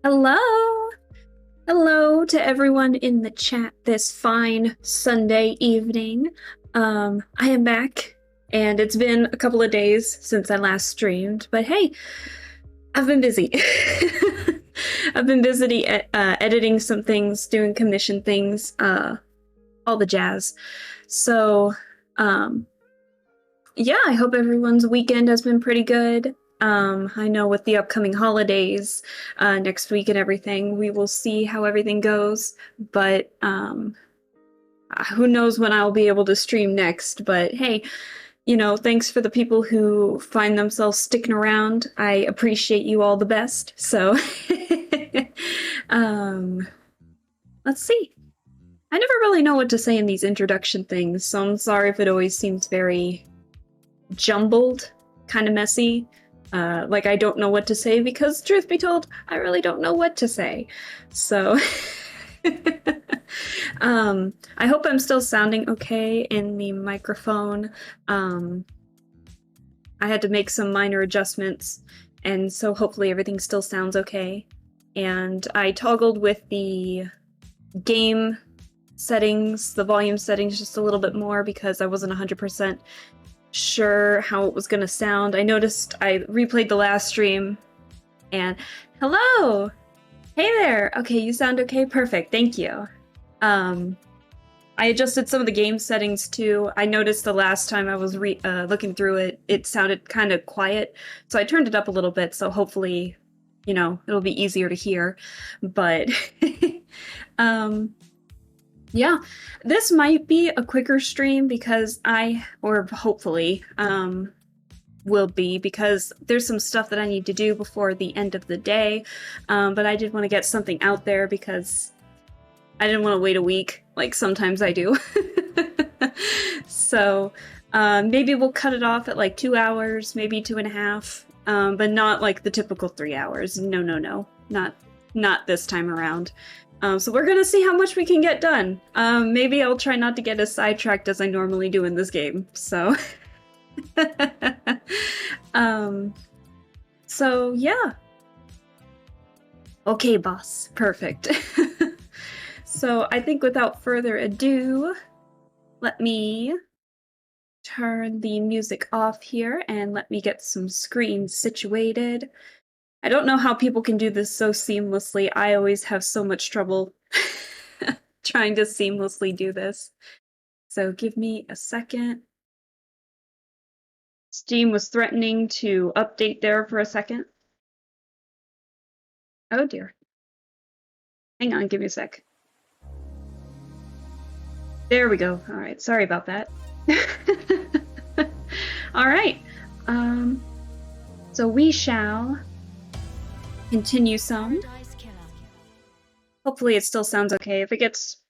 Hello! Hello to everyone in the chat this fine Sunday evening. I am back, and it's been a couple of days since I last streamed, but hey, I've been busy. I've been busy editing some things, doing commission things, all the jazz. So, yeah, I hope everyone's weekend has been pretty good. I know with the upcoming holidays next week and everything, we will see how everything goes, but who knows when I'll be able to stream next. But hey, thanks for the people who find themselves sticking around. I appreciate you all the best. So let's see. I never really know what to say in these introduction things, so I'm sorry if it always seems very jumbled, kind of messy. Like I don't know what to say because, truth be told, I really don't know what to say. So, I hope I'm still sounding okay in the microphone. I had to make some minor adjustments, and so hopefully everything still sounds okay. And I toggled with the game settings, the volume settings just a little bit more because I wasn't 100% sure how it was gonna sound. I noticed I replayed the last stream and hello! Hey there! Okay, you sound okay? Perfect, thank you. I adjusted some of the game settings too. I noticed the last time I was looking through it, it sounded kind of quiet, so I turned it up a little bit, so hopefully, it'll be easier to hear. But yeah, this might be a quicker stream because hopefully, will be, because there's some stuff that I need to do before the end of the day, but I did want to get something out there because I didn't want to wait a week, like sometimes I do. So, maybe we'll cut it off at like 2 hours, maybe 2.5, but not like the typical 3 hours. No, not this time around. So we're gonna see how much we can get done. Maybe I'll try not to get as sidetracked as I normally do in this game, so... So yeah. Okay, boss. Perfect. So I think without further ado, let me turn the music off here and let me get some screens situated. I don't know how people can do this so seamlessly. I always have so much trouble trying to seamlessly do this. So give me a second. Steam was threatening to update there for a second. Oh dear. Hang on, give me a sec. There we go. All right, sorry about that. All right. So we shall continue some. Hopefully it still sounds okay. If it's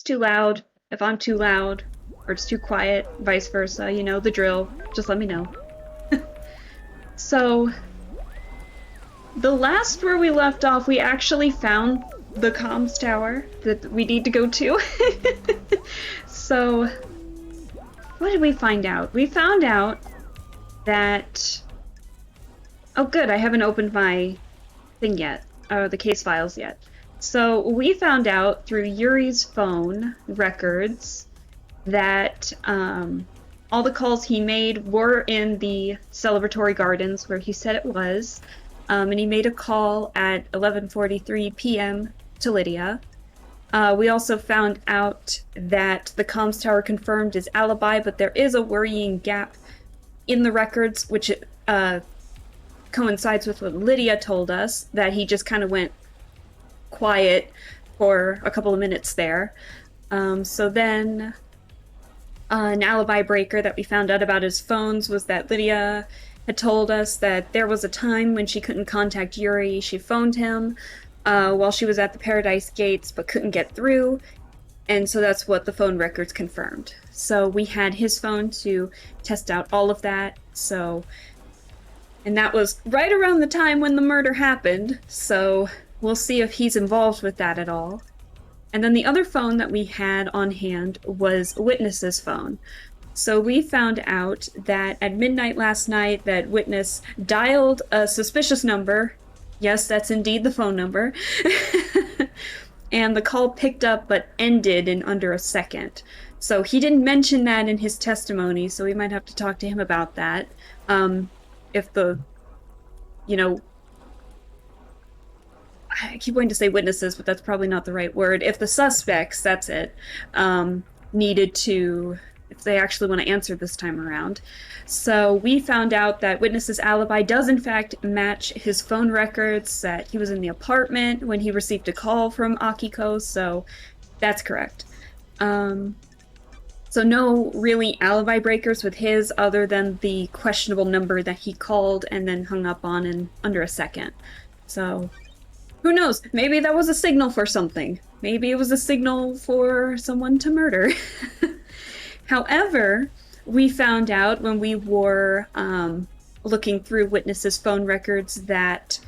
too loud, if I'm too loud, or it's too quiet, vice versa, you know the drill. Just let me know. So, the last where we left off, we actually found the comms tower that we need to go to. So, what did we find out? We found out that... Oh good, I haven't opened my thing yet, the case files yet. So we found out through Yuri's phone records that all the calls he made were in the celebratory gardens where he said it was, and he made a call at 11:43 p.m. to Lydia. We also found out that the comms tower confirmed his alibi, but there is a worrying gap in the records, which coincides with what Lydia told us, that he just kind of went quiet for a couple of minutes there. So then an alibi breaker that we found out about his phones was that Lydia had told us that there was a time when she couldn't contact Yuri. She phoned him while she was at the Paradise Gates but couldn't get through, and so that's what the phone records confirmed. So we had his phone to test out all of that, and that was right around the time when the murder happened, so we'll see if he's involved with that at all. And then the other phone that we had on hand was Witness's phone. So we found out that at midnight last night that witness dialed a suspicious number. Yes, that's indeed the phone number. And the call picked up but ended in under a second. So he didn't mention that in his testimony, so we might have to talk to him about that. If the, you know, I keep wanting to say witnesses, but that's probably not the right word. If the suspects, that's it, needed to, if they actually want to answer this time around. So we found out that witness's alibi does in fact match his phone records, that he was in the apartment when he received a call from Akiko, so that's correct. So no really alibi breakers with his other than the questionable number that he called and then hung up on in under a second. So who knows? Maybe that was a signal for something. Maybe it was a signal for someone to murder. However, we found out when we were looking through witnesses' phone records that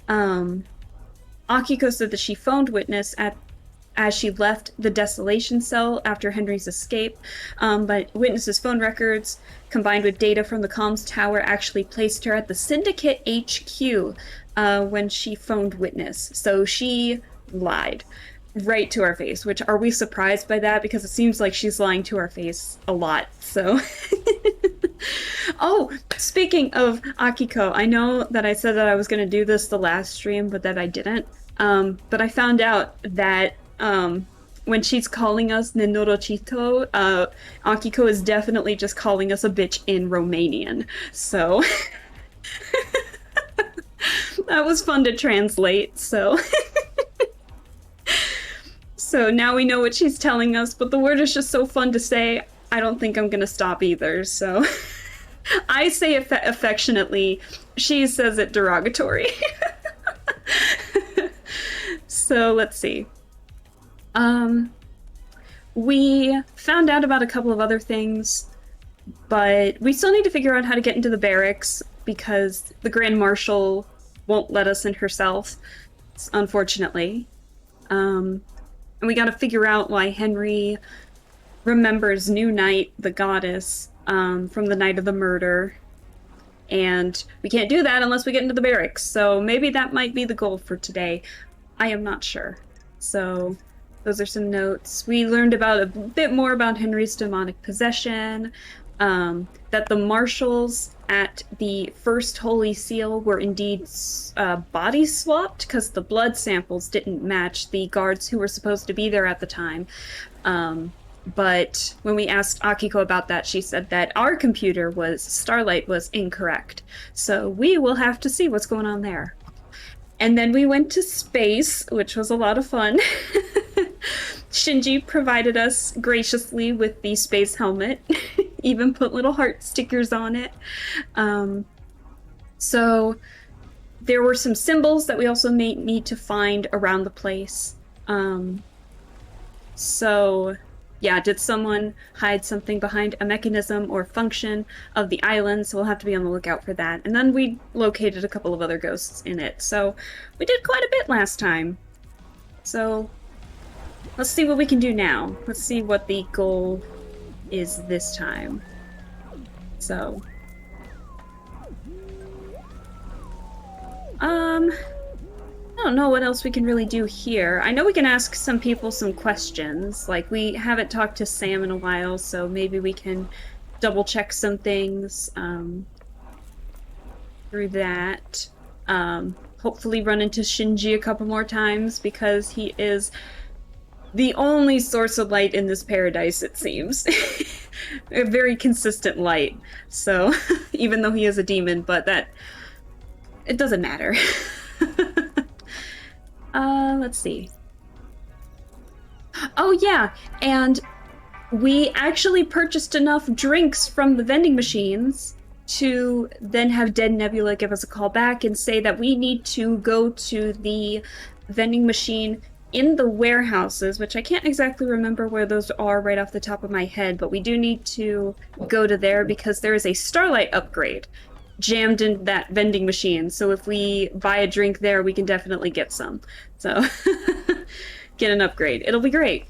Akiko said that she phoned witness as she left the desolation cell after Henry's escape, but witness's phone records combined with data from the comms tower actually placed her at the Syndicate HQ when she phoned witness. So she lied right to our face, which, are we surprised by that? Because it seems like she's lying to our face a lot, so. Oh, speaking of Akiko, I know that I said that I was going to do this the last stream, but that I didn't. But I found out that when she's calling us Nenorochito, Akiko is definitely just calling us a bitch in Romanian. So that was fun to translate, so. So now we know what she's telling us, but the word is just so fun to say, I don't think I'm gonna stop either, so. I say it affectionately, she says it derogatory. So let's see. We found out about a couple of other things, but we still need to figure out how to get into the barracks because the Grand Marshal won't let us in herself, unfortunately. And we gotta figure out why Henry remembers New Night, the goddess, from the night of the murder. And we can't do that unless we get into the barracks, so maybe that might be the goal for today. I am not sure. So those are some notes. We learned about a bit more about Henry's demonic possession, that the marshals at the first Holy Seal were indeed body swapped because the blood samples didn't match the guards who were supposed to be there at the time. But when we asked Akiko about that, she said that our computer Starlight was incorrect. So we will have to see what's going on there. And then we went to space, which was a lot of fun. Shinji provided us graciously with the space helmet, even put little heart stickers on it. So there were some symbols that we also may need to find around the place. So yeah, did someone hide something behind a mechanism or function of the island? So we'll have to be on the lookout for that. And then we located a couple of other ghosts in it. So we did quite a bit last time. So let's see what we can do now. Let's see what the goal is this time. So I don't know what else we can really do here. I know we can ask some people some questions. Like, we haven't talked to Sam in a while, so maybe we can double check some things through that. Hopefully run into Shinji a couple more times because he is the only source of light in this paradise, it seems. A very consistent light. So, even though he is a demon, but it doesn't matter. Let's see. Oh yeah, and we actually purchased enough drinks from the vending machines to then have Dead Nebula give us a call back and say that we need to go to the vending machine in the warehouses, which I can't exactly remember where those are right off the top of my head, but we do need to go to there because there is a Starlight upgrade jammed in that vending machine. So if we buy a drink there, we can definitely get some. So get an upgrade. It'll be great.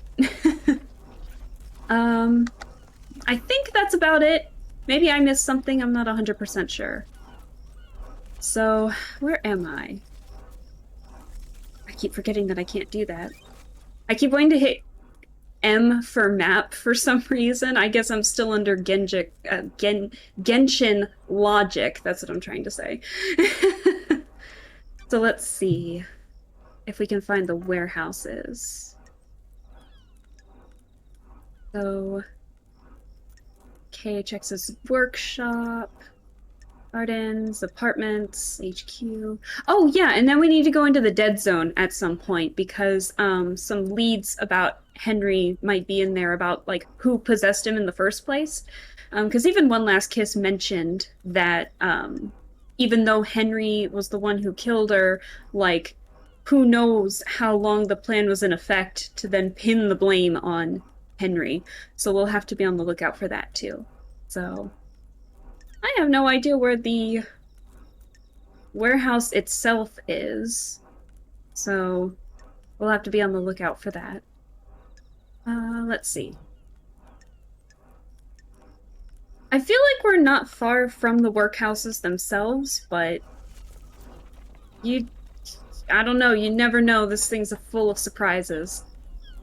I I think that's about it. Maybe I missed something, I'm not 100% sure. So, where am I? I keep forgetting that I can't do that. I keep wanting to hit M for map for some reason. I guess I'm still under Genshin logic. That's what I'm trying to say. So let's see if we can find the warehouses. So, KHX's workshop, gardens, apartments, HQ. Oh yeah, and then we need to go into the dead zone at some point because some leads about Henry might be in there about like who possessed him in the first place. Because even One Last Kiss mentioned that even though Henry was the one who killed her, like who knows how long the plan was in effect to then pin the blame on Henry. So we'll have to be on the lookout for that too. So I have no idea where the warehouse itself is. So we'll have to be on the lookout for that. Let's see. I feel like we're not far from the workhouses themselves, but I don't know, you never know. This thing's full of surprises.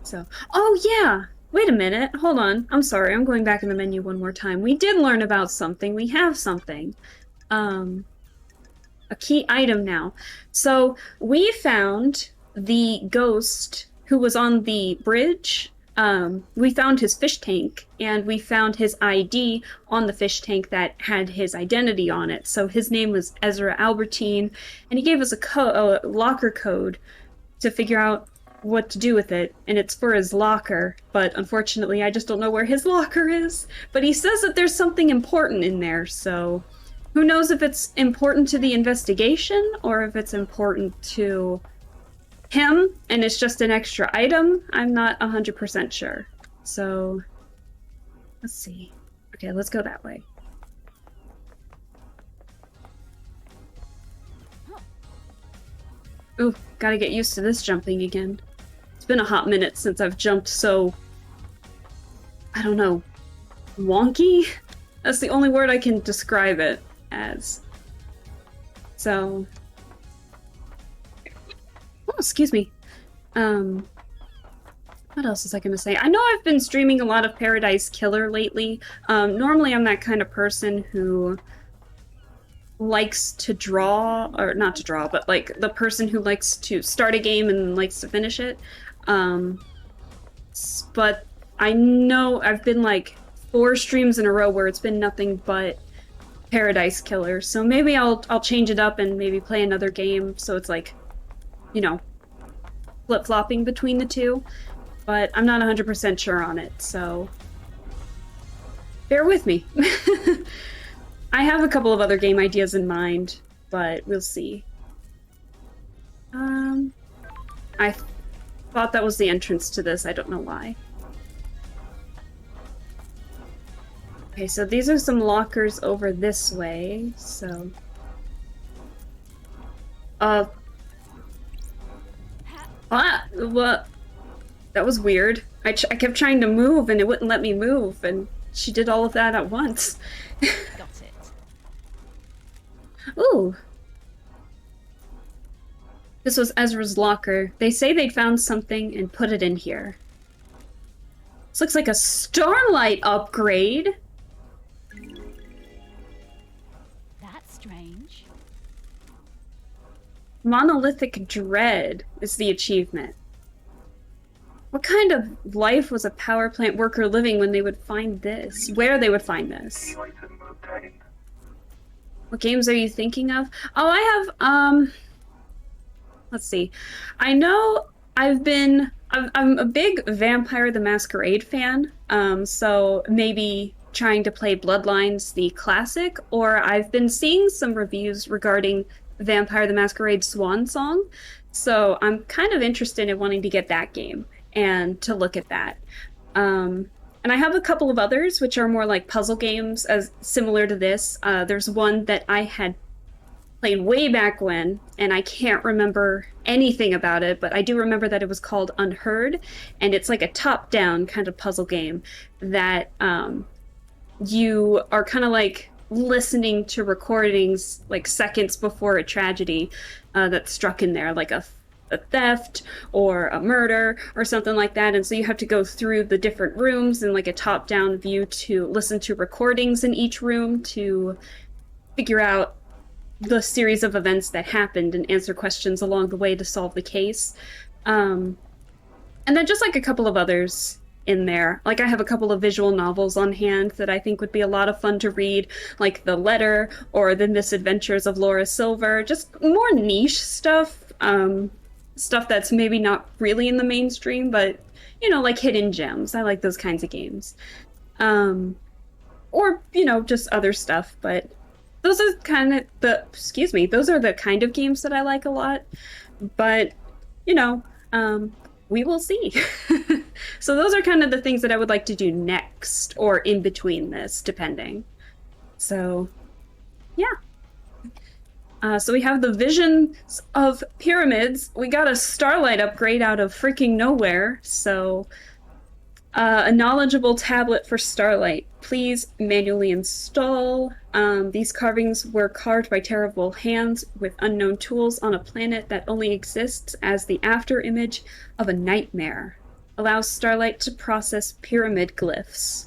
So, oh yeah! Wait a minute, hold on. I'm sorry, I'm going back in the menu one more time. We did learn about something. We have something. A key item now. So, we found the ghost who was on the bridge. We found his fish tank, and we found his ID on the fish tank that had his identity on it. So his name was Ezra Albertine, and he gave us a locker code to figure out what to do with it, and it's for his locker, but unfortunately I just don't know where his locker is. But he says that there's something important in there, so who knows if it's important to the investigation or if it's important to him and it's just an extra item. I'm not 100% sure. So let's see. Okay, let's go that way. Ooh, gotta get used to this jumping again. It's been a hot minute since I've jumped so, I don't know, wonky? That's the only word I can describe it as. So, oh, excuse me. What else was I gonna say? I know I've been streaming a lot of Paradise Killer lately. Normally I'm that kind of person who likes to draw, or not to draw, but like the person who likes to start a game and likes to finish it. But I know I've been like 4 streams in a row where it's been nothing but Paradise Killer, so maybe I'll change it up and maybe play another game so it's like, you know, flip-flopping between the two, but I'm not 100% sure on it, so bear with me. I have a couple of other game ideas in mind, but we'll see. I thought that was the entrance to this, I don't know why. Okay, so these are some lockers over this way, so... what? That was weird. I kept trying to move and it wouldn't let me move, and she did all of that at once. Got it. Ooh. This was Ezra's locker. They say they'd found something and put it in here. This looks like a Starlight upgrade. That's strange. Monolithic Dread is the achievement. What kind of life was a power plant worker living when they would find this? Where they would find this? What games are you thinking of? Oh, I have, let's see. I know I'm a big Vampire the Masquerade fan, so maybe trying to play Bloodlines the classic, or I've been seeing some reviews regarding Vampire the Masquerade Swan Song, so I'm kind of interested in wanting to get that game and to look at that. And I have a couple of others which are more like puzzle games as similar to this. There's one that I had played way back when, and I can't remember anything about it, but I do remember that it was called Unheard, and it's like a top-down kind of puzzle game that you are kind of like listening to recordings like seconds before a tragedy that's struck in there, like a theft or a murder or something like that. And so you have to go through the different rooms in like a top-down view to listen to recordings in each room to figure out the series of events that happened and answer questions along the way to solve the case. And then just like a couple of others in there. Like I have a couple of visual novels on hand that I think would be a lot of fun to read, like The Letter or The Misadventures of Laura Silver. Just more niche stuff. Stuff that's maybe not really in the mainstream, but you know, like hidden gems. I like those kinds of games. Or, you know, just other stuff, but those are kind of those are the kind of games that I like a lot. But, you know, we will see. So those are kind of the things that I would like to do next or in between this, depending. So, yeah. So we have the visions of pyramids. We got a Starlight upgrade out of freaking nowhere. So a knowledgeable tablet for Starlight. Please manually install. These carvings were carved by terrible hands with unknown tools on a planet that only exists as the after image of a nightmare. Allows Starlight to process pyramid glyphs.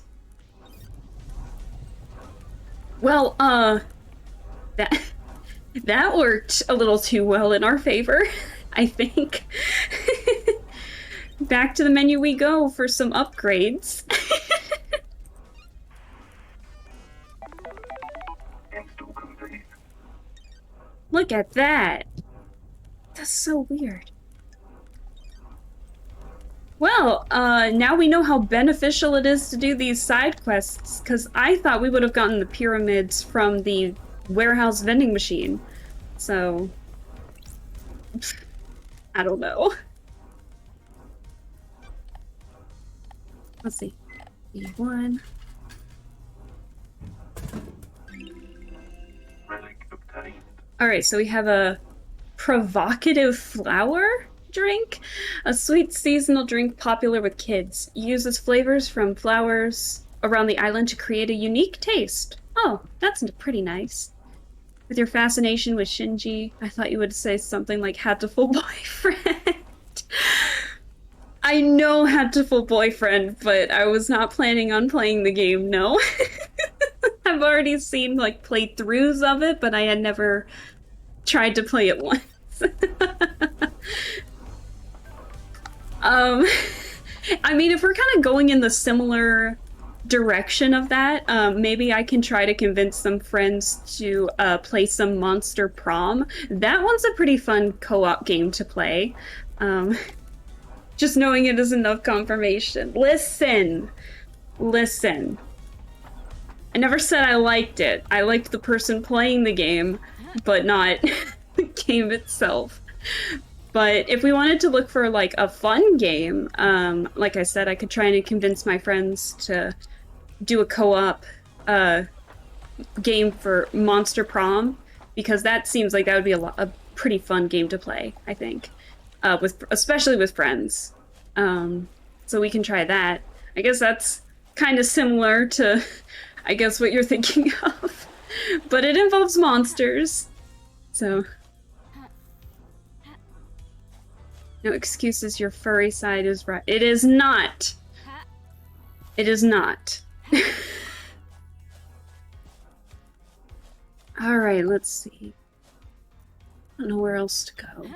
Well, that that worked a little too well in our favor, I think. Back to the menu we go for some upgrades. Look at that. That's so weird. Well, now we know how beneficial it is to do these side quests, because I thought we would have gotten the pyramids from the warehouse vending machine. So, I don't know. Let's see. E1. Alright, so we have a provocative flower drink. A sweet seasonal drink popular with kids. Uses flavors from flowers around the island to create a unique taste. Oh, that's pretty nice. With your fascination with Shinji, I thought you would say something like Hatoful Boyfriend. I know Hatoful Boyfriend, but I was not planning on playing the game, no. I've already seen like playthroughs of it, but I had never tried to play it once. I mean, if we're kind of going in the similar direction of that, maybe I can try to convince some friends to play some Monster Prom. That one's a pretty fun co-op game to play. Just knowing it is enough confirmation. Listen. I never said I liked it. I liked the person playing the game, but not the game itself. But if we wanted to look for like a fun game, like I said, I could try and convince my friends to do a co-op game for Monster Prom, because that seems like that would be a pretty fun game to play, I think, especially with friends. So we can try that. I guess that's kind of similar to, I guess, what you're thinking of, but it involves monsters, so. No excuses, your furry side is right. It is not. It is not. Alright, let's see. I don't know where else to go.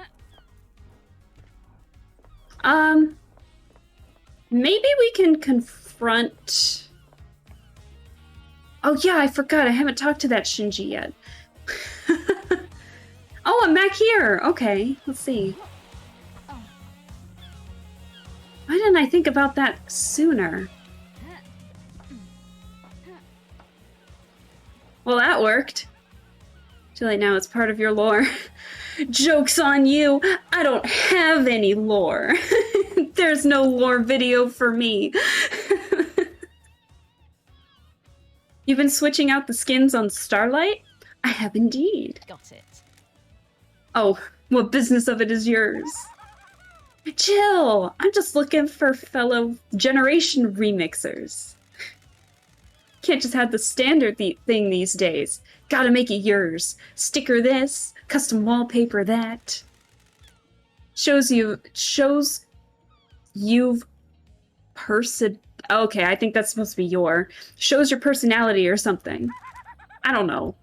Maybe we can confront... Oh yeah, I forgot. I haven't talked to that Shinji yet. Oh, I'm back here! Okay, let's see. Why didn't I think about that sooner? Well, that worked. Too late now, it's part of your lore. Joke's on you! I don't have any lore. There's no lore video for me. You've been switching out the skins on Starlight? I have indeed. Got it. Oh, what business of it is yours? Chill! I'm just looking for fellow Generation remixers. Can't just have the standard thing these days. Gotta make it yours. Sticker this, custom wallpaper that. Shows you've okay, I think that's supposed to be your. Shows your personality or something. I don't know.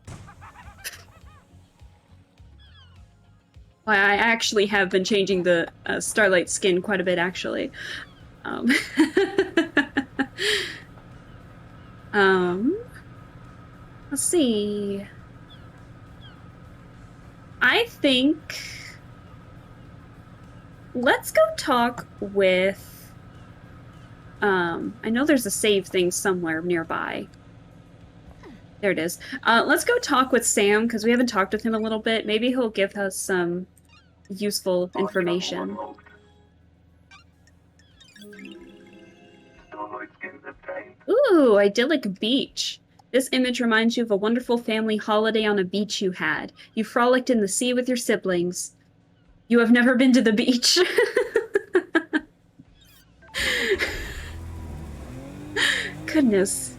I actually have been changing the Starlight skin quite a bit, actually. Um, let's see. I think let's go talk with I know there's a save thing somewhere nearby. There it is. Let's go talk with Sam, because we haven't talked with him a little bit. Maybe he'll give us some useful information. Ooh, idyllic beach. This image reminds you of a wonderful family holiday on a beach you had. You frolicked in the sea with your siblings. You have never been to the beach. Goodness.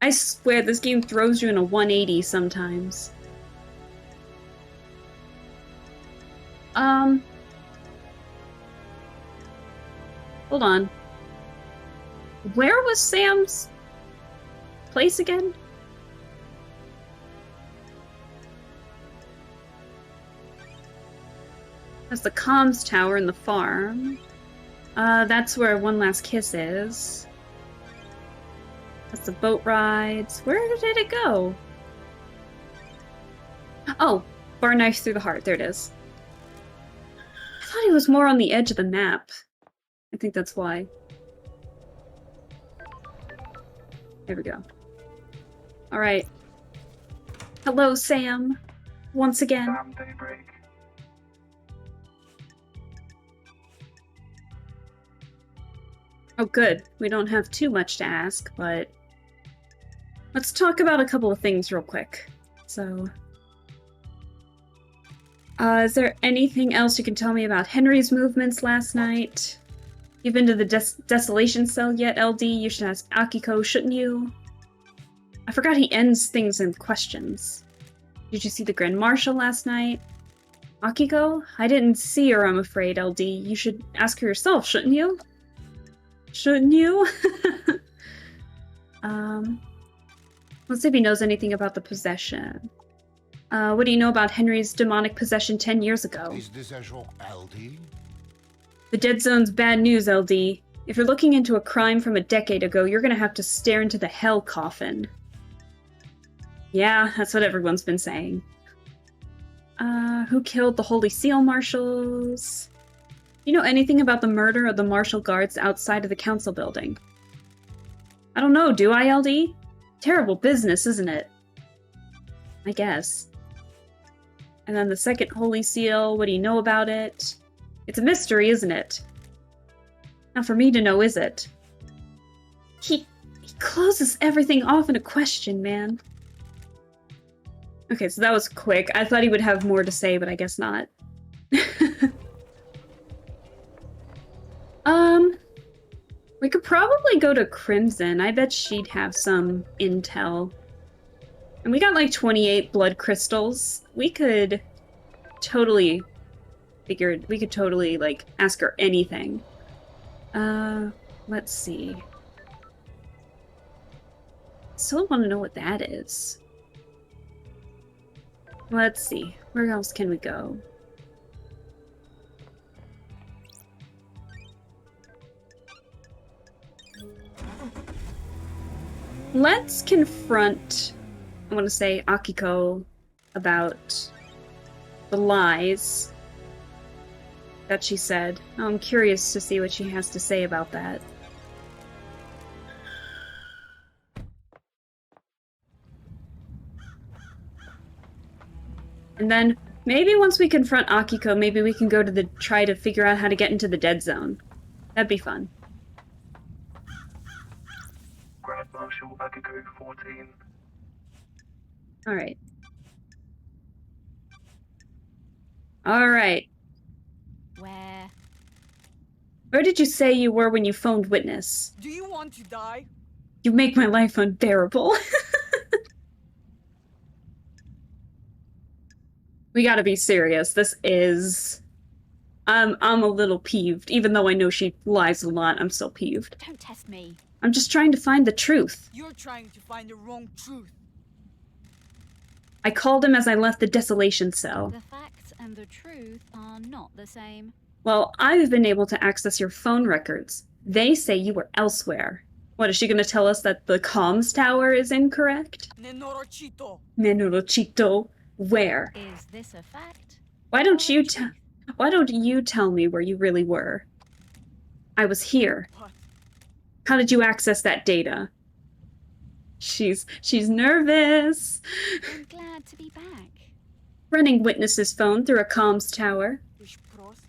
I swear this game throws you in a 180 sometimes. Hold on. Where was Sam's place again? That's the comms tower in the farm. That's where One Last Kiss is. That's the boat rides. Where did it go? Oh, bar knife through the heart. There it is. I thought he was more on the edge of the map. I think that's why. There we go. Alright. Hello, Sam. Once again. Oh, good. We don't have too much to ask, but let's talk about a couple of things real quick. So, is there anything else you can tell me about Henry's movements last night? You've been to the desolation cell yet, LD? You should ask Akiko, shouldn't you? I forgot he ends things in questions. Did you see the Grand Marshal last night? Akiko? I didn't see her, I'm afraid, LD. You should ask her yourself, shouldn't you? Shouldn't you? Let's see if he knows anything about the possession. What do you know about Henry's demonic possession 10 years ago? Is this agent LD? The Dead Zone's bad news, LD. If you're looking into a crime from a decade ago, you're gonna have to stare into the hell coffin. Yeah, that's what everyone's been saying. Who killed the Holy Seal Marshals? You know anything about the murder of the Marshal guards outside of the council building? I don't know, do I, LD? Terrible business, isn't it? I guess. And then the second Holy Seal, what do you know about it? It's a mystery, isn't it? Not for me to know, is it? He closes everything off in a question, man. Okay, so that was quick. I thought he would have more to say, but I guess not. We could probably go to Crimson. I bet she'd have some intel. And we got like 28 blood crystals. We could totally like ask her anything. Let's see. Still want to know what that is. Let's see. Where else can we go? Let's confront, I want to say, Akiko about the lies that she said. I'm curious to see what she has to say about that. And then, maybe once we confront Akiko, maybe we can go to try to figure out how to get into the Dead Zone. That'd be fun. Grand Marshal Akiko 14. Alright. Alright. Where? Where did you say you were when you phoned witness? Do you want to die? You make my life unbearable. We gotta be serious. This is... I'm a little peeved. Even though I know she lies a lot, I'm still peeved. Don't test me. I'm just trying to find the truth. You're trying to find the wrong truth. I called him as I left the desolation cell. The facts and the truth are not the same. Well, I've been able to access your phone records. They say you were elsewhere. What, is she gonna tell us that the comms tower is incorrect? Nenorochito. Nenorochito, where? Is this a fact? Why don't you truth? Why don't you tell me where you really were? I was here. What? How did you access that data? She's nervous. I'm glad to be back. Running witness's phone through a comms tower. Ich Prost.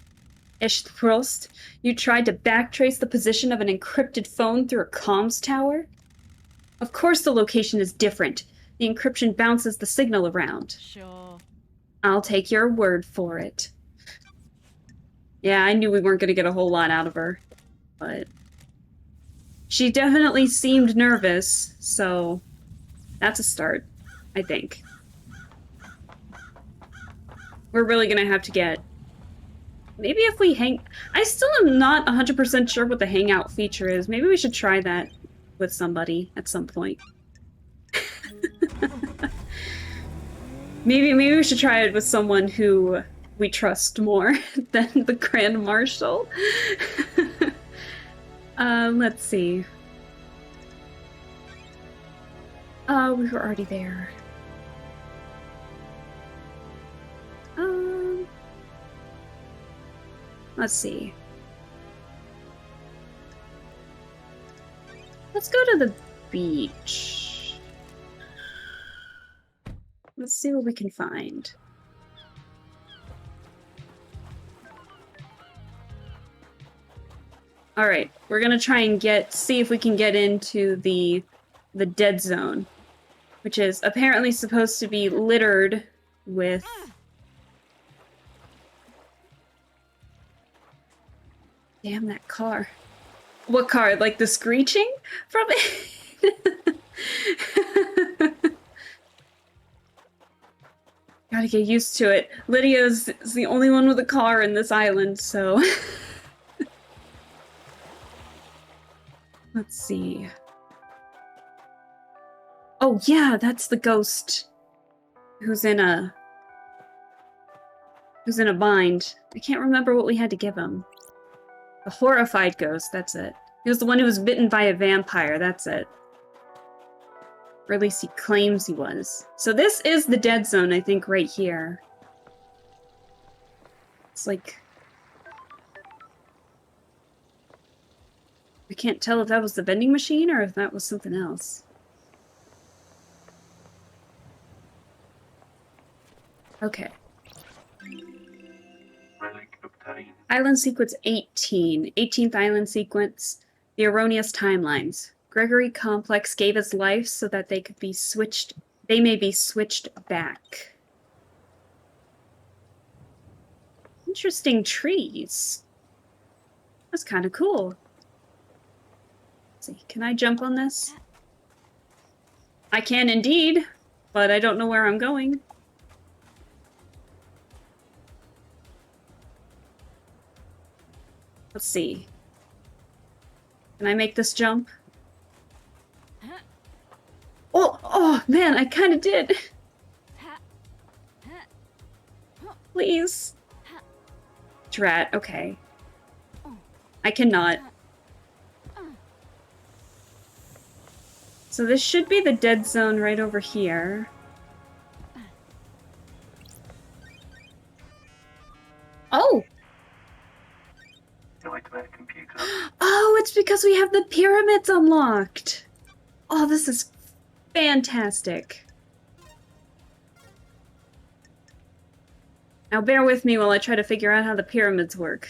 Echt Prost, you tried to backtrace the position of an encrypted phone through a comms tower? Of course the location is different. The encryption bounces the signal around. Sure. I'll take your word for it. Yeah, I knew we weren't going to get a whole lot out of her, but she definitely seemed nervous, so that's a start, I think. We're really going to have to get... Maybe if we hang... I still am not 100% sure what the hangout feature is. Maybe we should try that with somebody at some point. Maybe we should try it with someone who we trust more than the Grand Marshal. Let's see. We were already there. Let's see. Let's go to the beach. Let's see what we can find. All right, we're gonna try and see if we can get into the dead zone, which is apparently supposed to be littered with... Damn that car. What car? Like the screeching from it? Gotta get used to it. Lydia's is the only one with a car in this island, so... Let's see. Oh yeah, that's the ghost who's in a bind. I can't remember what we had to give him. The horrified ghost, that's it. He was the one who was bitten by a vampire, that's it. Or at least he claims he was. So this is the dead zone, I think, right here. It's like... I can't tell if that was the vending machine or if that was something else. Okay. Relic obtained. Island sequence 18. 18th island sequence. The erroneous timelines. Gregory Complex gave his life so that they could be switched. They may be switched back. Interesting trees. That's kind of cool. Let's see, can I jump on this? I can indeed, but I don't know where I'm going. Let's see. Can I make this jump? Oh man, I kind of did. Please. Drat, okay. I cannot. So this should be the dead zone right over here. Oh! Nightmare computer. Oh, it's because we have the pyramids unlocked! Oh, this is fantastic. Now bear with me while I try to figure out how the pyramids work.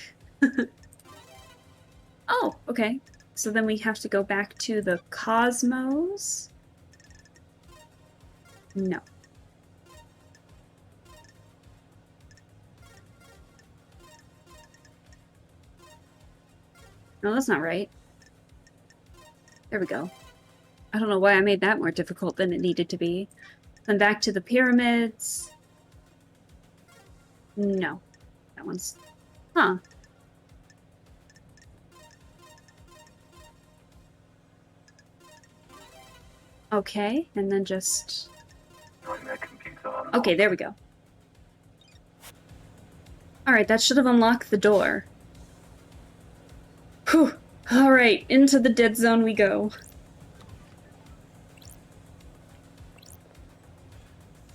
Oh, okay. So then we have to go back to the cosmos? No. No, that's not right. There we go. I don't know why I made that more difficult than it needed to be. Then back to the pyramids. No. That one's... Huh. Okay, and then just... Nightmare computer unlocked. Okay, there we go. Alright, that should have unlocked the door. Whew. Alright, into the dead zone we go.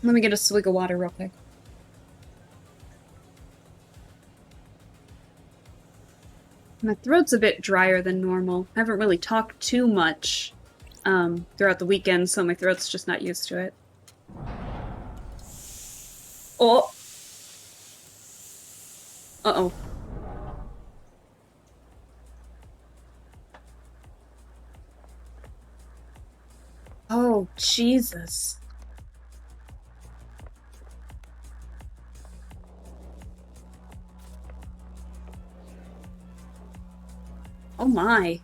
Let me get a swig of water real quick. My throat's a bit drier than normal. I haven't really talked too much throughout the weekend, so my throat's just not used to it. Oh! Uh-oh. Oh, Jesus. Oh my.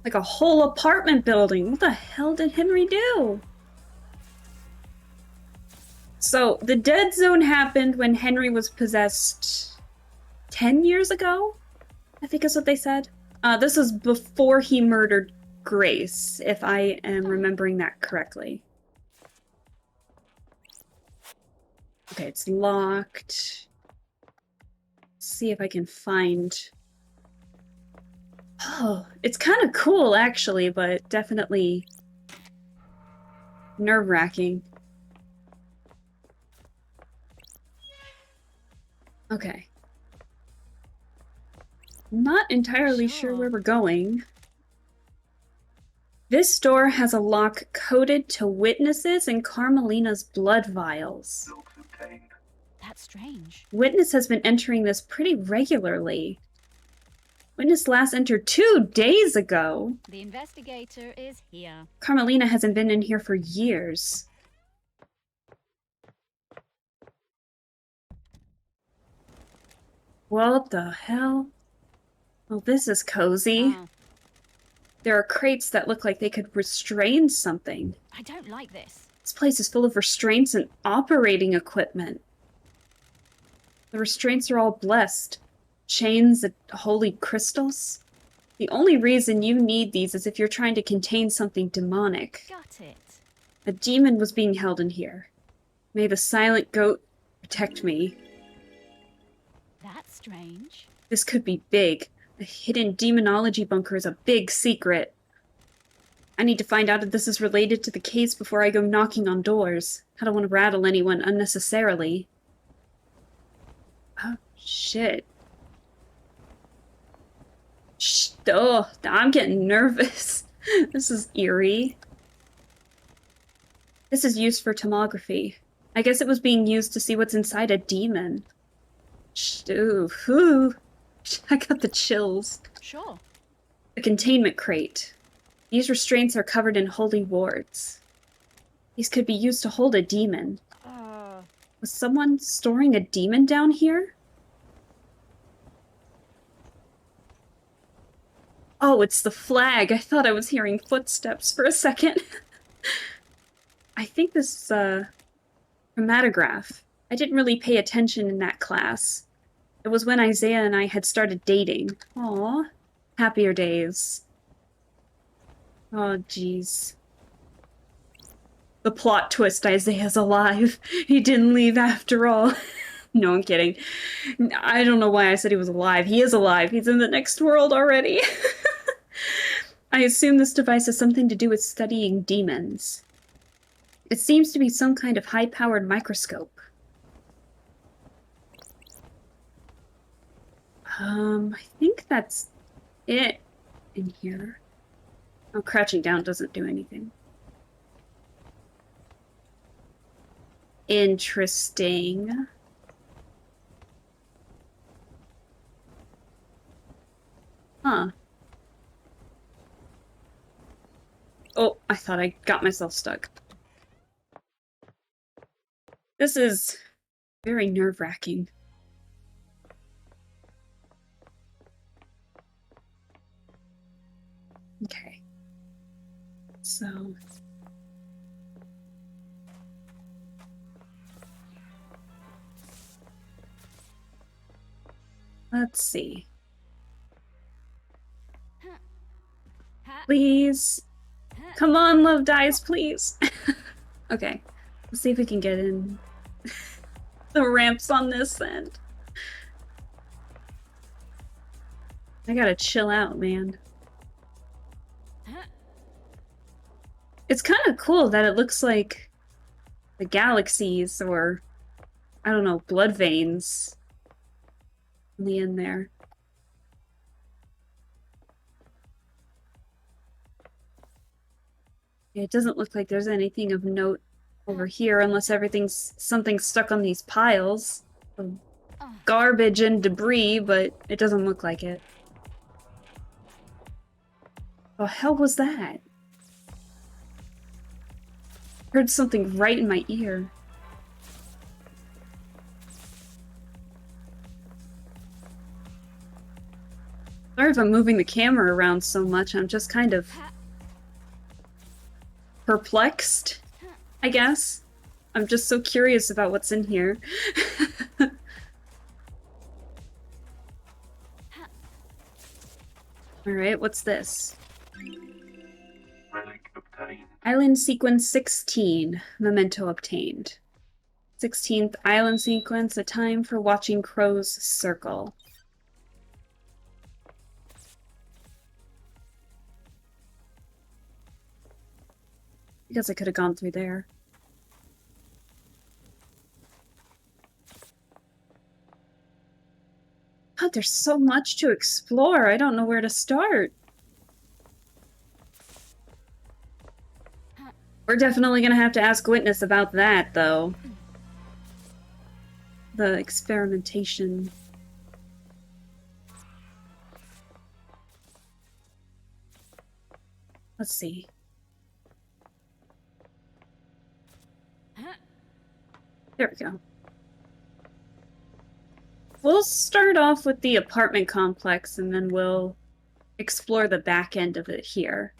Like a whole apartment building. What the hell did Henry do? So, the dead zone happened when Henry was possessed 10 years ago? I think is what they said. This is before he murdered Grace, if I am remembering that correctly. Okay, it's locked. Let's see if I can find... Oh, it's kind of cool, actually, but definitely nerve-wracking. Okay. Not entirely sure where we're going. This door has a lock coded to witnesses and Carmelina's blood vials. Logs obtained. That's strange. Witness has been entering this pretty regularly. Witness last entered 2 days ago. The investigator is here. Carmelina hasn't been in here for years. What the hell? Well, this is cozy. Ah, There are crates that look like they could restrain something. I don't like this. This place is full of restraints and operating equipment. The restraints are all blessed. Chains and holy crystals. The only reason you need these is if you're trying to contain something demonic. Got it. A demon was being held in here. May the silent goat protect me. That's strange. This could be big. The hidden demonology bunker is a big secret. I need to find out if this is related to the case before I go knocking on doors. I don't want to rattle anyone unnecessarily. Oh, shit. Oh, I'm getting nervous. This is eerie. This is used for tomography. I guess it was being used to see what's inside a demon. Ooh, whew. I got the chills. Sure. A containment crate. These restraints are covered in holy wards. These could be used to hold a demon. Was someone storing a demon down here? Oh, it's the flag. I thought I was hearing footsteps for a second. I think this is a chromatograph. I didn't really pay attention in that class. It was when Isaiah and I had started dating. Aw, happier days. Oh, jeez. The plot twist, Isaiah's alive. He didn't leave after all. No, I'm kidding. I don't know why I said he was alive. He is alive. He's in the next world already. I assume this device has something to do with studying demons. It seems to be some kind of high-powered microscope. I think that's it in here. Oh, crouching down doesn't do anything. Interesting. Huh. Oh, I thought I got myself stuck. This is very nerve-wracking. Okay. Let's see. Ha. Please. Come on, love dies, please. Okay. Let's see if we can get in the ramps on this end. I gotta chill out, man. It's kind of cool that it looks like the galaxies or, I don't know, blood veins in the end there. It doesn't look like there's anything of note over here unless something's stuck on these piles of garbage and debris, but it doesn't look like it. The hell was that? Heard something right in my ear. Sorry if I'm moving the camera around so much, I'm just kind of perplexed, I guess. I'm just so curious about what's in here. Alright, what's this? Relic obtained. Island sequence 16. Memento obtained. 16th island sequence, a time for watching crows circle. I guess I could have gone through there. God, there's so much to explore. I don't know where to start. We're definitely gonna have to ask Witness about that, though. The experimentation. Let's see. There we go. We'll start off with the apartment complex and then we'll explore the back end of it here.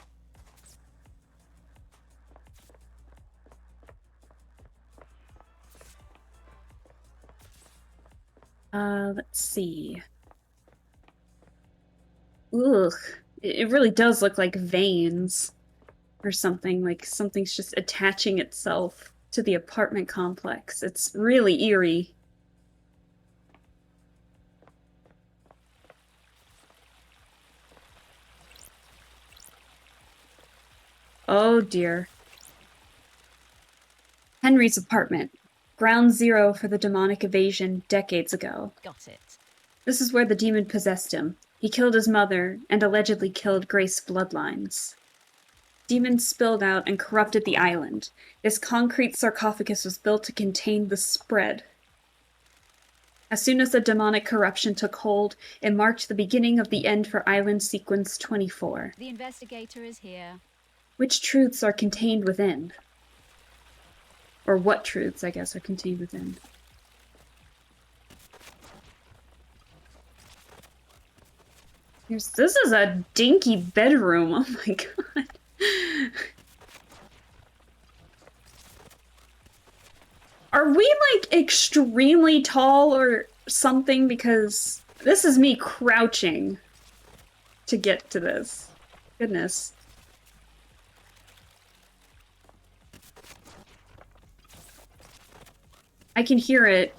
Let's see. Ugh. It really does look like veins or something, like something's just attaching itself to the apartment complex. It's really eerie. Oh dear. Henry's apartment. Ground zero for the demonic invasion decades ago. Got it. This is where the demon possessed him. He killed his mother and allegedly killed Grace's bloodlines. Demons spilled out and corrupted the island. This concrete sarcophagus was built to contain the spread. As soon as the demonic corruption took hold, it marked the beginning of the end for Island Sequence 24. The investigator is here. Which truths are contained within? Or what truths, I guess, are contained within? This is a dinky bedroom. Oh my god. Are we, like, extremely tall or something? Because this is me crouching to get to this. Goodness. I can hear it.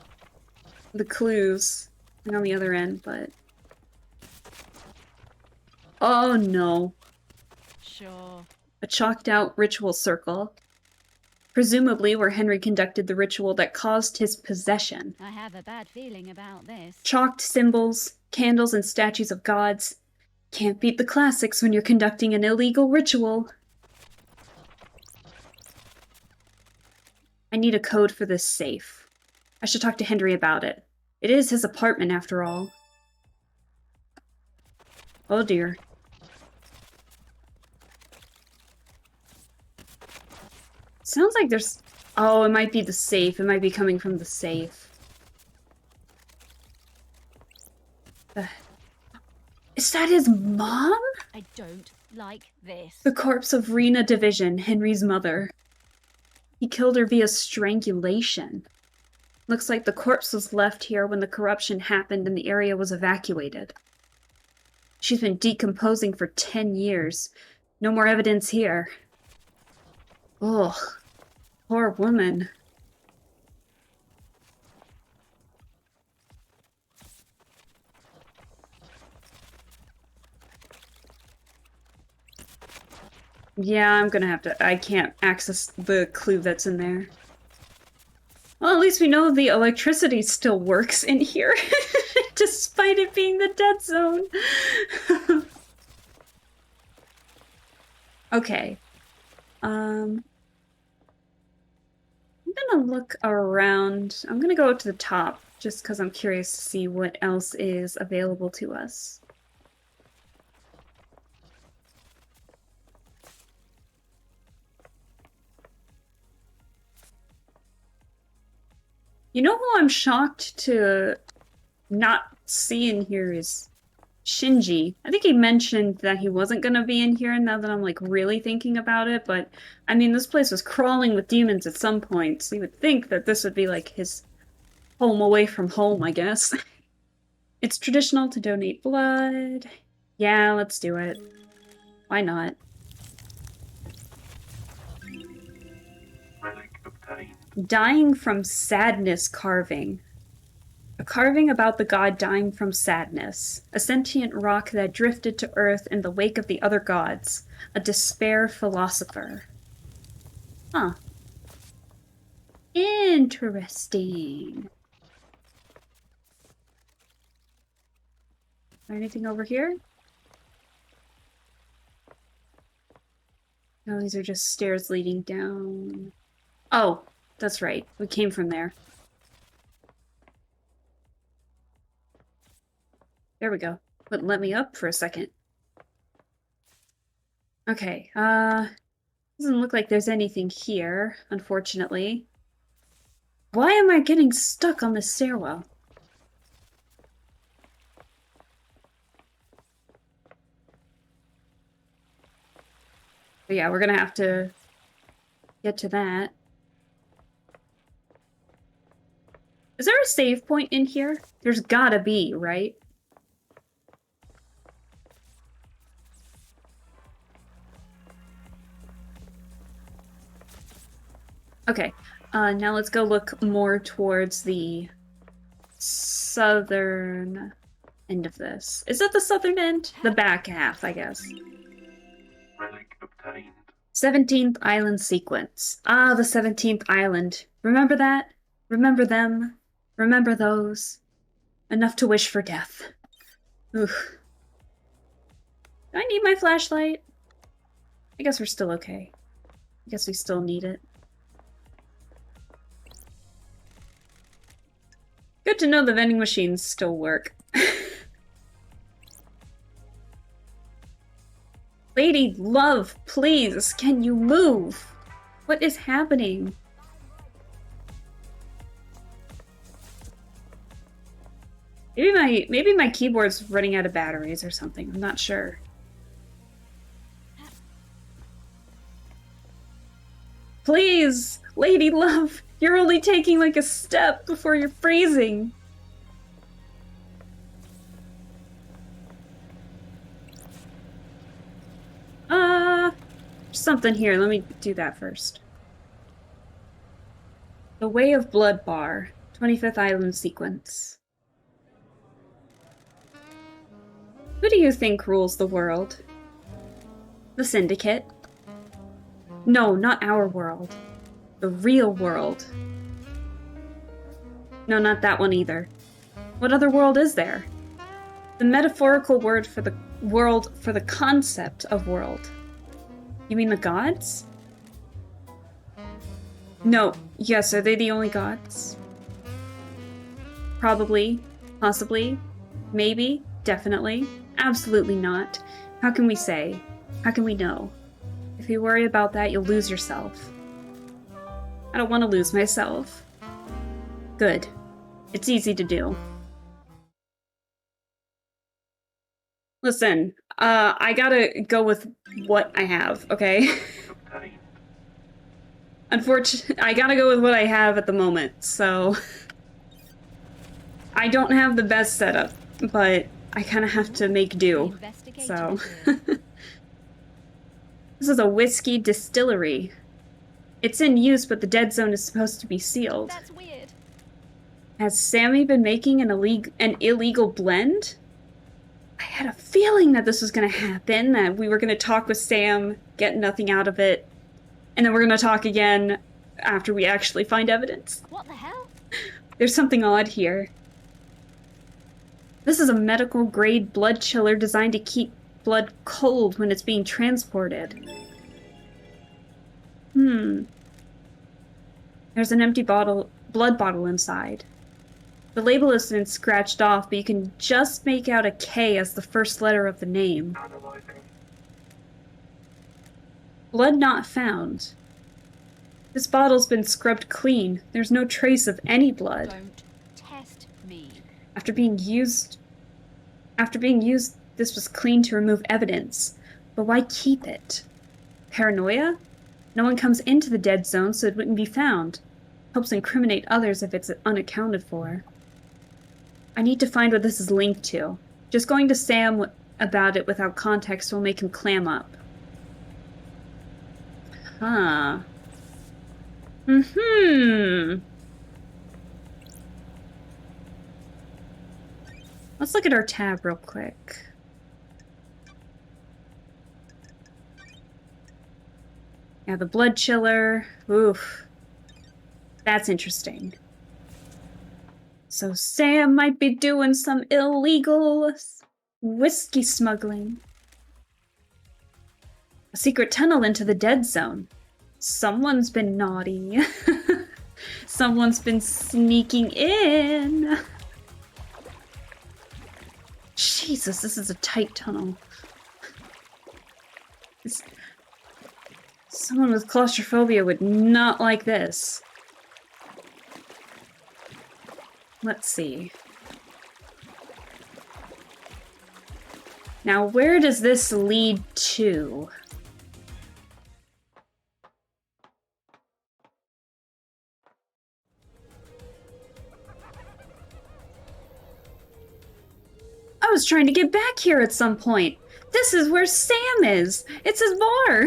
The clues on the other end, but... Oh no. Sure. A chalked out ritual circle. Presumably where Henry conducted the ritual that caused his possession. I have a bad feeling about this. Chalked symbols, candles, and statues of gods. Can't beat the classics when you're conducting an illegal ritual. I need a code for this safe. I should talk to Henry about it. It is his apartment, after all. Oh dear. Sounds like there's... Oh, it might be the safe. It might be coming from the safe. Is that his mom? I don't like this. The corpse of Rena Division, Henry's mother. He killed her via strangulation. Looks like the corpse was left here when the corruption happened and the area was evacuated. She's been decomposing for 10 years. No more evidence here. Ugh. Poor woman. Yeah, I'm gonna have to... I can't access the clue that's in there. Well, at least we know the electricity still works in here, despite it being the dead zone. Okay. I'm gonna look around. I'm gonna go up to the top, just because I'm curious to see what else is available to us. You know who I'm shocked to not see in here is Shinji. I think he mentioned that he wasn't gonna be in here now that I'm like really thinking about it, but I mean this place was crawling with demons at some point, so you would think that this would be like his home away from home, I guess. It's traditional to donate blood. Yeah, let's do it. Why not? Relic obtained. Dying from sadness carving. A carving about the god dying from sadness. A sentient rock that drifted to earth in the wake of the other gods. A despair philosopher. Huh. Interesting. Is there anything over here? No, these are just stairs leading down. Oh, that's right. We came from there. There we go. Wouldn't let me up for a second. Okay, doesn't look like there's anything here, unfortunately. Why am I getting stuck on this stairwell? But yeah, we're gonna have to get to that. Is there a save point in here? There's gotta be, right? Okay, now let's go look more towards the southern end of this. Is that the southern end? The back half, I guess. Relic obtained. 17th Island sequence. Ah, the 17th Island. Remember that? Remember them? Remember those? Enough to wish for death. Oof. Do I need my flashlight? I guess we're still okay. I guess we still need it. Good to know the vending machines still work. Lady Love, please, can you move? What is happening? Maybe my keyboard's running out of batteries or something. I'm not sure. Please, Lady Love, you're only taking like a step before you're freezing. Something here. Let me do that first. The Way of Blood Bar, 25th Island sequence. Who do you think rules the world? The Syndicate? No, not our world. The real world. No, not that one either. What other world is there? The metaphorical word for the world for the concept of world. You mean the gods? No. Yes, are they the only gods? Probably. Possibly. Maybe. Definitely. Absolutely not. How can we say? How can we know? If you worry about that, you'll lose yourself. I don't want to lose myself. Good. It's easy to do. Listen, I gotta go with what I have, okay? Obtained. Unfortunately, I gotta go with what I have at the moment, so... I don't have the best setup, but I kind of have to make The do. investigator So, is here. this is a whiskey distillery. It's in use, but the dead zone is supposed to be sealed. That's weird. Has Sammy been making an illegal blend? I had a feeling that this was going to happen, that we were going to talk with Sam, get nothing out of it, and then we're going to talk again after we actually find evidence. What the hell? There's something odd here. This is a medical-grade blood chiller designed to keep blood cold when it's being transported. There's an empty blood bottle inside. The label has been scratched off, but you can just make out a K as the first letter of the name. Analyzing. Blood not found. This bottle's been scrubbed clean. There's no trace of any blood. Don't test me. After being used, this was cleaned to remove evidence. But why keep it? Paranoia? No one comes into the dead zone, so it wouldn't be found. Helps incriminate others if it's unaccounted for. I need to find what this is linked to. Just going to Sam about it without context will make him clam up. Huh. Let's look at our tab real quick. Yeah, the blood chiller. Oof. That's interesting. So Sam might be doing some illegal whiskey smuggling. A secret tunnel into the dead zone. Someone's been naughty. Someone's been sneaking in. Jesus, this is a tight tunnel. Someone with claustrophobia would not like this. Let's see. Now, where does this lead to? I was trying to get back here at some point. This is where Sam is. It's his bar.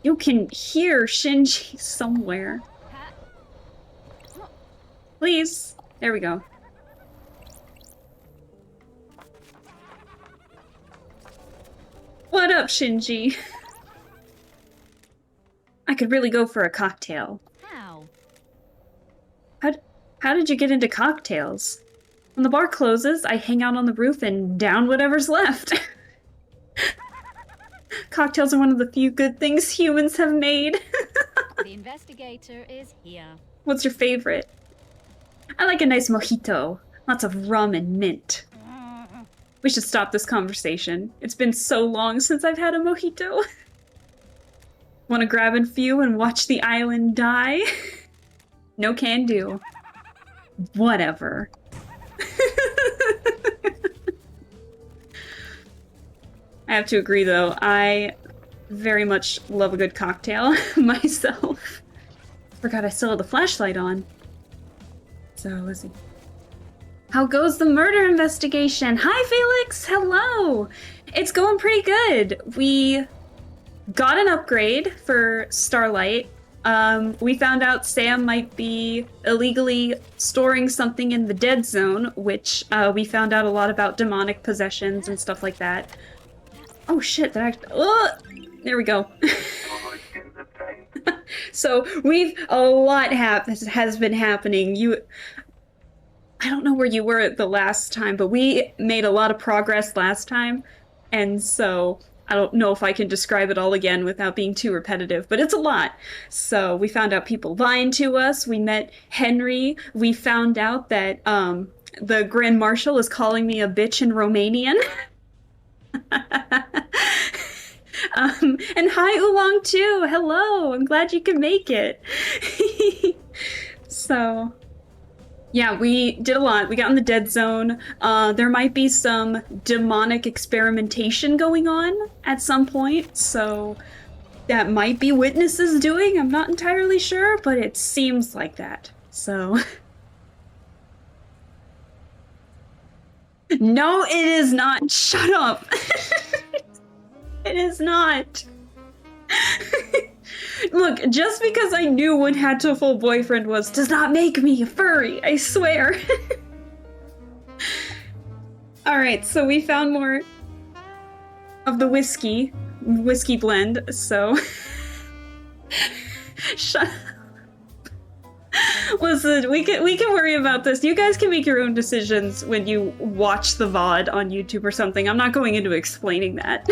You can hear Shinji somewhere. Please. There we go. What up, Shinji? I could really go for a cocktail. How? How did you get into cocktails? When the bar closes, I hang out on the roof and down whatever's left. Cocktails are one of the few good things humans have made. The investigator is here. What's your favorite? I like a nice mojito. Lots of rum and mint. We should stop this conversation. It's been so long since I've had a mojito. Want to grab a few and watch the island die? No can do. Whatever. I have to agree, though. I very much love a good cocktail myself. Forgot I still had the flashlight on. So, let's see. How goes the murder investigation? Hi, Felix! Hello! It's going pretty good. We got an upgrade for Starlight. We found out Sam might be illegally storing something in the dead zone, which we found out a lot about demonic possessions and stuff like that. Oh shit, there we go. Analyzing obtained. So a lot has been happening. I don't know where you were the last time, but we made a lot of progress last time, and so I don't know if I can describe it all again without being too repetitive, but it's a lot. So we found out people lying to us. We met Henry. We found out that the Grand Marshal is calling me a bitch in Romanian. And hi Oolong too. Hello. I'm glad you can make it. So yeah, we did a lot. We got in the dead zone. There might be some demonic experimentation going on at some point, so that might be Witness doing. I'm not entirely sure, but it seems like that. So... No, it is not. Shut up. It is not. Look, just because I knew what Hatoful Boyfriend was does not make me a furry, I swear. Alright, so we found more of the whiskey blend, so... Shut up. Listen, we can worry about this. You guys can make your own decisions when you watch the VOD on YouTube or something. I'm not going into explaining that.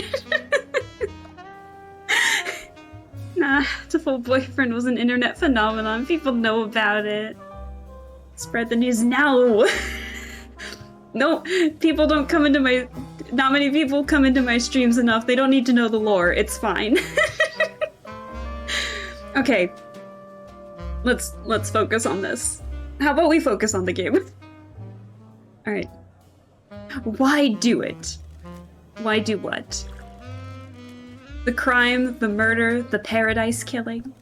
Nah, Hatoful Boyfriend was an internet phenomenon. People know about it. Spread the news now. No, people don't come into my... Not many people come into my streams enough. They don't need to know the lore. It's fine. Okay. Let's focus on this. How about we focus on the game? Alright. Why do it? Why do what? The crime, the murder, the paradise killing?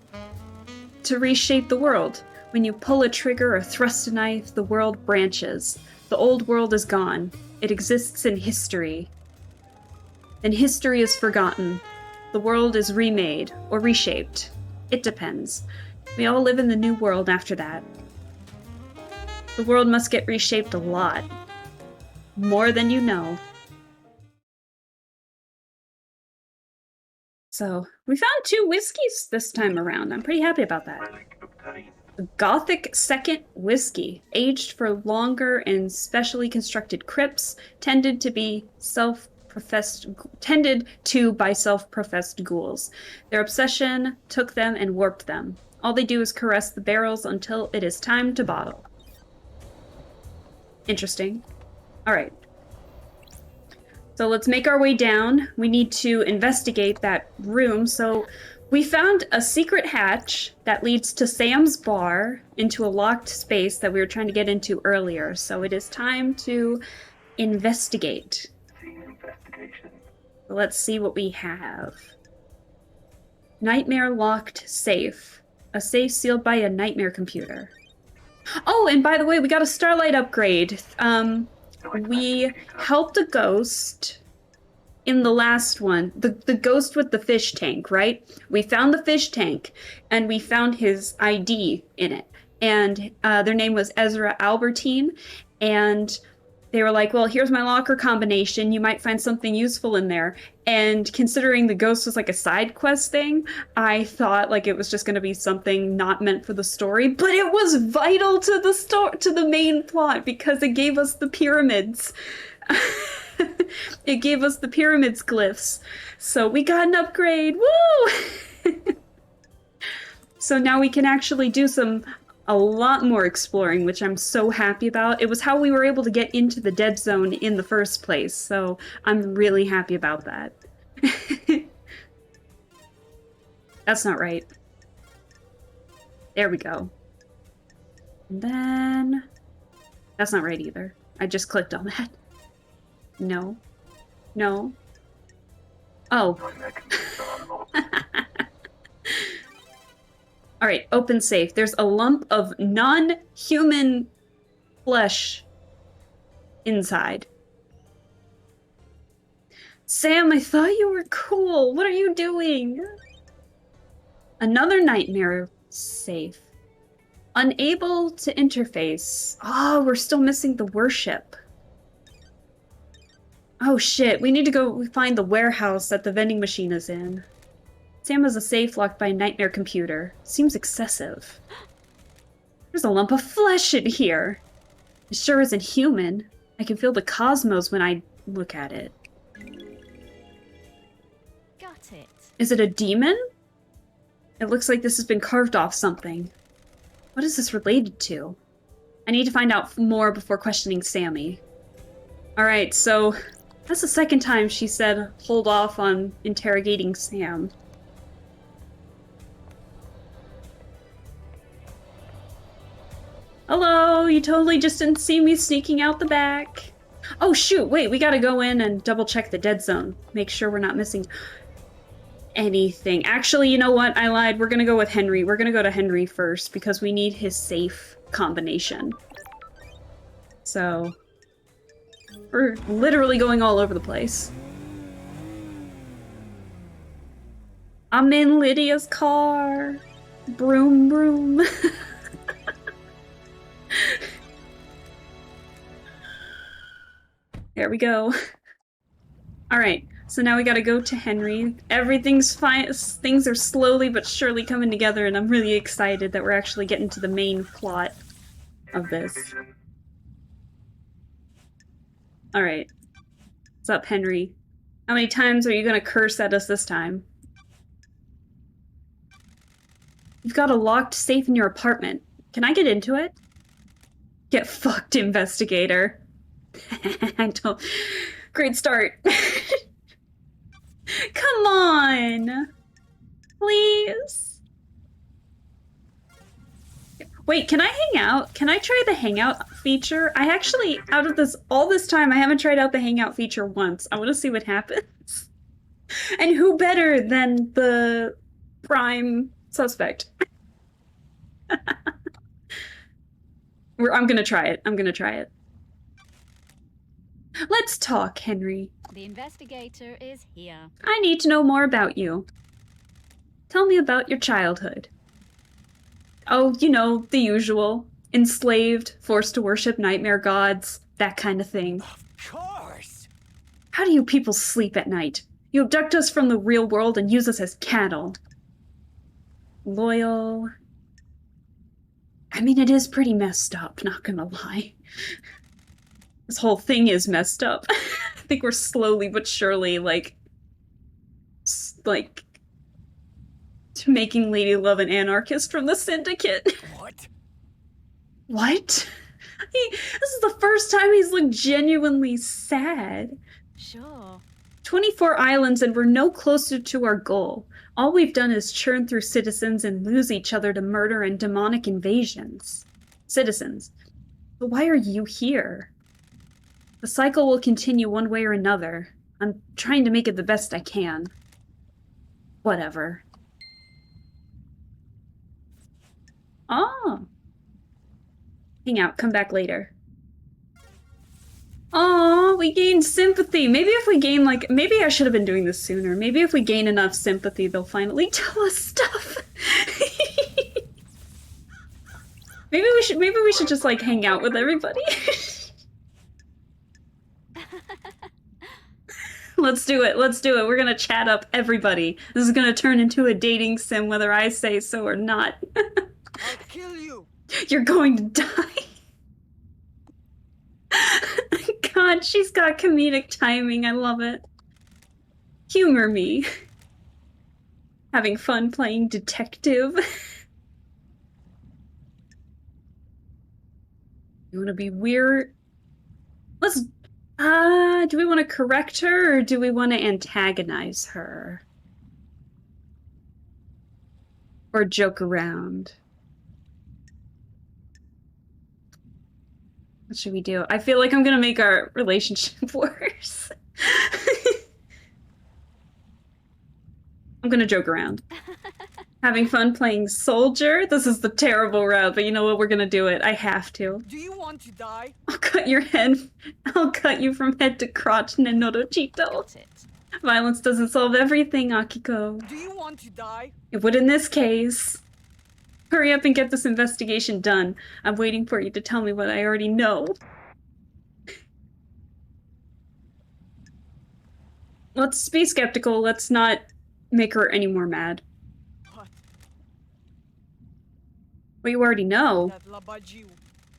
To reshape the world. When you pull a trigger or thrust a knife, the world branches. The old world is gone. It exists in history. Then history is forgotten. The world is remade, or reshaped. It depends. We all live in the new world after that. The world must get reshaped a lot. More than you know. So, we found 2 whiskeys this time around. I'm pretty happy about that. The Gothic Second Whiskey, aged for longer in specially constructed crypts, tended to by self-professed ghouls. Their obsession took them and warped them. All they do is caress the barrels until it is time to bottle. Interesting. Alright. So let's make our way down. We need to investigate that room. So we found a secret hatch that leads to Sam's bar into a locked space that we were trying to get into earlier. So it is time to investigate. So let's see what we have. Nightmare locked safe. A safe sealed by a nightmare computer. Oh, and by the way, we got a Starlight upgrade. We helped a ghost in the last one. The ghost with the fish tank, right? We found the fish tank, and we found his ID in it. And their name was Ezra Albertine, and they were like, well, here's my locker combination. You might find something useful in there. And considering the ghost was like a side quest thing, I thought like it was just going to be something not meant for the story, but it was vital to the main plot because it gave us the pyramids. It gave us the pyramids glyphs. So we got an upgrade. Woo! So now we can actually do a lot more exploring, which I'm so happy about. It was how we were able to get into the dead zone in the first place, so I'm really happy about that. That's not right. There we go. And then... That's not right either. I just clicked on that. No. No. Oh. Alright, open safe. There's a lump of non-human flesh inside. Sam, I thought you were cool. What are you doing? Another nightmare safe. Unable to interface. Oh, we're still missing the worship. Oh shit, we need to go find the warehouse that the vending machine is in. Sam has a safe locked by a nightmare computer. Seems excessive. There's a lump of flesh in here. It sure isn't human. I can feel the cosmos when I look at it. Got it. Is it a demon? It looks like this has been carved off something. What is this related to? I need to find out more before questioning Sammy. Alright, so that's the second time she said hold off on interrogating Sam. Hello, you totally just didn't see me sneaking out the back. Oh shoot, wait, we gotta go in and double check the dead zone. Make sure we're not missing anything. Actually, you know what? I lied. We're gonna go with Henry. We're gonna go to Henry first because we need his safe combination. So, we're literally going all over the place. I'm in Lydia's car. Broom, broom. There we go. Alright, so now we gotta go to Henry. Everything's fine. Things are slowly but surely coming together, and I'm really excited that we're actually getting to the main plot of this. Alright. What's up, Henry? How many times are you gonna curse at us this time? You've got a locked safe in your apartment. Can I get into it? Get fucked, investigator. I don't... Great start. Come on! Please? Wait, can I hang out? Can I try the hangout feature? I actually, out of all this time, I haven't tried out the hangout feature once. I want to see what happens. And who better than the prime suspect? I'm gonna try it. I'm gonna try it. Let's talk, Henry. The investigator is here. I need to know more about you. Tell me about your childhood. Oh, you know, the usual. Enslaved, forced to worship nightmare gods, that kind of thing. Of course! How do you people sleep at night? You abduct us from the real world and use us as cattle. Loyal. I mean, it is pretty messed up, not gonna lie. This whole thing is messed up. I think we're slowly but surely, like, making Lady Love an anarchist from the Syndicate. What? What? This is the first time he's looked genuinely sad. Sure. 24 islands and we're no closer to our goal. All we've done is churn through citizens and lose each other to murder and demonic invasions. Citizens. But why are you here? The cycle will continue one way or another. I'm trying to make it the best I can. Whatever. Oh. Hang out, come back later. Aw, we gained sympathy. Maybe if we gain, like, maybe I should have been doing this sooner. Maybe if we gain enough sympathy, they'll finally tell us stuff. maybe we should just, like, hang out with everybody. Let's do it. Let's do it. We're gonna chat up everybody. This is gonna turn into a dating sim whether I say so or not. I'll kill you! You're going to die. God, she's got comedic timing. I love it. Humor me. Having fun playing detective. You want to be weird? Let's... do we want to correct her or do we want to antagonize her? Or joke around? What should we do? I feel like I'm gonna make our relationship worse. I'm gonna joke around. Having fun playing soldier? This is the terrible route, but you know what? We're gonna do it. I have to. Do you want to die? I'll cut your head. I'll cut you from head to crotch, Nenorochito. Got it. Violence doesn't solve everything, Akiko. Do you want to die? It would in this case. Hurry up and get this investigation done. I'm waiting for you to tell me what I already know. Let's be skeptical. Let's not make her any more mad. What? Well, you already know. That Labaju.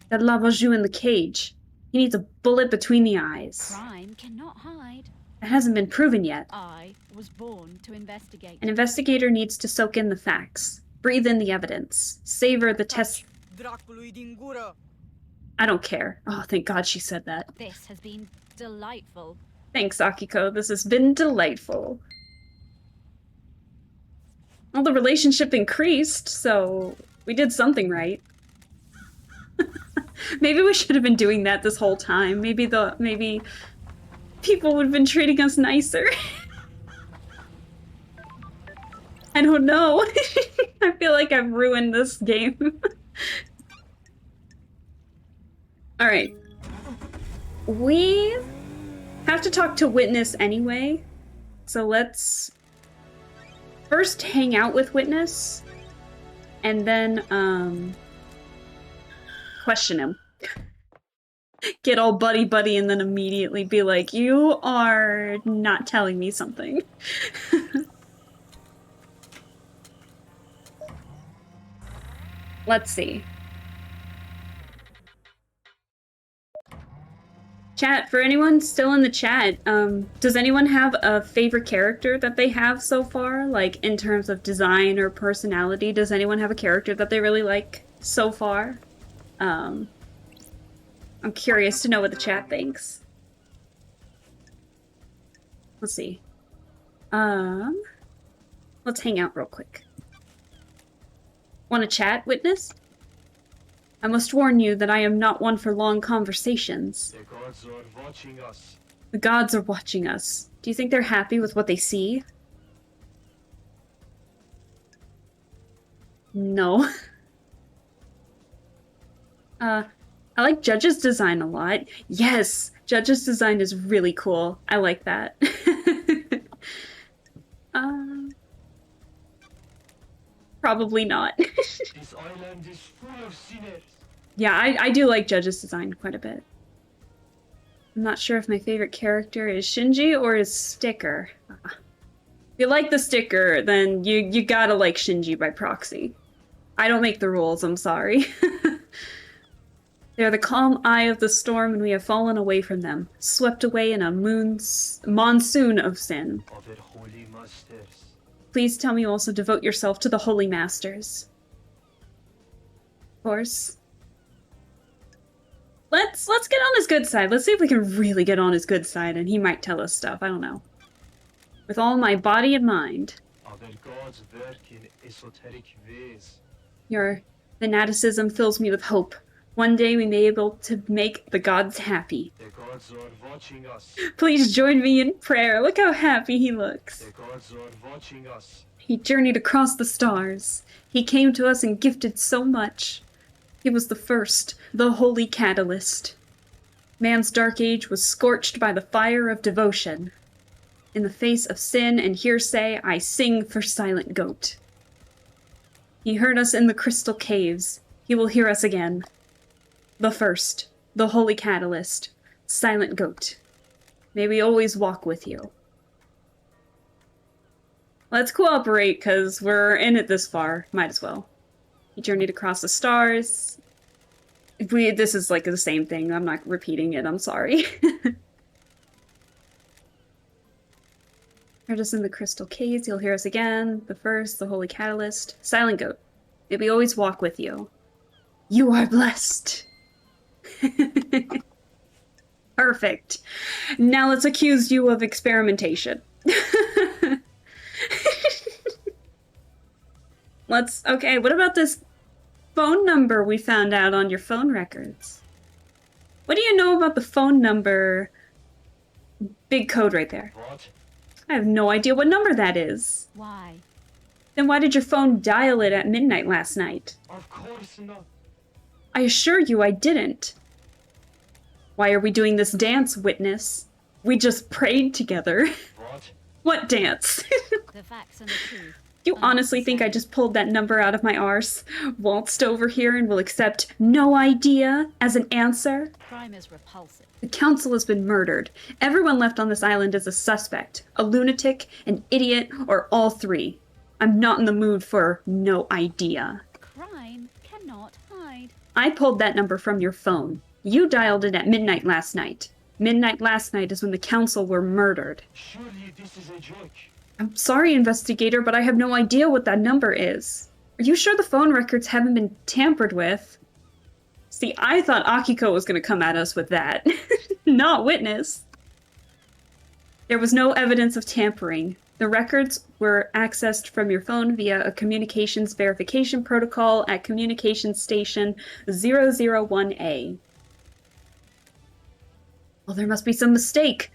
That Lavaju in the cage. He needs a bullet between the eyes. Crime cannot hide. That hasn't been proven yet. I was born to investigate. An investigator needs to soak in the facts. Breathe in the evidence. Savor the test. Dracului din gură. I don't care. Oh, thank God she said that. This has been delightful. Thanks, Akiko. This has been delightful. Well, the relationship increased, so we did something right. Maybe we should have been doing that this whole time. Maybe people would have been treating us nicer. I don't know. I feel like I've ruined this game. Alright. We have to talk to Witness anyway. So let's first hang out with Witness and then question him. Get all buddy-buddy and then immediately be like, you are not telling me something. Let's see. Chat, for anyone still in the chat, does anyone have a favorite character that they have so far? Like, in terms of design or personality, does anyone have a character that they really like so far? I'm curious to know what the chat thinks. Let's see. Let's hang out real quick. Want to chat, Witness? I must warn you that I am not one for long conversations. The gods are watching us. The gods are watching us. Do you think they're happy with what they see? No. I like Judge's design a lot. Yes! Judge's design is really cool. I like that. Probably not. This island is full of sinners. Yeah, I do like Judge's design quite a bit. I'm not sure if my favorite character is Shinji or is Sticker. If you like the Sticker, then you gotta like Shinji by proxy. I don't make the rules, I'm sorry. They are the calm eye of the storm, and we have fallen away from them, swept away in a monsoon of sin. Other holy masters. Please tell me you also devote yourself to the holy masters. Of course. Let's get on his good side. Let's see if we can really get on his good side, and he might tell us stuff. I don't know. With all my body and mind. Other gods work in esoteric ways. Your fanaticism fills me with hope. One day we may be able to make the gods happy. The gods are watching us. Please join me in prayer. Look how happy he looks. The gods are watching us. He journeyed across the stars. He came to us and gifted so much. He was the first, the holy catalyst. Man's dark age was scorched by the fire of devotion. In the face of sin and hearsay, I sing for Silent Goat. He heard us in the crystal caves. He will hear us again. The first, the holy catalyst, Silent Goat. May we always walk with you. Let's cooperate, because we're in it this far. Might as well. He journeyed across the stars. This is like the same thing. I'm not repeating it. I'm sorry. Heard us in the crystal caves. He'll hear us again. The first, the holy catalyst. Silent Goat. May we always walk with you. You are blessed. Perfect. Now let's accuse you of experimentation. Okay, what about this phone number we found out on your phone records? What do you know about the phone number? Big code right there. What? I have no idea what number that is. Why? Then why did your phone dial it at midnight last night? Of course not. I assure you I didn't. Why are we doing this dance, Witness? We just prayed together. What? What dance? The facts and the truth. You honestly think I just pulled that number out of my arse, waltzed over here, and will accept no idea as an answer? Crime is repulsive. The council has been murdered. Everyone left on this island is a suspect, a lunatic, an idiot, or all three. I'm not in the mood for no idea. Crime cannot hide. I pulled that number from your phone. You dialed it at midnight last night. Midnight last night is when the council were murdered. Surely this is a joke. I'm sorry, investigator, but I have no idea what that number is. Are you sure the phone records haven't been tampered with? See, I thought Akiko was going to come at us with that. Not Witness. There was no evidence of tampering. The records were accessed from your phone via a communications verification protocol at communications station 001A. Well, there must be some mistake.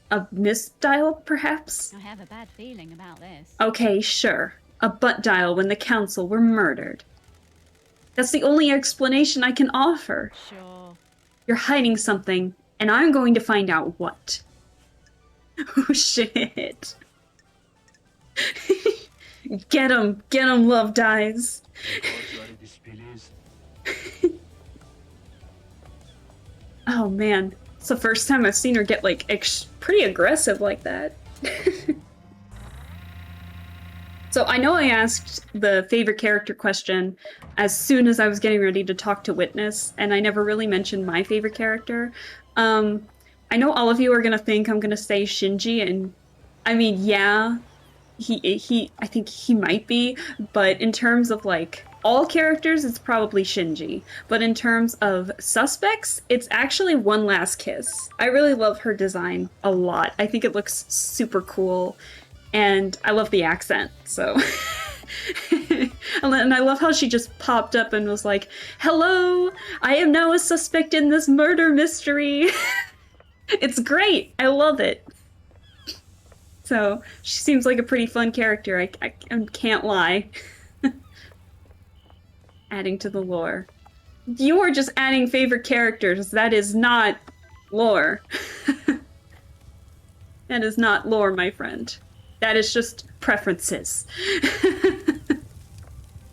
A misdial, perhaps? I have a bad feeling about this. Okay, sure. a butt dial when the council were murdered. That's the only explanation I can offer. Sure. You're hiding something, and I'm going to find out what. Oh shit. Get him, love dies. Borçları displease. Oh man, it's the first time I've seen her get like pretty aggressive like that. So I know I asked the favorite character question as soon as I was getting ready to talk to Witness, and I never really mentioned my favorite character. I know all of you are gonna think I'm gonna say Shinji, and I mean, yeah, I think he might be, but in terms of like all characters, it's probably Shinji. But in terms of suspects, it's actually One Last Kiss. I really love her design a lot. I think it looks super cool, and I love the accent, so. And I love how she just popped up and was like, "Hello, I am now a suspect in this murder mystery." It's great. I love it. So she seems like a pretty fun character. I can't lie. Adding to the lore. You are just adding favorite characters. That is not lore. That is not lore, my friend. That is just preferences.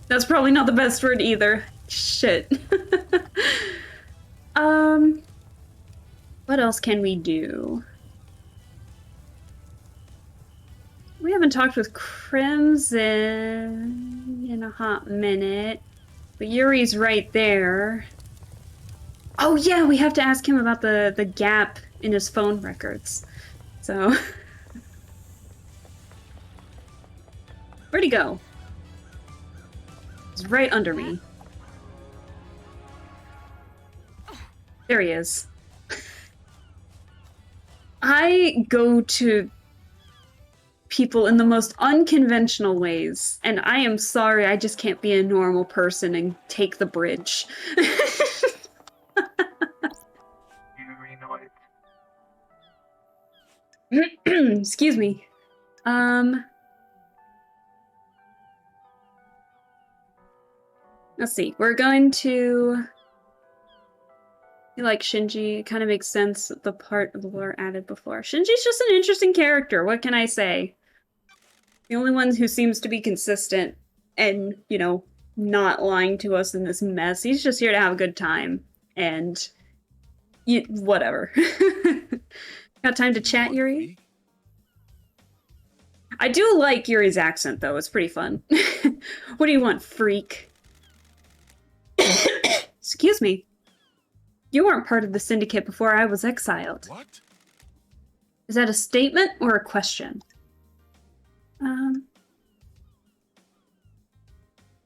That's probably not the best word either. Shit. What else can we do? We haven't talked with Crimson in a hot minute, but Yuri's right there. Oh yeah, we have to ask him about the gap in his phone records. So, where'd he go? He's right under me. There he is. I go to people in the most unconventional ways, and I am sorry, I just can't be a normal person and take the bridge. You know it. Excuse me. Let's see. We're going to... I like Shinji. It kind of makes sense, the part of the lore added before. Shinji's just an interesting character. What can I say? The only one who seems to be consistent and, you know, not lying to us in this mess. He's just here to have a good time. And... whatever. Got time to chat, Yuri? I do like Yuri's accent, though. It's pretty fun. What do you want, freak? Excuse me. You weren't part of the Syndicate before I was exiled. What? Is that a statement or a question?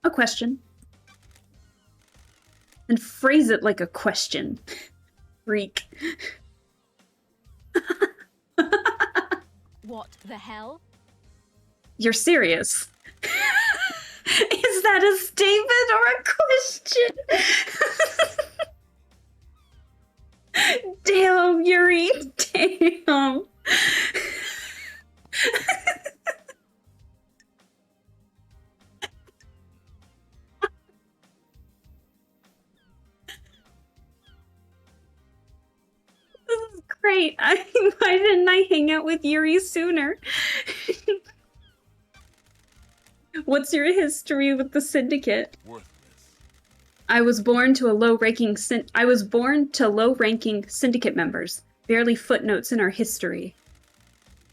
A question. And phrase it like a question. Freak. What the hell? You're serious? Is that a statement or a question? Damn, Yuri. Damn. This is great. Why didn't I hang out with Yuri sooner? What's your history with the Syndicate? Worthless. I was born to low-ranking Syndicate members, barely footnotes in our history.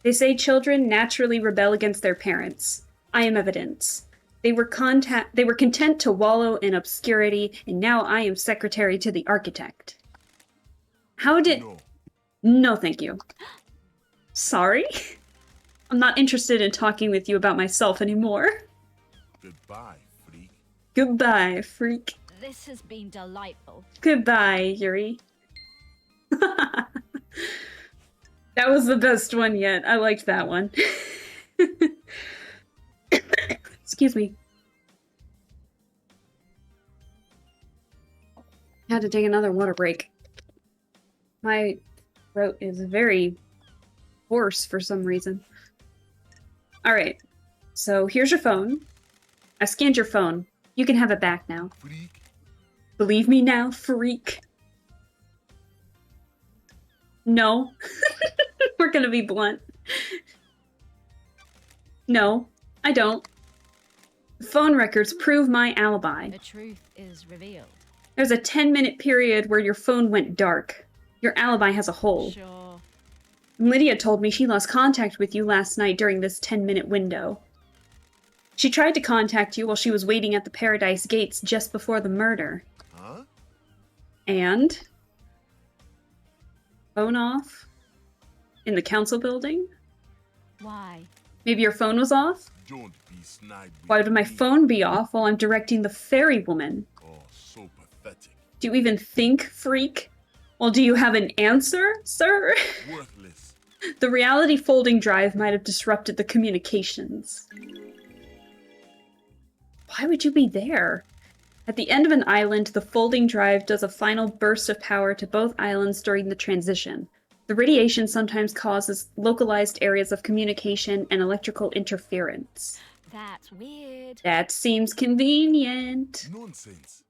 They say children naturally rebel against their parents. I am evidence. They were content to wallow in obscurity, and now I am secretary to the architect. How did... No. No, thank you. Sorry? I'm not interested in talking with you about myself anymore. Goodbye, freak. Goodbye, freak. This has been delightful. Goodbye, Yuri. That was the best one yet. I liked that one. Excuse me. Had to take another water break. My throat is very hoarse for some reason. Alright, so here's your phone. I scanned your phone. You can have it back now. Freak. Believe me now, freak. No. We're gonna be blunt. No, I don't. The phone records prove my alibi. The truth is revealed. There's a 10-minute period where your phone went dark. Your alibi has a hole. Sure. Lydia told me she lost contact with you last night during this 10-minute window. She tried to contact you while she was waiting at the Paradise Gates just before the murder. Huh? And? Phone off? In the council building? Why? Maybe your phone was off? Don't be snide. with Why would my me. phone be off while I'm directing the fairy woman? Oh, so pathetic. Do you even think, freak? Well, do you have an answer, sir? Worthless. The reality folding drive might have disrupted the communications. Why would you be there? At the end of an island, the folding drive does a final burst of power to both islands during the transition. The radiation sometimes causes localized areas of communication and electrical interference. That's weird. That seems convenient. Nonsense.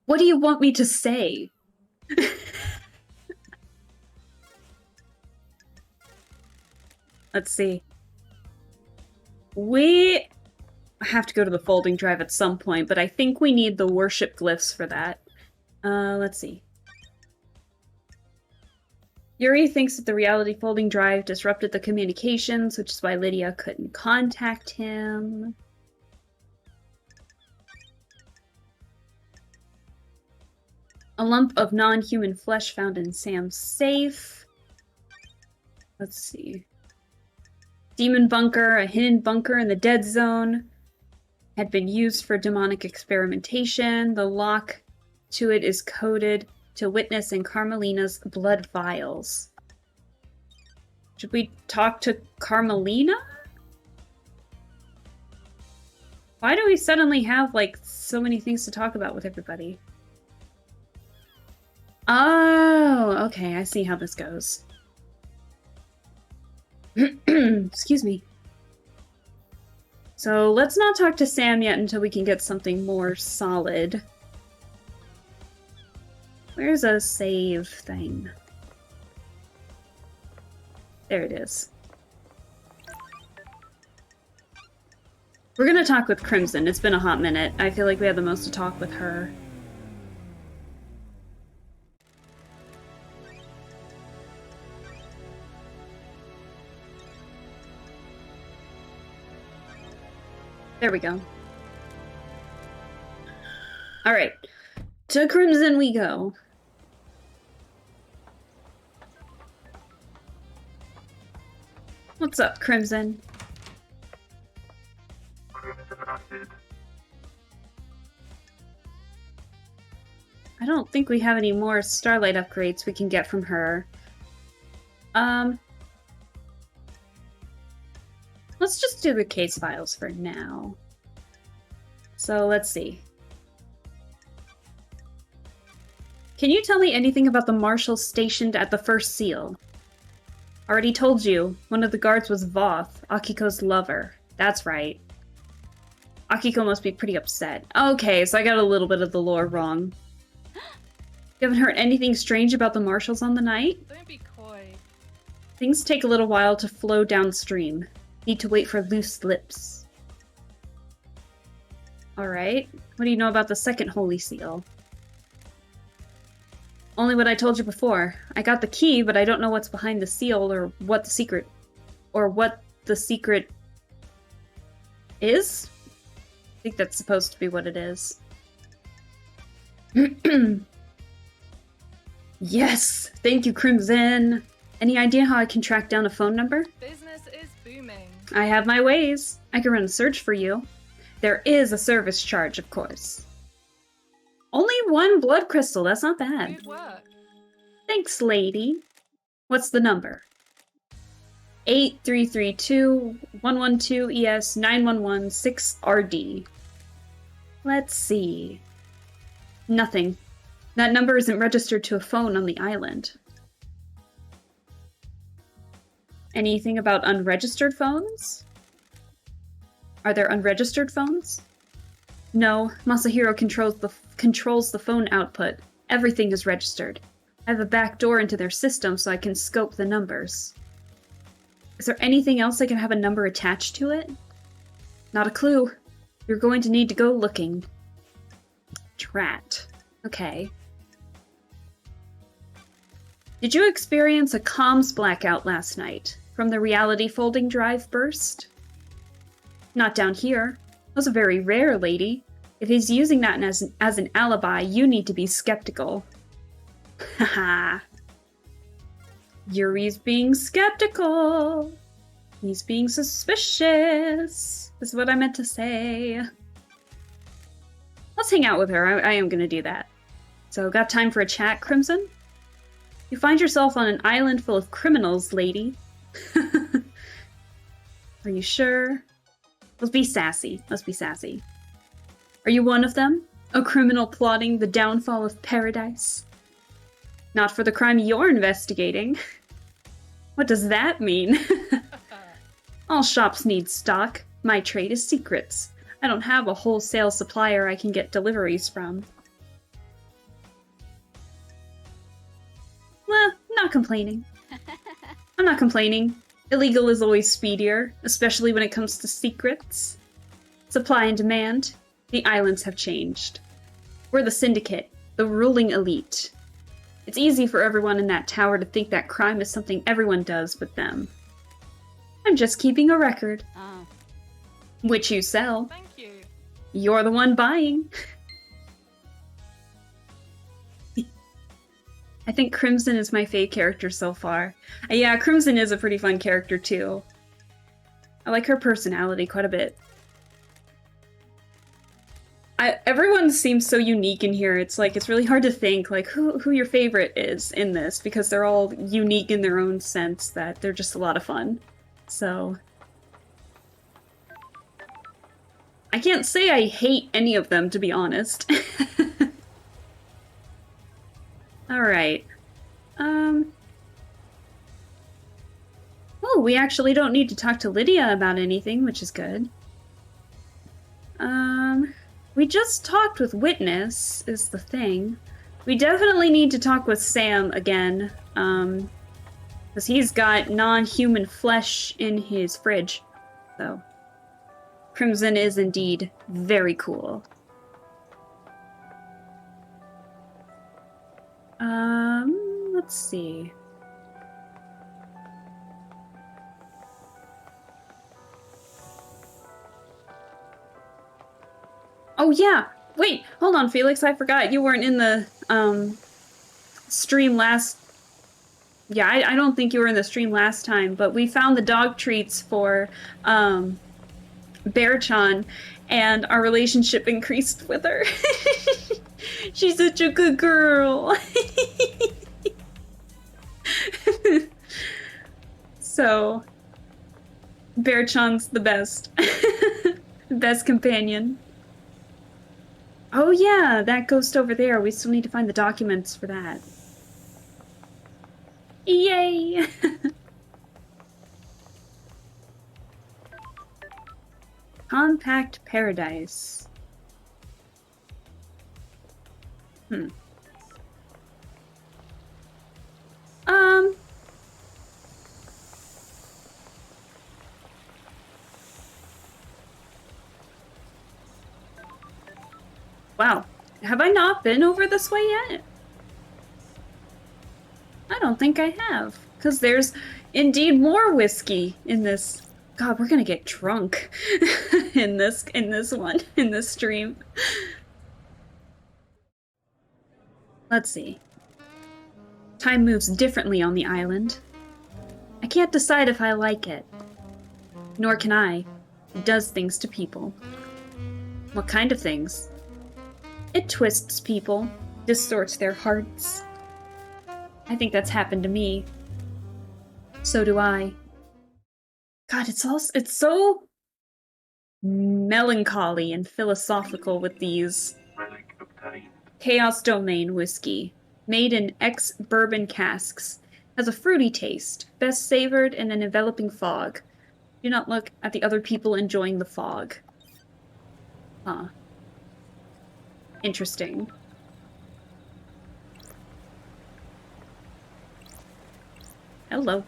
What do you want me to say? Let's see. We have to go to the folding drive at some point, but I think we need the worship glyphs for that. Let's see. Yuri thinks that the reality folding drive disrupted the communications, which is why Lydia couldn't contact him. A lump of non-human flesh found in Sam's safe. Let's see. Demon bunker, a hidden bunker in the dead zone, had been used for demonic experimentation. The lock to it is coded to witness in Carmelina's blood vials. Should we talk to Carmelina? Why do we suddenly have, like, so many things to talk about with everybody? Oh, okay, I see how this goes. Excuse me. So let's not talk to Sam yet until we can get something more solid. Where's a save thing? There it is. We're gonna talk with Crimson. It's been a hot minute. I feel like we had the most to talk with her. There we go. Alright. To Crimson we go. What's up, Crimson? I don't think we have any more Starlight upgrades we can get from her. Let's just do the case files for now. So let's see. Can you tell me anything about the marshal stationed at the first seal? Already told you, one of the guards was Voth, Akiko's lover. That's right. Akiko must be pretty upset. Okay, so I got a little bit of the lore wrong. You haven't heard anything strange about the marshals on the night? Don't be coy. Things take a little while to flow downstream. Need to wait for loose lips. Alright, what do you know about the second holy seal? Only what I told you before. I got the key, but I don't know what's behind the seal or what the secret is? I think that's supposed to be what it is. Yes! Thank you, Crimson! Any idea how I can track down a phone number? Business is booming. I have my ways. I can run a search for you. There is a service charge, of course. Only one blood crystal, that's not bad. Good work. Thanks, lady. What's the number? 8332-112-ES-911-6RD. Let's see. Nothing. That number isn't registered to a phone on the island. Anything about unregistered phones? Are there unregistered phones? No, Masahiro controls the phone output. Everything is registered. I have a back door into their system so I can scope the numbers. Is there anything else that can have a number attached to it? Not a clue. You're going to need to go looking. Drat. Okay. Did you experience a comms blackout last night from the reality folding drive burst? Not down here. Those are very rare, lady. If he's using that as an alibi, you need to be skeptical. Haha. Yuri's being skeptical. He's being suspicious. Is what I meant to say. Let's hang out with her. I am gonna do that. So, got time for a chat, Crimson? You find yourself on an island full of criminals, lady. Are you sure? Let's be sassy. Let's be sassy. Are you one of them? A criminal plotting the downfall of paradise? Not for the crime you're investigating. What does that mean? All shops need stock. My trade is secrets. I don't have a wholesale supplier I can get deliveries from. Well, not complaining. I'm not complaining. Illegal is always speedier, especially when it comes to secrets. Supply and demand. The islands have changed. We're the Syndicate, the ruling elite. It's easy for everyone in that tower to think that crime is something everyone does but them. I'm just keeping a record. Oh. Which you sell. Thank you. You're the one buying. I think Crimson is my fave character so far. Yeah, Crimson is a pretty fun character too. I like her personality quite a bit. Everyone seems so unique in here. It's like, it's really hard to think like who your favorite is in this, because they're all unique in their own sense that they're just a lot of fun. So I can't say I hate any of them, to be honest. Alright. Oh, we actually don't need to talk to Lydia about anything, which is good. We just talked with Witness, is the thing. We definitely need to talk with Sam again, because he's got non-human flesh in his fridge. So, Crimson is indeed very cool. Let's see. Oh yeah! Wait, hold on, Felix, I forgot you weren't in the, stream last... Yeah, I don't think you were in the stream last time, but we found the dog treats for, Bear-chan, and our relationship increased with her. She's such a good girl! So, Bear-chan's the best. Best companion. Oh yeah, that ghost over there. We still need to find the documents for that. Yay! Compact Paradise. Wow. Have I not been over this way yet? I don't think I have. Because there's indeed more whiskey in this. God, we're gonna get drunk in this stream. Let's see. Time moves differently on the island. I can't decide if I like it. Nor can I. It does things to people. What kind of things? It twists people, distorts their hearts. I think that's happened to me. So do I. God, it's so melancholy and philosophical with these. Relic obtained. Chaos Domain whiskey, made in ex-bourbon casks, has a fruity taste, best savored in an enveloping fog. Do not look at the other people enjoying the fog. Huh. Interesting. Hello.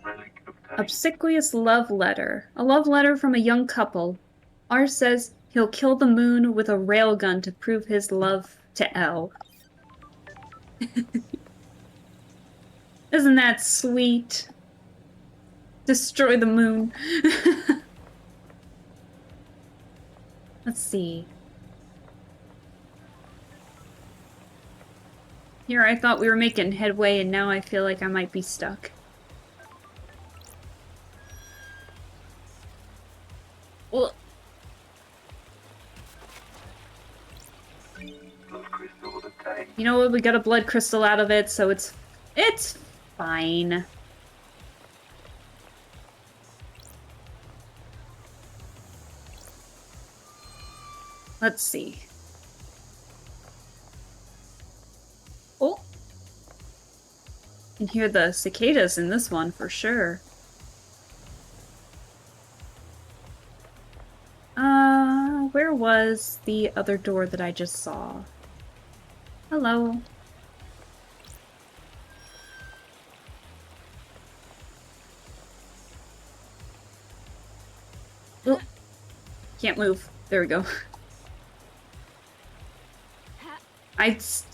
Relic obtained. Obsequious love letter. A love letter from a young couple. R says he'll kill the moon with a railgun to prove his love to L. Isn't that sweet? Destroy the moon. Let's see. Here I thought we were making headway and now I feel like I might be stuck. Well, Blood crystal obtained. you know what? We got a blood crystal out of it, so it's fine. Let's see. Oh. You can hear the cicadas in this one for sure. Where was the other door that I just saw? Hello. Oh. Can't move. There we go.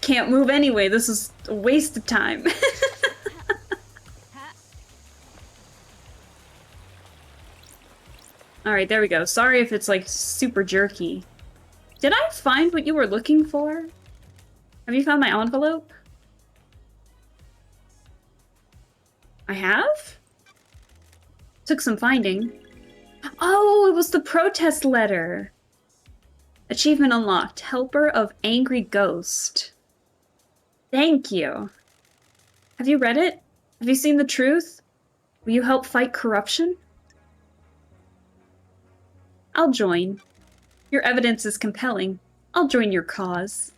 Can't move anyway. This is a waste of time. Alright, there we go. Sorry if it's like super jerky. Did I find what you were looking for? Have you found my envelope? I have? Took some finding. Oh, it was the protest letter. Achievement unlocked. Helper of Angry Ghost. Thank you. Have you read it? Have you seen the truth? Will you help fight corruption? I'll join. Your evidence is compelling. I'll join your cause.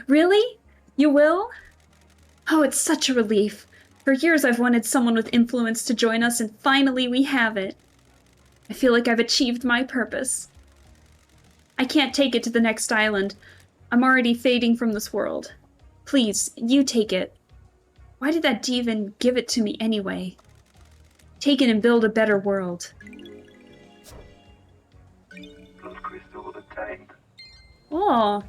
Really? You will? Oh, it's such a relief. For years I've wanted someone with influence to join us, and finally we have it. I feel like I've achieved my purpose. I can't take it to the next island. I'm already fading from this world. Please, you take it. Why did that demon give it to me anyway? Take it and build a better world. Blood crystal obtained. Oh.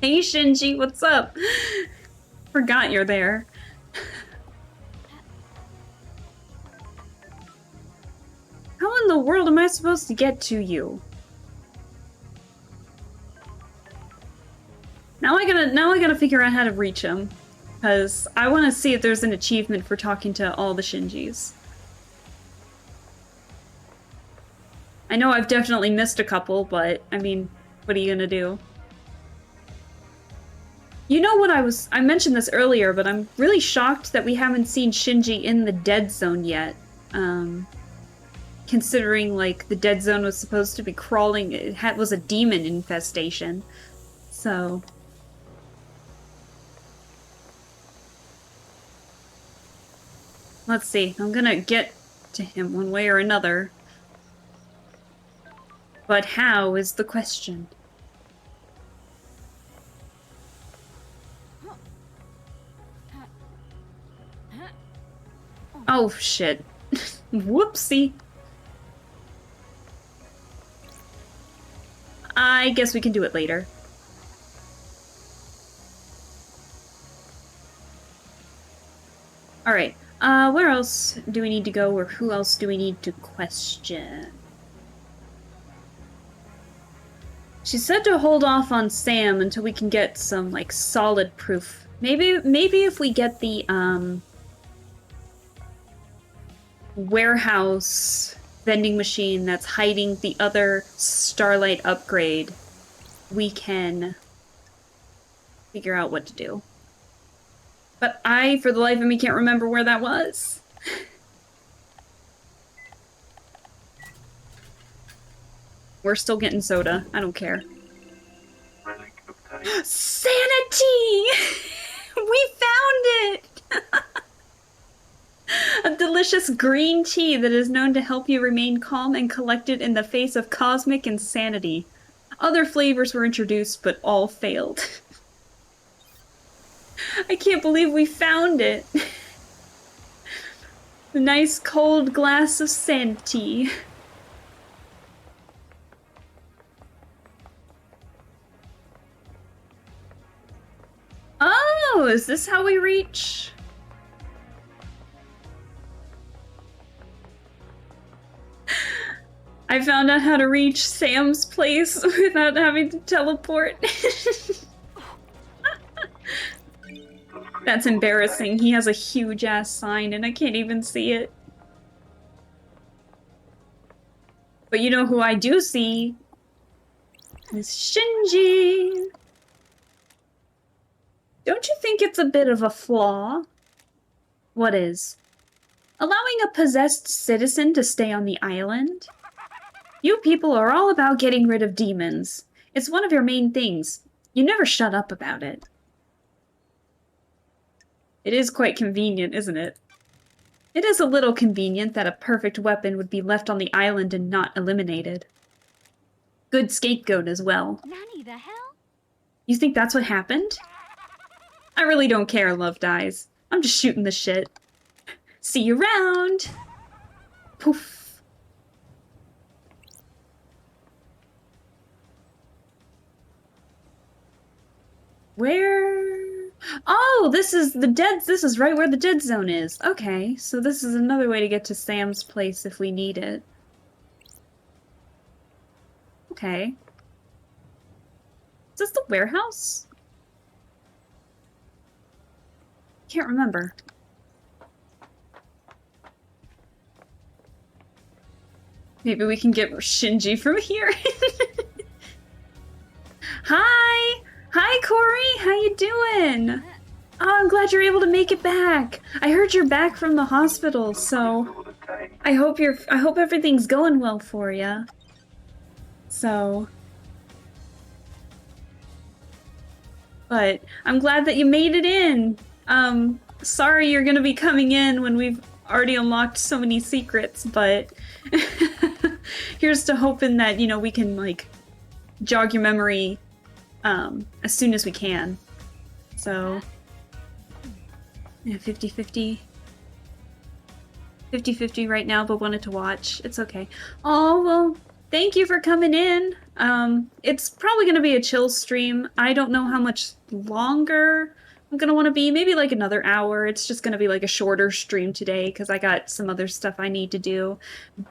Hey Shinji, what's up? Forgot you're there. How in the world am I supposed to get to you? Now I gotta figure out how to reach him. Because I want to see if there's an achievement for talking to all the Shinjis. I know I've definitely missed a couple, but, I mean, what are you gonna do? You know what I mentioned this earlier, but I'm really shocked that we haven't seen Shinji in the dead zone yet. Considering, like, the dead zone was supposed to be crawling, it was a demon infestation. So... let's see, I'm gonna get to him one way or another. But how is the question? Oh, shit. Whoopsie. I guess we can do it later. Alright, where else do we need to go, or who else do we need to question? She said to hold off on Sam until we can get some, like, solid proof. Maybe if we get the, warehouse vending machine that's hiding the other Starlight upgrade, we can figure out what to do. But I, for the life of me, can't remember where that was. We're still getting soda. I don't care. Relic obtained. Sanity! We found it! A delicious green tea that is known to help you remain calm and collected in the face of cosmic insanity. Other flavors were introduced, but all failed. I can't believe we found it. A nice cold glass of sand tea. Oh, is this how we reach? I found out how to reach Sam's place without having to teleport. That's embarrassing. He has a huge ass sign and I can't even see it. But you know who I do see? Is Shinji. Don't you think it's a bit of a flaw? What is? Allowing a possessed citizen to stay on the island? You people are all about getting rid of demons. It's one of your main things. You never shut up about it. It is quite convenient, isn't it? It is a little convenient that a perfect weapon would be left on the island and not eliminated. Good scapegoat as well. Nanny, the hell? You think that's what happened? I really don't care, Love Dies. I'm just shooting the shit. See you around! Poof. Where? Oh, this is right where the dead zone is. Okay, so this is another way to get to Sam's place if we need it. Okay. Is this the warehouse? Can't remember. Maybe we can get Shinji from here. Hi! Hi, Corey! How you doing? Oh, I'm glad you're able to make it back. I heard you're back from the hospital, so I hope everything's going well for you. So, but I'm glad that you made it in. Sorry you're gonna be coming in when we've already unlocked so many secrets, but here's to hoping that, you know, we can, like, jog your memory as soon as we can. So, yeah, 50-50. 50-50 right now, but wanted to watch. It's okay. Oh, well, thank you for coming in. It's probably going to be a chill stream. I don't know how much longer I'm going to want to be. Maybe like another hour. It's just going to be like a shorter stream today because I got some other stuff I need to do.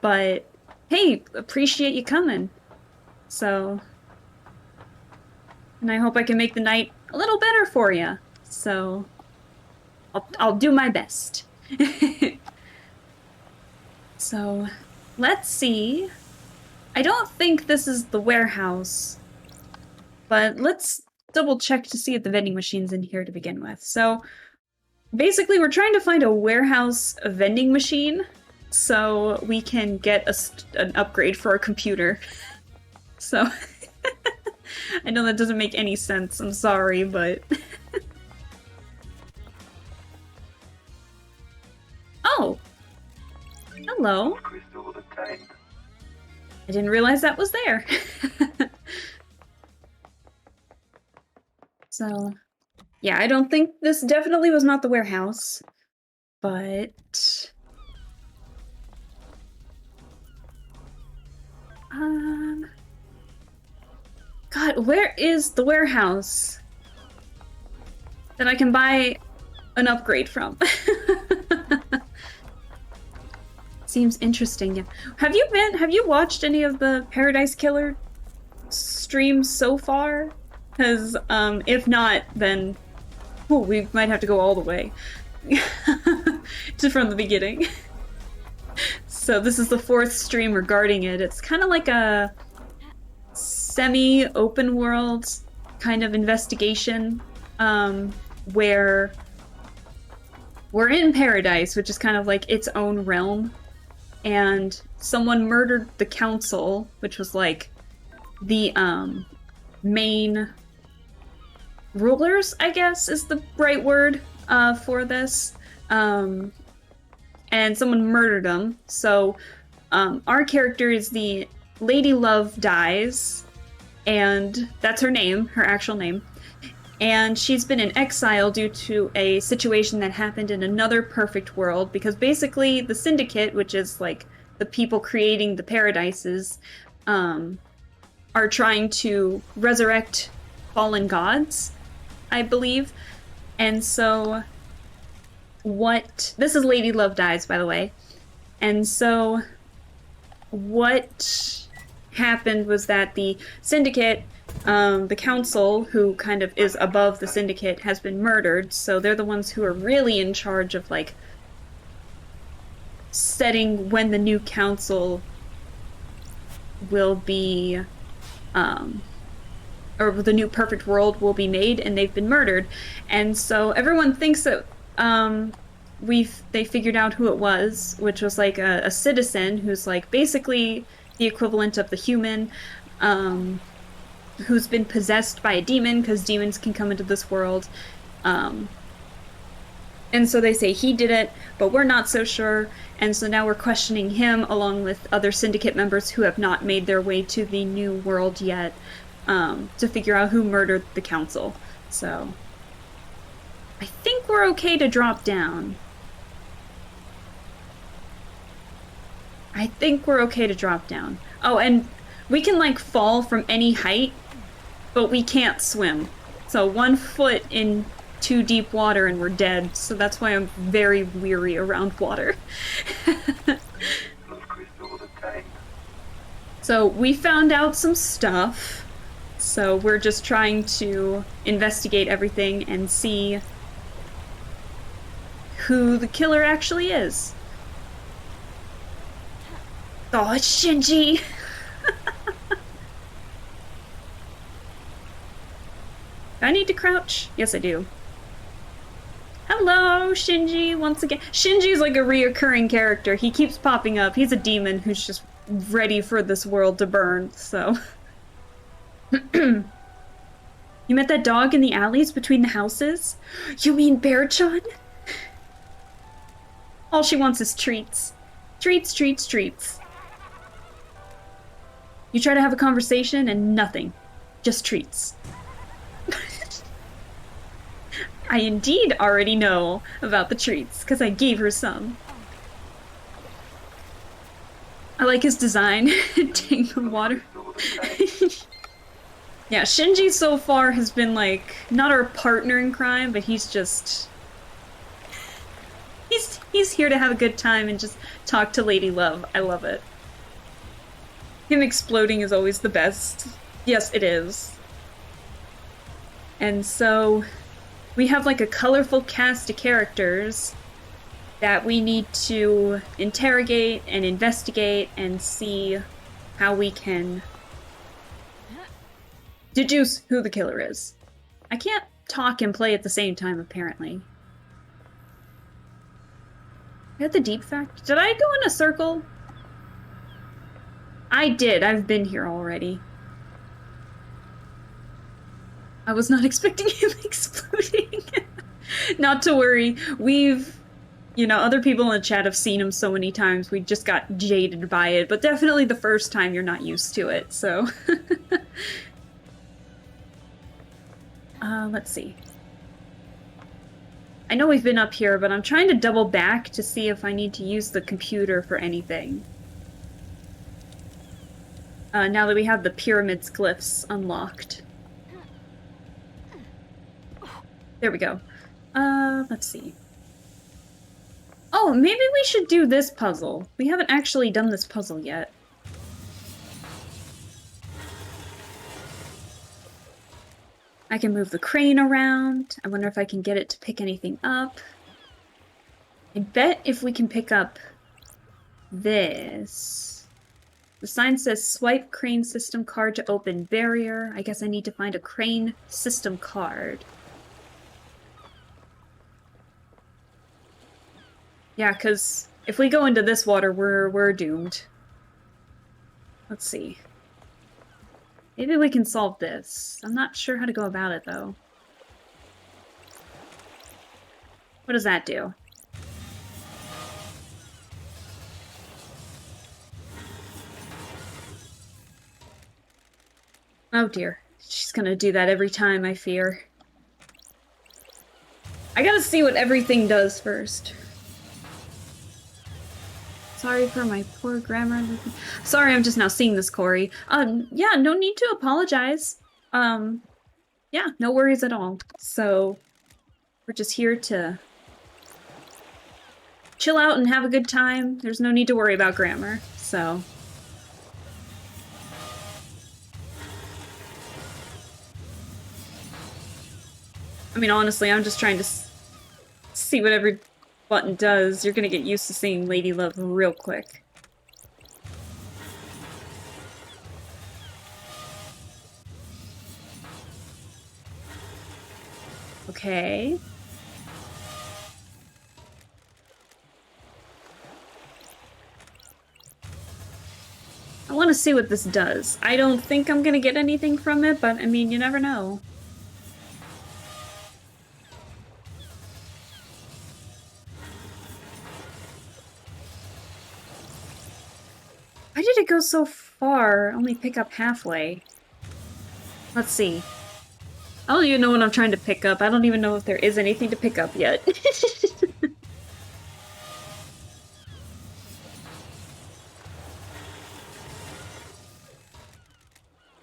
But, hey, appreciate you coming. So, and I hope I can make the night a little better for you. So, I'll do my best. So, let's see. I don't think this is the warehouse, but let's double check to see if the vending machine's in here to begin with. So, basically we're trying to find a warehouse vending machine so we can get an upgrade for our computer. So, I know that doesn't make any sense, I'm sorry, but... Oh! Hello. Crystal attained. I didn't realize that was there. So, yeah, I don't think this definitely was not the warehouse, but... God, where is the warehouse that I can buy an upgrade from? Seems interesting. Yeah. Have you watched any of the Paradise Killer streams so far? Because, if not, then we might have to go all the way to from the beginning. So this is the 4th stream regarding it. It's kind of like a semi-open world kind of investigation, where we're in Paradise, which is kind of like its own realm, and someone murdered the council, which was like the main rulers, I guess is the right word for this. and someone murdered him. So our character is the Lady Love Dies, and that's her name, her actual name. And she's been in exile due to a situation that happened in another perfect world, because basically the Syndicate, which is like the people creating the paradises, are trying to resurrect fallen gods, I believe. And so this is Lady Love Dies, by the way. And so what happened was that the Syndicate, the council, who kind of is above the Syndicate, has been murdered, so they're the ones who are really in charge of, like, setting when the new council will be, or the new perfect world will be made, and they've been murdered. And so everyone thinks that, they figured out who it was, which was, like, a citizen who's, like, basically the equivalent of the human, who's been possessed by a demon, because demons can come into this world. And so they say he did it, but we're not so sure, and so now we're questioning him along with other Syndicate members who have not made their way to the new world yet, to figure out who murdered the council. So I think we're okay to drop down. I think we're okay to drop down. Oh, and we can, like, fall from any height, but we can't swim. So 1 foot in too deep water and we're dead, so that's why I'm very weary around water. Love crystal obtained. So we found out some stuff, so we're just trying to investigate everything and see who the killer actually is. Oh, it's Shinji! Do I need to crouch? Yes, I do. Hello, Shinji, once again. Shinji's like a reoccurring character. He keeps popping up. He's a demon who's just ready for this world to burn, so... You met that dog in the alleys between the houses? You mean Bear-chan? All she wants is treats. Treats, treats, treats. You try to have a conversation and nothing. Just treats. I indeed already know about the treats, because I gave her some. I like his design. Take the water. Yeah, Shinji so far has been, like, not our partner in crime, but he's just... He's here to have a good time and just talk to Lady Love. I love it. Him exploding is always the best. Yes, it is. And so... we have, like, a colorful cast of characters that we need to interrogate and investigate and see how we can deduce who the killer is. I can't talk and play at the same time, apparently. I had the deep fact. Did I go in a circle? I did. I've been here already. I was not expecting him exploding. Not to worry. We've, you know, other people in the chat have seen him so many times. We just got jaded by it. But definitely the first time you're not used to it, so. Let's see. I know we've been up here, but I'm trying to double back to see if I need to use the computer for anything. Now that we have the pyramid's glyphs unlocked. There we go. Let's see. Oh, maybe we should do this puzzle. We haven't actually done this puzzle yet. I can move the crane around. I wonder if I can get it to pick anything up. I bet if we can pick up this... The sign says swipe crane system card to open barrier. I guess I need to find a crane system card. Yeah, because if we go into this water, we're doomed. Let's see. Maybe we can solve this. I'm not sure how to go about it, though. What does that do? Oh dear. She's gonna do that every time, I fear. I gotta see what everything does first. Sorry for my poor grammar. Sorry, I'm just now seeing this, Corey. Yeah, no need to apologize. Yeah, no worries at all. So, we're just here to chill out and have a good time. There's no need to worry about grammar, so... I mean, honestly, I'm just trying to see what every button does. You're gonna get used to seeing Lady Love real quick. Okay. I want to see what this does. I don't think I'm gonna get anything from it, but I mean, you never know. Why did it go so far? Only pick up halfway. Let's see. I don't even know what I'm trying to pick up. I don't even know if there is anything to pick up yet.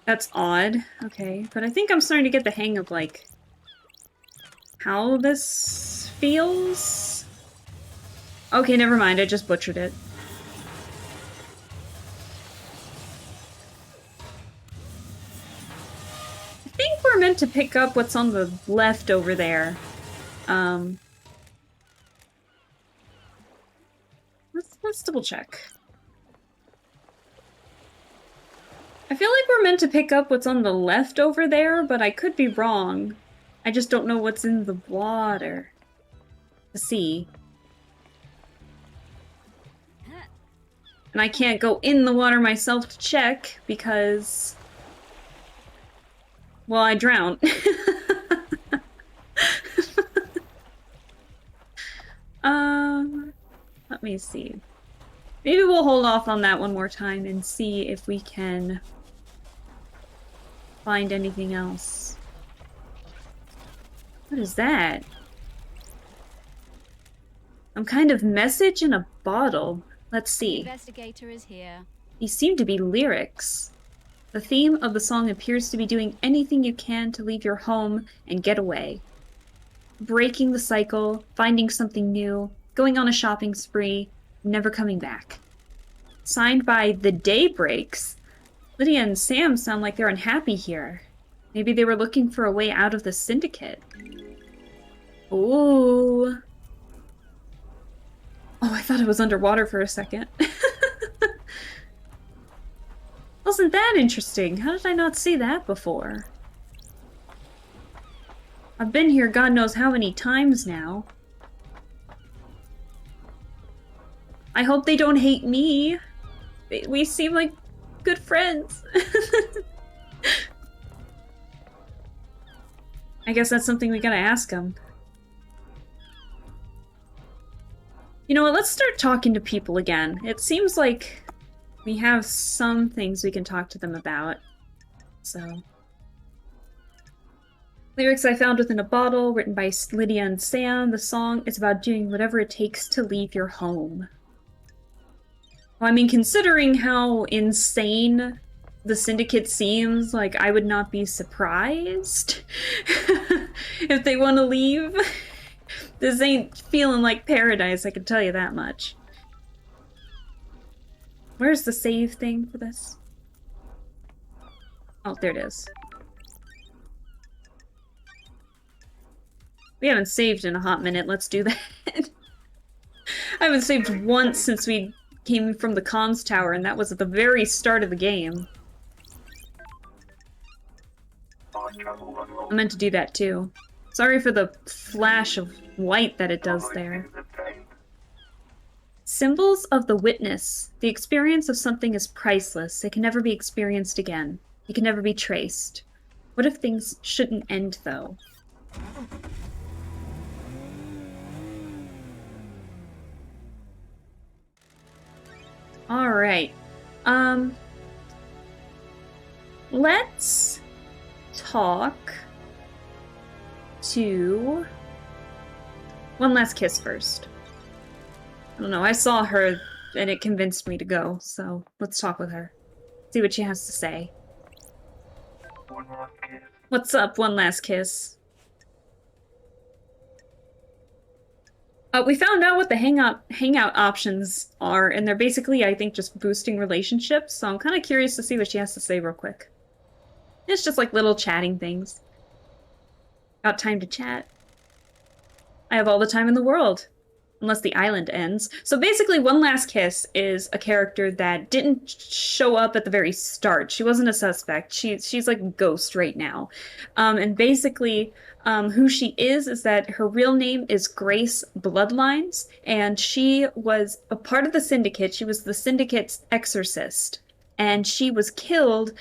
That's odd. Okay, but I think I'm starting to get the hang of, like, how this feels? Okay, never mind. I just butchered it. I think we're meant to pick up what's on the left over there. Let's double check. I feel like we're meant to pick up what's on the left over there, but I could be wrong. I just don't know what's in the water. The sea. And I can't go in the water myself to check because... well, I drowned. Let me see. Maybe we'll hold off on that one more time and see if we can find anything else. What is that? Some kind of message in a bottle. Let's see. Investigator is here. These seem to be lyrics. The theme of the song appears to be doing anything you can to leave your home and get away. Breaking the cycle, finding something new, going on a shopping spree, never coming back. Signed by The Daybreaks. Lydia and Sam sound like they're unhappy here. Maybe they were looking for a way out of the Syndicate. Ooh. Oh, I thought it was underwater for a second. Wasn't that interesting? How did I not see that before? I've been here God knows how many times now. I hope they don't hate me. We seem like good friends. I guess that's something we gotta ask them. You know what, let's start talking to people again. It seems like we have some things we can talk to them about. So... lyrics I found within a bottle, written by Lydia and Sam. The song is about doing whatever it takes to leave your home. Well, I mean, considering how insane the Syndicate seems, like, I would not be surprised if they want to leave. This ain't feeling like paradise, I can tell you that much. Where's the save thing for this? Oh, there it is. We haven't saved in a hot minute, let's do that. I haven't saved once since we came from the comms tower, and that was at the very start of the game. I meant to do that too. Sorry for the flash of light that it does there. Symbols of the witness. The experience of something is priceless. It can never be experienced again. It can never be traced. What if things shouldn't end, though? Alright. let's talk to One Last Kiss first. I don't know, I saw her and it convinced me to go, so let's talk with her. See what she has to say. One last kiss. What's up, One Last Kiss? We found out what the hangout options are, and they're basically, I think, just boosting relationships, so I'm kind of curious to see what she has to say real quick. It's just like little chatting things. Got time to chat? I have all the time in the world. Unless the island ends. So basically, One Last Kiss is a character that didn't show up at the very start. She wasn't a suspect. She's like a ghost right now. And basically, who she is that her real name is Grace Bloodlines, and she was a part of the Syndicate. She was the Syndicate's exorcist. And she was killed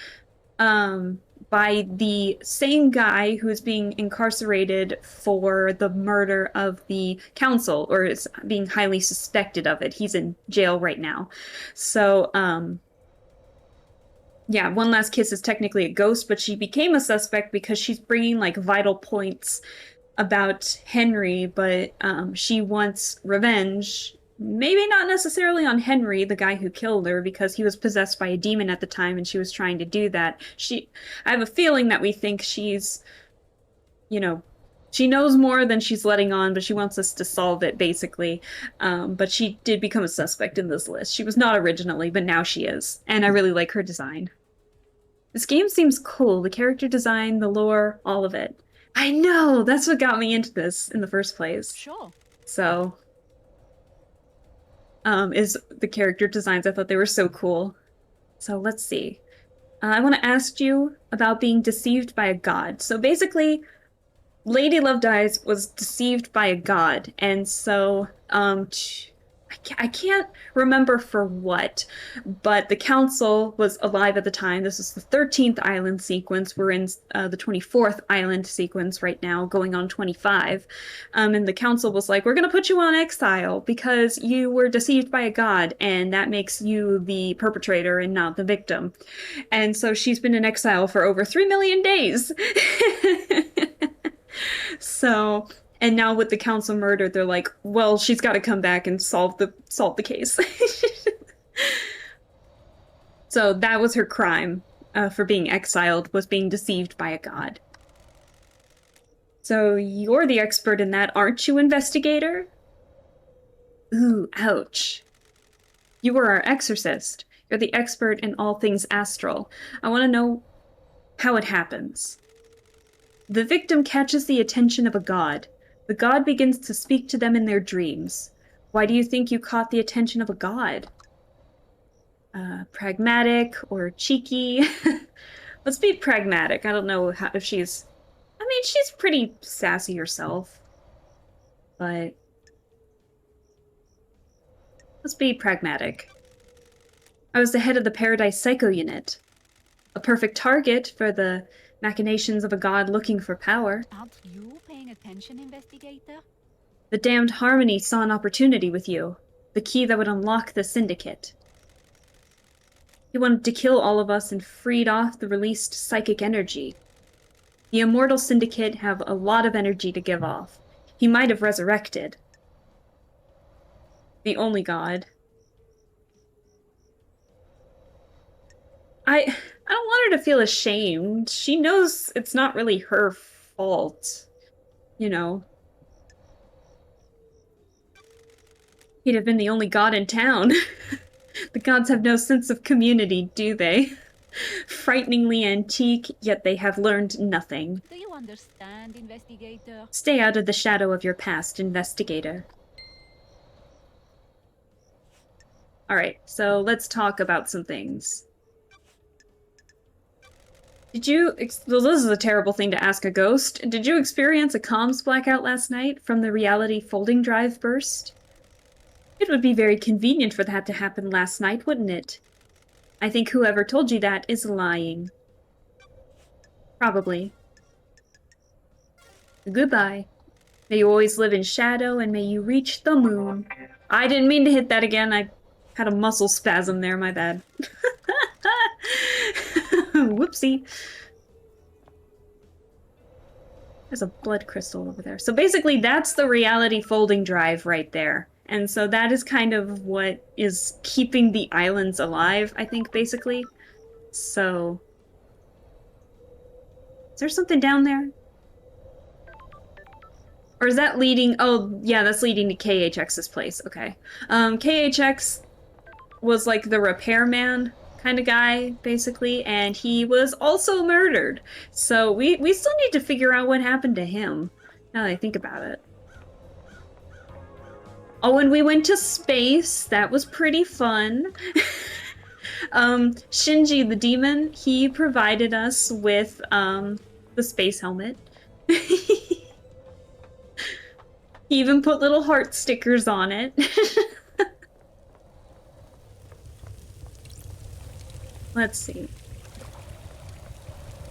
by the same guy who's being incarcerated for the murder of the council, or is being highly suspected of it. He's in jail right now. So, yeah, One Last Kiss is technically a ghost, but she became a suspect because she's bringing, like, vital points about Henry, but she wants revenge. Maybe not necessarily on Henry, the guy who killed her, because he was possessed by a demon at the time and she was trying to do that. I have a feeling that we think she's, you know, she knows more than she's letting on, but she wants us to solve it, basically. But she did become a suspect in this list. She was not originally, but now she is. And I really like her design. This game seems cool. The character design, the lore, all of it. I know! That's what got me into this in the first place. Sure. So... is the character designs. I thought they were so cool. So let's see. I want to ask you about being deceived by a god. So basically, Lady Love Dies was deceived by a god, and so I can't remember for what, but the council was alive at the time. This is the 13th island sequence. We're in the 24th island sequence right now, going on 25. And the council was like, we're going to put you on exile because you were deceived by a god, and that makes you the perpetrator and not the victim. And so she's been in exile for over 3 million days. So... And now with the council murder, they're like, well, she's got to come back and solve the case. So that was her crime for being exiled, was being deceived by a god. So you're the expert in that, aren't you, investigator? Ooh, ouch. You were our exorcist. You're the expert in all things astral. I want to know how it happens. The victim catches the attention of a god. The god begins to speak to them in their dreams. Why do you think you caught the attention of a god? Pragmatic or cheeky? Let's be pragmatic. I don't know if she's... I mean, she's pretty sassy herself. But... let's be pragmatic. I was the head of the Paradise Psycho Unit. A perfect target for the machinations of a god looking for power. Aren't you paying attention, investigator? The damned Harmony saw an opportunity with you. The key that would unlock the Syndicate. He wanted to kill all of us and freed off the released psychic energy. The immortal Syndicate have a lot of energy to give off. He might have resurrected. The only god. I don't want her to feel ashamed. She knows it's not really her fault. You know. He'd have been the only god in town. The gods have no sense of community, do they? Frighteningly antique, yet they have learned nothing. Do you understand, investigator? Stay out of the shadow of your past, investigator. Alright, so let's talk about some things. Well, this is a terrible thing to ask a ghost. Did you experience a comms blackout last night from the reality folding drive burst? It would be very convenient for that to happen last night, wouldn't it? I think whoever told you that is lying. Probably. Goodbye. May you always live in shadow, and may you reach the moon. I didn't mean to hit that again. I had a muscle spasm there, my bad. Whoopsie. There's a blood crystal over there. So basically that's the reality folding drive right there. And so that is kind of what is keeping the islands alive, I think, basically. So... Is there something down there? Or is that leading... Oh, yeah, that's leading to KHX's place. Okay. KHX was like the repairman kind of guy, basically, and he was also murdered. So we still need to figure out what happened to him, now that I think about it. Oh, and we went to space. That was pretty fun. Shinji the demon, he provided us with the space helmet. He even put little heart stickers on it. Let's see.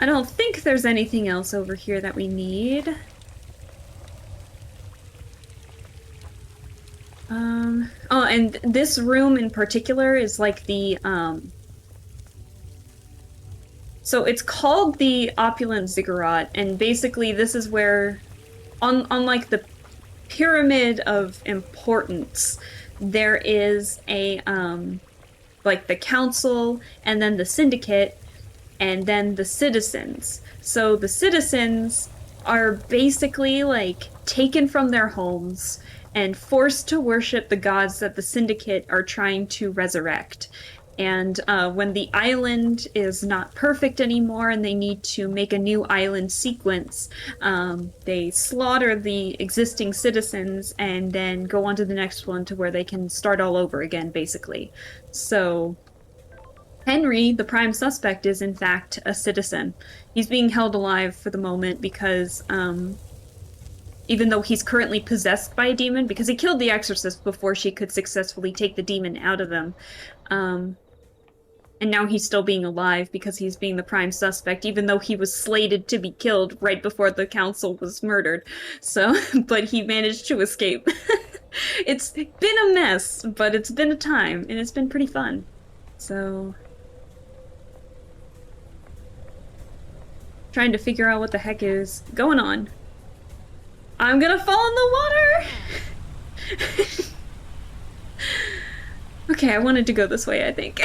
I don't think there's anything else over here that we need. Oh, and this room in particular is like the, so it's called the Opulent Ziggurat, and basically this is where, on like the pyramid of importance, there is a, like the council, and then the syndicate, and then the citizens. So the citizens are basically like taken from their homes and forced to worship the gods that the Syndicate are trying to resurrect. And when the island is not perfect anymore and they need to make a new island sequence, they slaughter the existing citizens and then go on to the next one to where they can start all over again, basically. So Henry, the prime suspect, is in fact a citizen. He's being held alive for the moment because even though he's currently possessed by a demon, because he killed the exorcist before she could successfully take the demon out of him. And now he's still being alive because he's being the prime suspect, even though he was slated to be killed right before the council was murdered. So, but he managed to escape. It's been a mess, but it's been a time, and it's been pretty fun. So... trying to figure out what the heck is going on. I'm gonna fall in the water! Okay, I wanted to go this way, I think.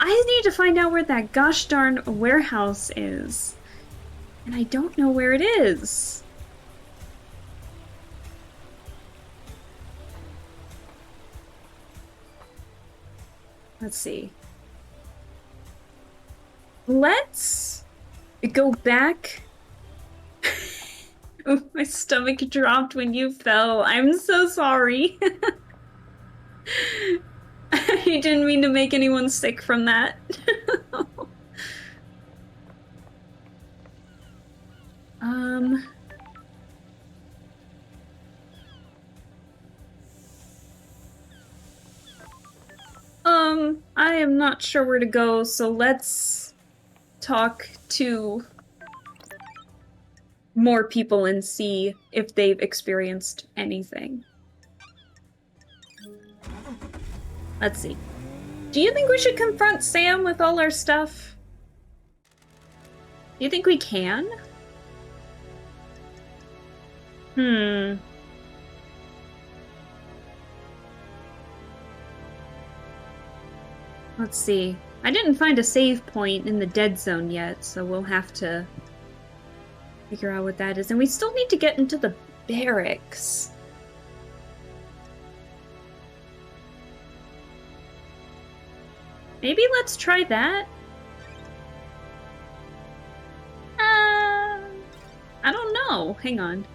I need to find out where that gosh darn warehouse is. And I don't know where it is. Let's see. Let's go back. Oh, my stomach dropped when you fell. I'm so sorry. I didn't mean to make anyone sick from that. I am not sure where to go, so let's talk to more people and see if they've experienced anything. Let's see. Do you think we should confront Sam with all our stuff? Do you think we can? Let's see. I didn't find a save point in the dead zone yet, so we'll have to figure out what that is. And we still need to get into the barracks. Maybe let's try that? I don't know. Hang on.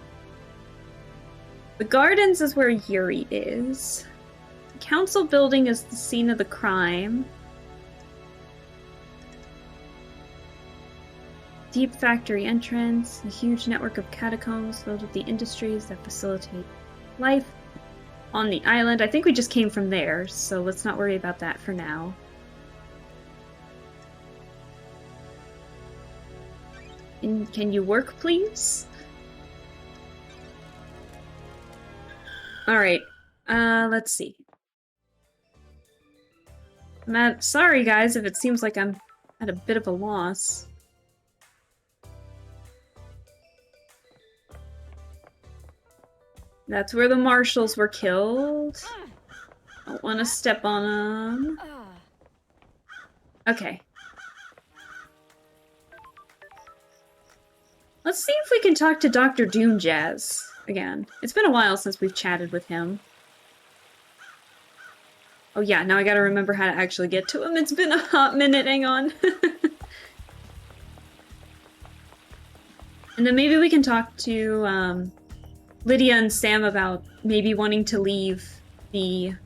The gardens is where Yuri is. The council building is the scene of the crime. Deep factory entrance, a huge network of catacombs filled with the industries that facilitate life on the island. I think we just came from there, so let's not worry about that for now. Can you work, please? Alright, let's see. Sorry guys if it seems like I'm at a bit of a loss. That's where the marshals were killed. Don't want to step on them. Okay. Let's see if we can talk to Dr. Doomjazz again. It's been a while since we've chatted with him. Oh yeah, now I gotta remember how to actually get to him. It's been a hot minute, hang on. And then maybe we can talk to Lydia and Sam about maybe wanting to leave the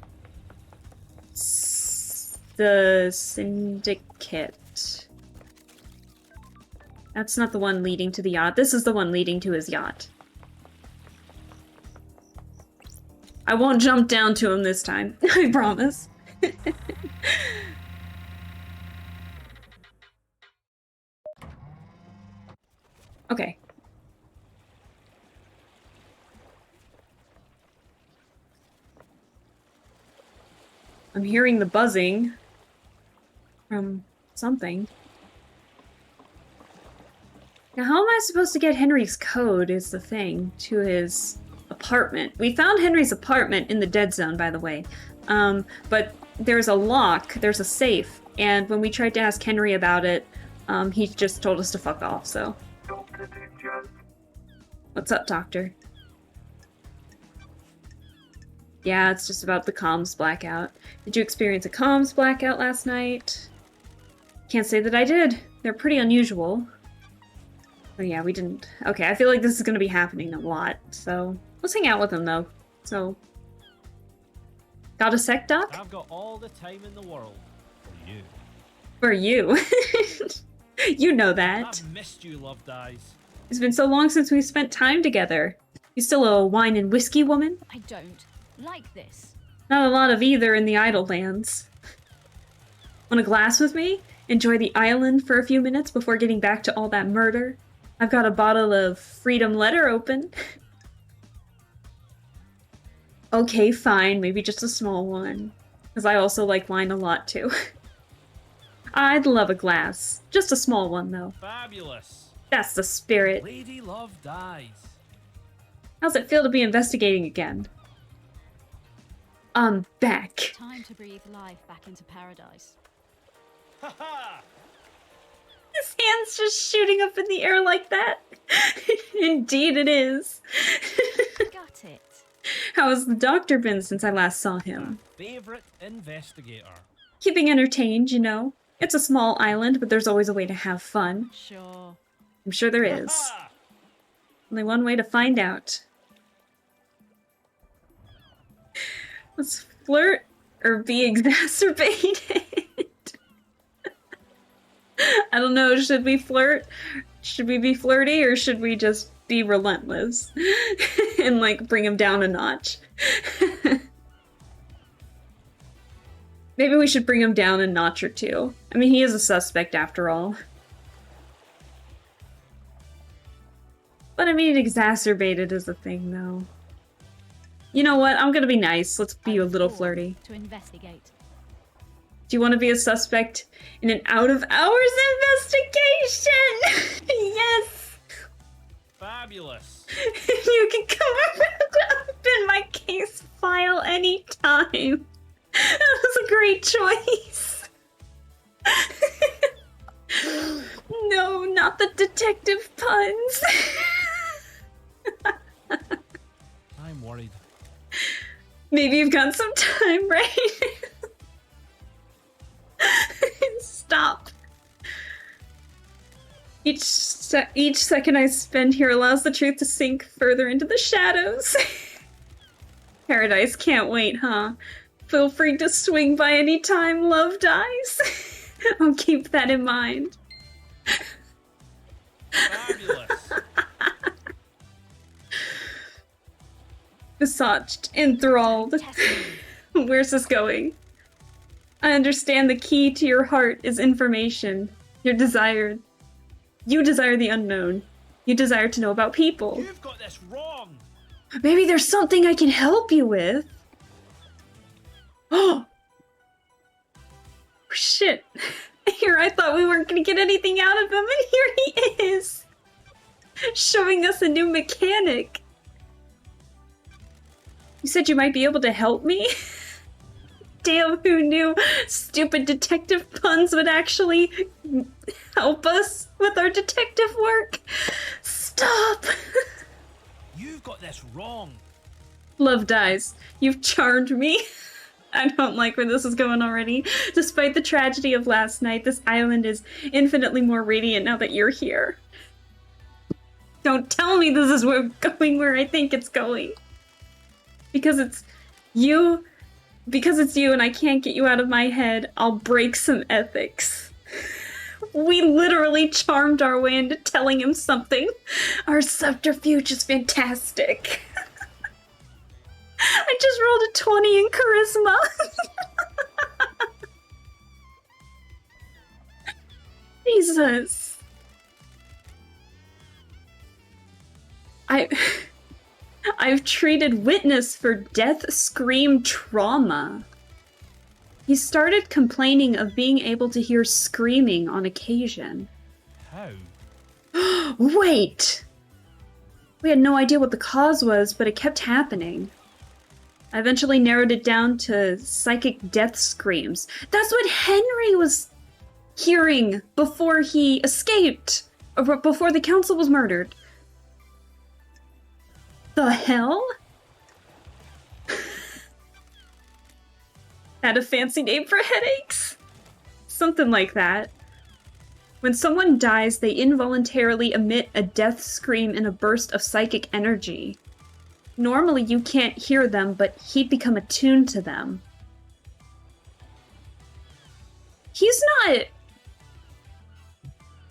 Syndicate. That's not the one leading to the yacht. This is the one leading to his yacht. I won't jump down to him this time. I promise. Okay. I'm hearing the buzzing from something. Now, how am I supposed to get Henry's code is the thing to his apartment. We found Henry's apartment in the dead zone, by the way. But there's a lock, there's a safe, and when we tried to ask Henry about it, he just told us to fuck off, so. Dr. Doomjazz. What's up, Doctor? Yeah, it's just about the comms blackout. Did you experience a comms blackout last night? Can't say that I did. They're pretty unusual. Oh yeah, we didn't. Okay, I feel like this is gonna be happening a lot, so let's hang out with him though. So, got a sec, Doc? I've got all the time in the world for you. For you. You know that. I've missed you, Love Dies. It's been so long since we spent time together. You still a wine and whiskey woman? I don't like this. Not a lot of either in the Idle Lands. Want a glass with me? Enjoy the island for a few minutes before getting back to all that murder? I've got a bottle of Freedom Letter open. Okay, fine. Maybe just a small one. Because I also like wine a lot, too. I'd love a glass. Just a small one, though. Fabulous. That's the spirit. Lady Love Dies. How's it feel to be investigating again? I'm back. Time to breathe life back into paradise. Ha ha! His hand's just shooting up in the air like that. Indeed it is. Got it. How has the doctor been since I last saw him? Favorite investigator. Keeping entertained, you know. It's a small island, but there's always a way to have fun. Sure. I'm sure there is. Ha-ha! Only one way to find out. Let's flirt or be exacerbated. I don't know, should we flirt? Should we be flirty or should we just be relentless? And like bring him down a notch? Maybe we should bring him down a notch or two. I mean, he is a suspect after all. But I mean, exacerbated is a thing though. You know what? I'm gonna be nice. Let's be a little flirty. To investigate. Do you want to be a suspect in an out-of-hours investigation? Yes! Fabulous. You can come around and open my case file anytime. That was a great choice. No, not the detective puns. I'm worried. Maybe you've got some time, right? Stop. Each second I spend here allows the truth to sink further into the shadows. Paradise can't wait, huh? Feel free to swing by any time Love Dies. I'll keep that in mind. Fabulous. Besotched, enthralled. Where's this going? I understand the key to your heart is information. You desire the unknown. You desire to know about people. You've got this wrong. Maybe there's something I can help you with. Oh! shit. Here, I thought we weren't gonna get anything out of him, and here he is! Showing us a new mechanic. You said you might be able to help me? Damn, who knew stupid detective puns would actually help us with our detective work? Stop! You've got this wrong. Love dies. You've charmed me. I don't like where this is going already. Despite the tragedy of last night, this island is infinitely more radiant now that you're here. Don't tell me this is going where I think it's going. Because it's you and I can't get you out of my head, I'll break some ethics. We literally charmed our way into telling him something. Our subterfuge is fantastic. I just rolled a 20 in charisma. Jesus. I've treated Witness for death scream trauma. He started complaining of being able to hear screaming on occasion. How? Wait! We had no idea what the cause was, but it kept happening. I eventually narrowed it down to psychic death screams. That's what Henry was hearing before he escaped, or before the council was murdered. The hell? Had a fancy name for headaches? Something like that. When someone dies, they involuntarily emit a death scream in a burst of psychic energy. Normally you can't hear them, but he'd become attuned to them. He's not...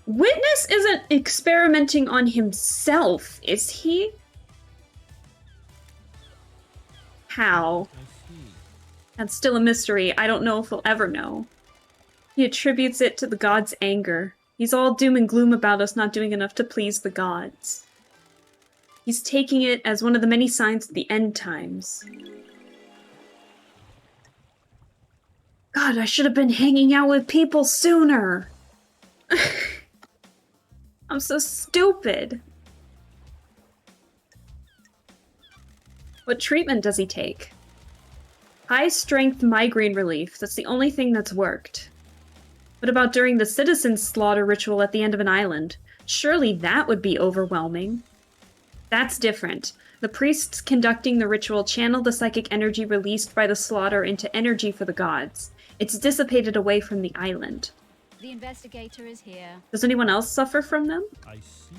Witness isn't experimenting on himself, is he? How? I see. That's still a mystery. I don't know if we'll ever know. He attributes it to the gods' anger. He's all doom and gloom about us not doing enough to please the gods. He's taking it as one of the many signs of the end times. God, I should have been hanging out with people sooner. I'm so stupid. What treatment does he take? High-strength migraine relief. That's the only thing that's worked. What about during the citizen slaughter ritual at the end of an island? Surely that would be overwhelming. That's different. The priests conducting the ritual channel the psychic energy released by the slaughter into energy for the gods. It's dissipated away from the island. The investigator is here. Does anyone else suffer from them? I see.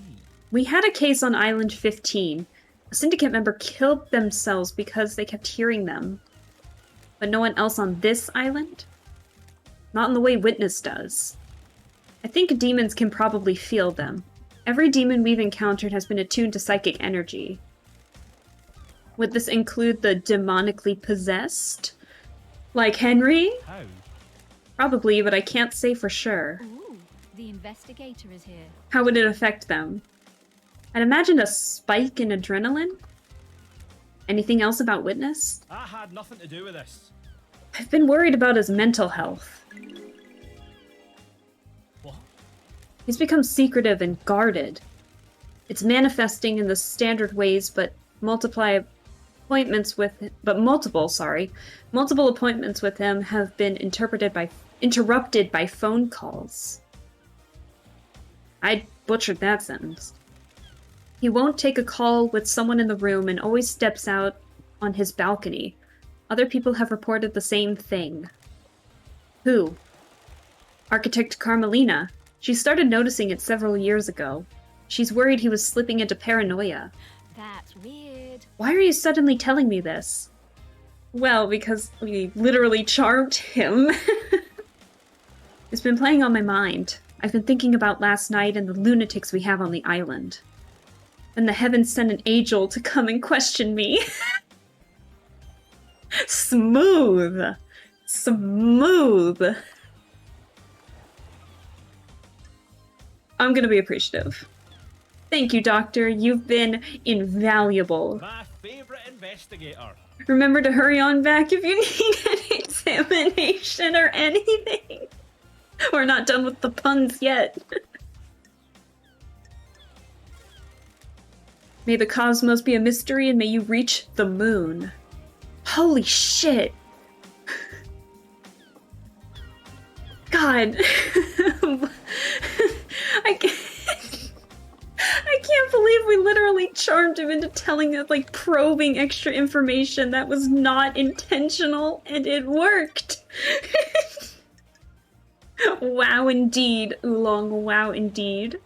We had a case on Island 15. A Syndicate member killed themselves because they kept hearing them. But no one else on this island? Not in the way Witness does. I think demons can probably feel them. Every demon we've encountered has been attuned to psychic energy. Would this include the demonically possessed? Like Henry? How? Probably, but I can't say for sure. Ooh, the investigator is here. How would it affect them? I'd imagine a spike in adrenaline? Anything else about Witness? I had nothing to do with this. I've been worried about his mental health. What? He's become secretive and guarded. It's manifesting in the standard ways, but multiple appointments with him have been interrupted by phone calls. I butchered that sentence. He won't take a call with someone in the room and always steps out on his balcony. Other people have reported the same thing. Who? Architect Carmelina. She started noticing it several years ago. She's worried he was slipping into paranoia. That's weird. Why are you suddenly telling me this? Well, because we literally charmed him. It's been playing on my mind. I've been thinking about last night and the lunatics we have on the island. And the heavens sent an angel to come and question me. Smooth. Smooth. I'm gonna be appreciative. Thank you, Doctor. You've been invaluable. My favorite investigator. Remember to hurry on back if you need an examination or anything. We're not done with the puns yet. May the cosmos be a mystery and may you reach the moon. Holy shit. God. I can't believe we literally charmed him into telling us, like, probing extra information that was not intentional, and it worked! Wow indeed, Oolong, wow indeed.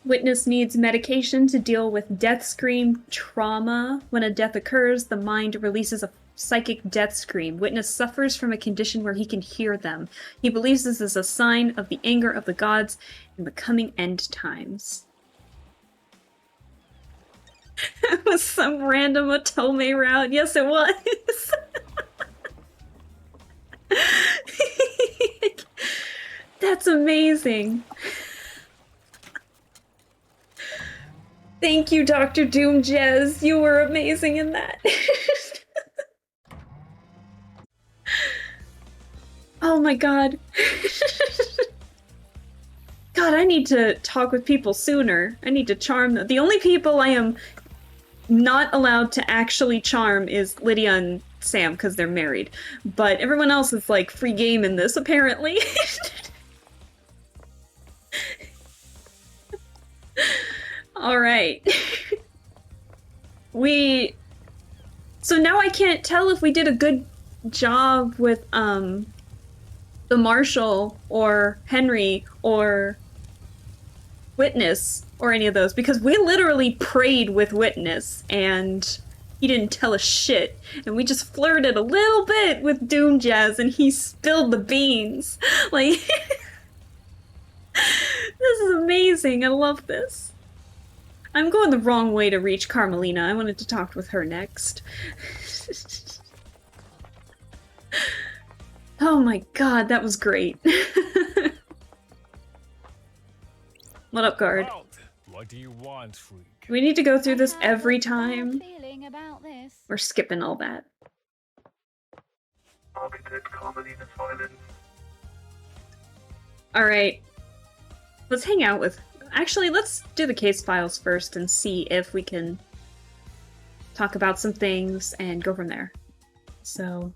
Witness needs medication to deal with death scream trauma. When a death occurs, the mind releases a psychic death scream. Witness suffers from a condition where he can hear them. He believes this is a sign of the anger of the gods in the coming end times. It was some random Otome route. Yes, it was. That's amazing. Thank you, Dr. Doom Jez. You were amazing in that. Oh my god. God, I need to talk with people sooner. I need to charm them. The only people I am not allowed to actually charm is Lydia and Sam, because they're married. But everyone else is like free game in this, apparently. Alright. So now I can't tell if we did a good job with, the Marshal, or Henry, or Witness, or any of those, because we literally prayed with Witness, and he didn't tell us shit, and we just flirted a little bit with Doom Jazz, and he spilled the beans. Like, this is amazing, I love this. I'm going the wrong way to reach Carmelina. I wanted to talk with her next. Oh my god, that was great. What up, guard? Well, what do you want, freak? Do we need to go through this I have every a bad time? feeling about this. We're skipping all that. Architect Carmelina's violence. Alright. Let's hang out with... Actually, let's do the case files first and see if we can talk about some things and go from there. So...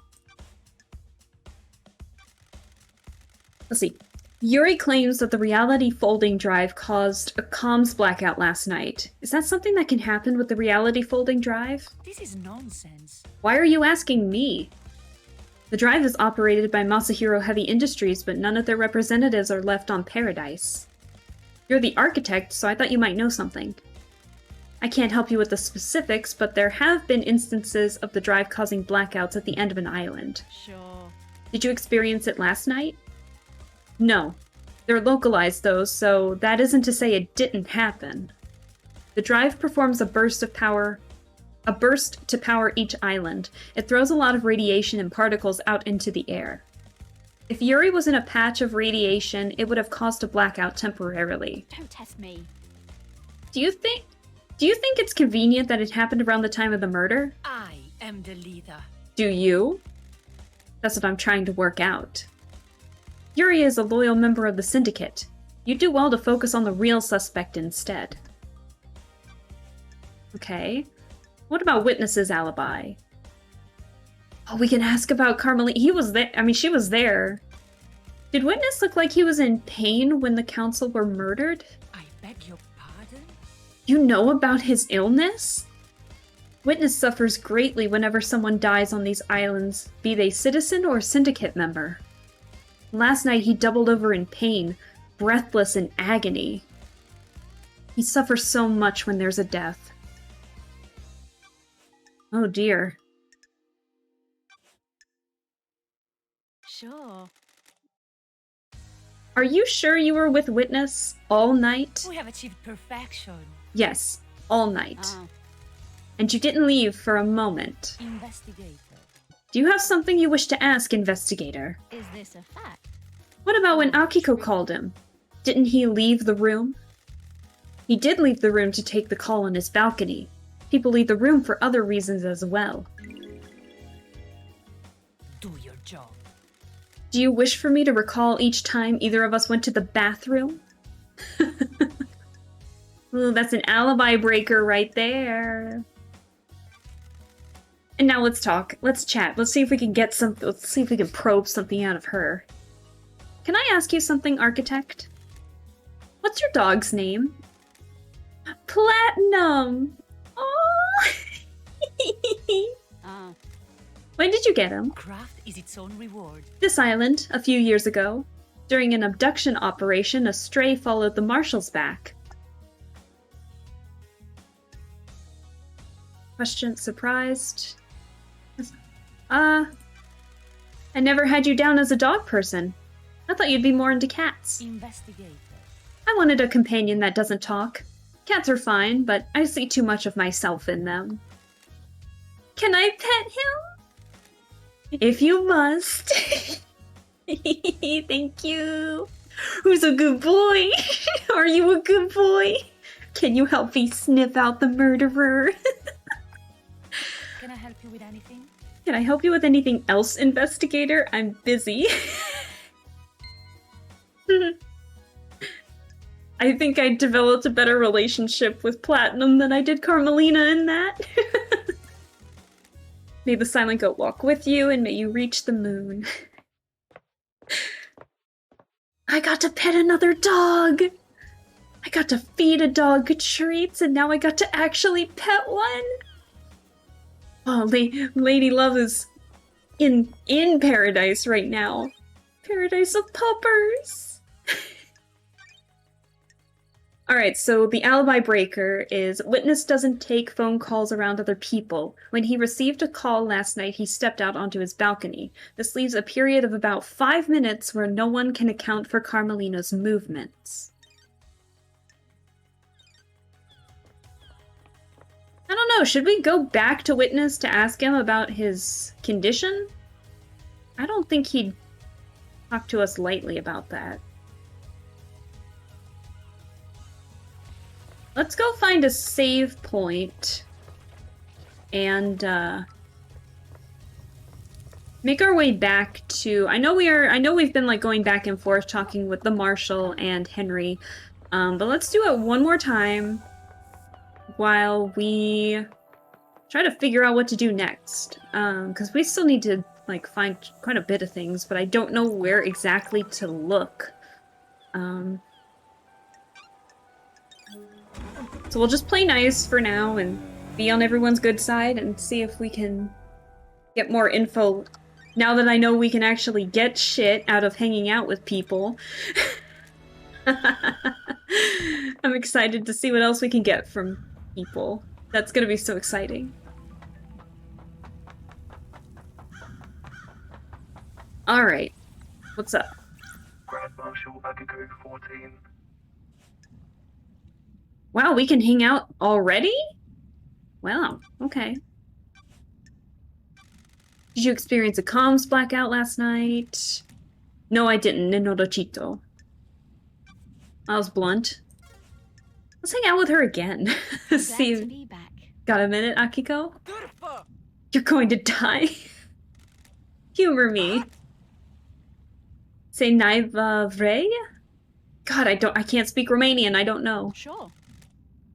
let's see. Yuri claims that the reality folding drive caused a comms blackout last night. Is that something that can happen with the reality folding drive? This is nonsense. Why are you asking me? The drive is operated by Masahiro Heavy Industries, but none of their representatives are left on Paradise. You're the architect, so I thought you might know something. I can't help you with the specifics, but there have been instances of the drive causing blackouts at the end of an island. Sure. Did you experience it last night? No. They're localized, though, so that isn't to say it didn't happen. The drive performs a burst to power each island. It throws a lot of radiation and particles out into the air. If Yuri was in a patch of radiation, it would have caused a blackout temporarily. Don't test me. Do you think it's convenient that it happened around the time of the murder? I am the leader. Do you? That's what I'm trying to work out. Yuri is a loyal member of the Syndicate. You'd do well to focus on the real suspect instead. Okay. What about Witness's alibi? Oh, we can ask about Carmelina. He was there. I mean, she was there. Did Witness look like he was in pain when the council were murdered? I beg your pardon? You know about his illness? Witness suffers greatly whenever someone dies on these islands, be they citizen or Syndicate member. Last night he doubled over in pain, breathless in agony. He suffers so much when there's a death. Oh dear. Sure. Are you sure you were with Witness all night? We have achieved perfection. Yes, all night. Ah, And you didn't leave for a moment. investigator. Do you have something you wish to ask, Investigator? Is this a fact? What about when Akiko called him? Didn't he leave the room? He did leave the room to take the call on his balcony. People leave the room for other reasons as well. Do your job. Do you wish for me to recall each time either of us went to the bathroom? Ooh, that's an alibi breaker right there. And now let's talk. Let's chat. Let's see if we can get some. Let's see if we can probe something out of her. Can I ask you something, Architect? What's your dog's name? Platinum! Oh! Ah, When did you get him? craft is its own reward. This island, a few years ago. During an abduction operation, a stray followed the marshals back. Question, surprised? I never had you down as a dog person. I thought you'd be more into cats. Investigate. I wanted a companion that doesn't talk. Cats are fine, but I see too much of myself in them. Can I pet him? If you must. Thank you. Who's a good boy? Are you a good boy? Can you help me sniff out the murderer? Can I help you with anything? Can I help you with anything else, investigator? I'm busy. I think I developed a better relationship with Platinum than I did Carmelina in that. May the silent goat walk with you, and may you reach the moon. I got to pet another dog! I got to feed a dog treats, and now I got to actually pet one! Oh, Lady Love is in paradise right now. Paradise of puppers! Alright, so the alibi breaker is witness doesn't take phone calls around other people. When he received a call last night, he stepped out onto his balcony. This leaves a period of about 5 minutes where no one can account for Carmelina's movements. I don't know, should we go back to witness to ask him about his condition? I don't think he'd talk to us lightly about that. Let's go find a save point and make our way back to. I know we've been like going back and forth talking with the Marshal and Henry, but let's do it one more time while we try to figure out what to do next. Because we still need to like find quite a bit of things, but I don't know where exactly to look. So we'll just play nice for now and be on everyone's good side and see if we can get more info. Now that I know we can actually get shit out of hanging out with people. I'm excited to see what else we can get from people. That's gonna be so exciting. Alright. What's up? Grand Marshal Akiko 14. Wow, we can hang out already? Wow, okay. Did you experience a comms blackout last night? No, I didn't. Nenorochito. I was blunt. Let's hang out with her again. Glad See, to be back. got a minute, Akiko? Turfa! You're going to die. Humor me. Say naiva vrei? God, I can't speak Romanian. I don't know. Sure.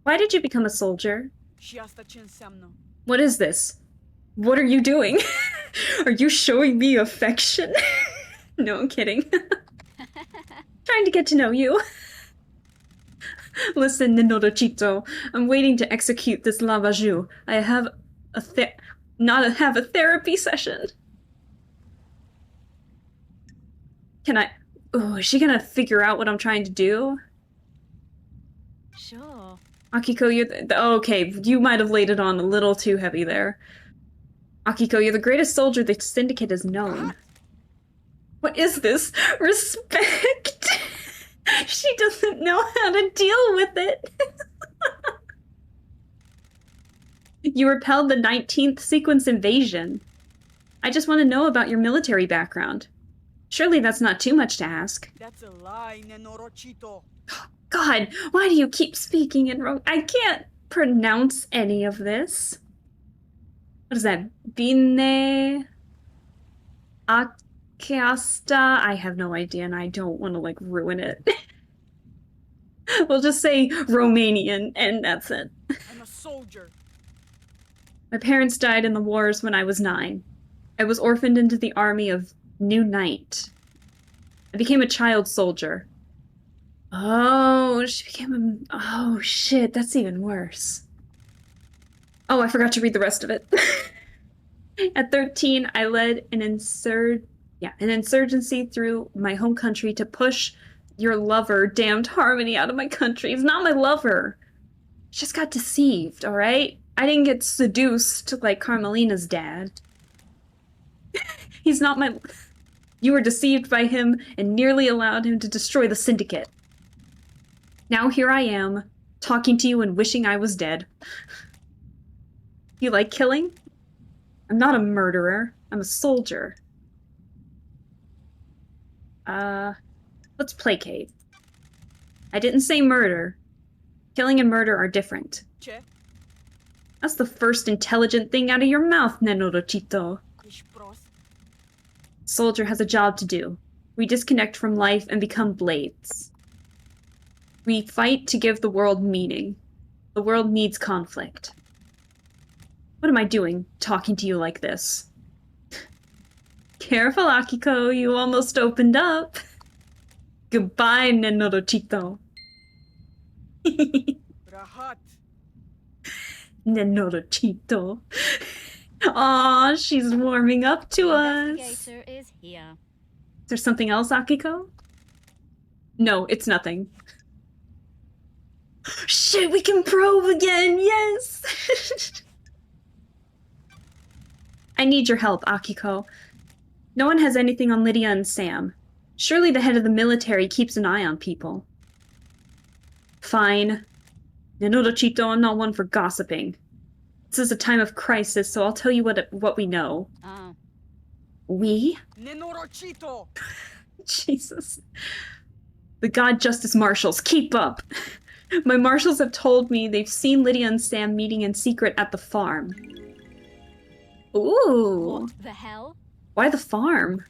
Why did you become a soldier? Și asta ce înseamnă? What is this? What are you doing? Are you showing me affection? No, I'm kidding. Trying to get to know you. Listen, Nenorochito, I'm waiting to execute this lavaju. I have have a therapy session. Can I? Oh, is she gonna figure out what I'm trying to do? Sure. Akiko, okay, you might have laid it on a little too heavy there. Akiko, you're the greatest soldier the Syndicate has known. What is this? Respect! She doesn't know how to deal with it. You repelled the 19th sequence invasion. I just want to know about your military background. Surely that's not too much to ask. That's a lie, Nenorochito. God, why do you keep speaking in wrong? I can't pronounce any of this. What is that? Bine... que hasta? I have no idea, and I don't want to, like, ruin it. We'll just say Romanian, and that's it. I'm a soldier. My parents died in the wars when I was 9. I was orphaned into the army of New Knight. I became a child soldier. Oh, she became a... Oh, shit, that's even worse. Oh, I forgot to read the rest of it. At 13, I led an insurgency through my home country to push your lover, damned Harmony, out of my country. He's not my lover. She just got deceived, alright? I didn't get seduced like Carmelina's dad. He's not my... You were deceived by him and nearly allowed him to destroy the Syndicate. Now here I am, talking to you and wishing I was dead. You like killing? I'm not a murderer. I'm a soldier. Let's placate. I didn't say murder. Killing and murder are different. Che? That's the first intelligent thing out of your mouth, Nenorochito. Ish pros. Soldier has a job to do. We disconnect from life and become blades. We fight to give the world meaning. The world needs conflict. What am I doing, talking to you like this? Careful, Akiko, you almost opened up. Goodbye, Nenorochito. Rahat. Nenorochito. Aw, she's warming up to us. Investigator is here. Is there something else, Akiko? No, it's nothing. Shit, we can probe again, yes! I need your help, Akiko. No one has anything on Lydia and Sam. Surely the head of the military keeps an eye on people. Fine. Nenorochito, I'm not one for gossiping. This is a time of crisis, so I'll tell you what we know. We? Nenorochito. Jesus. The God Justice Marshals, keep up! My marshals have told me they've seen Lydia and Sam meeting in secret at the farm. Ooh. What the hell? Why the farm?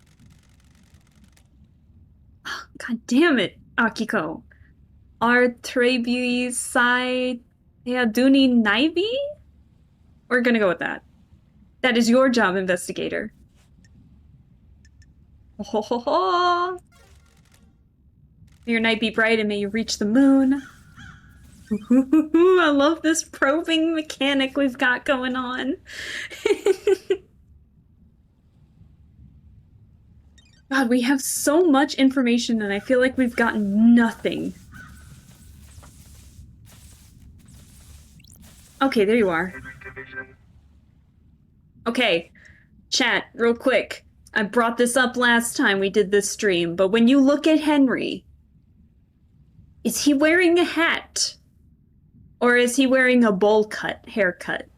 God damn it, Akiko. Are Trebi Sai Headuni Naibi? We're gonna go with that. That is your job, investigator. Ho ho ho! May your night be bright and may you reach the moon. I love this probing mechanic we've got going on. God, we have so much information and I feel like we've gotten nothing. Okay, there you are. Henry Division. Okay, chat, real quick. I brought this up last time we did this stream, but when you look at Henry, is he wearing a hat? Or is he wearing a bowl cut haircut?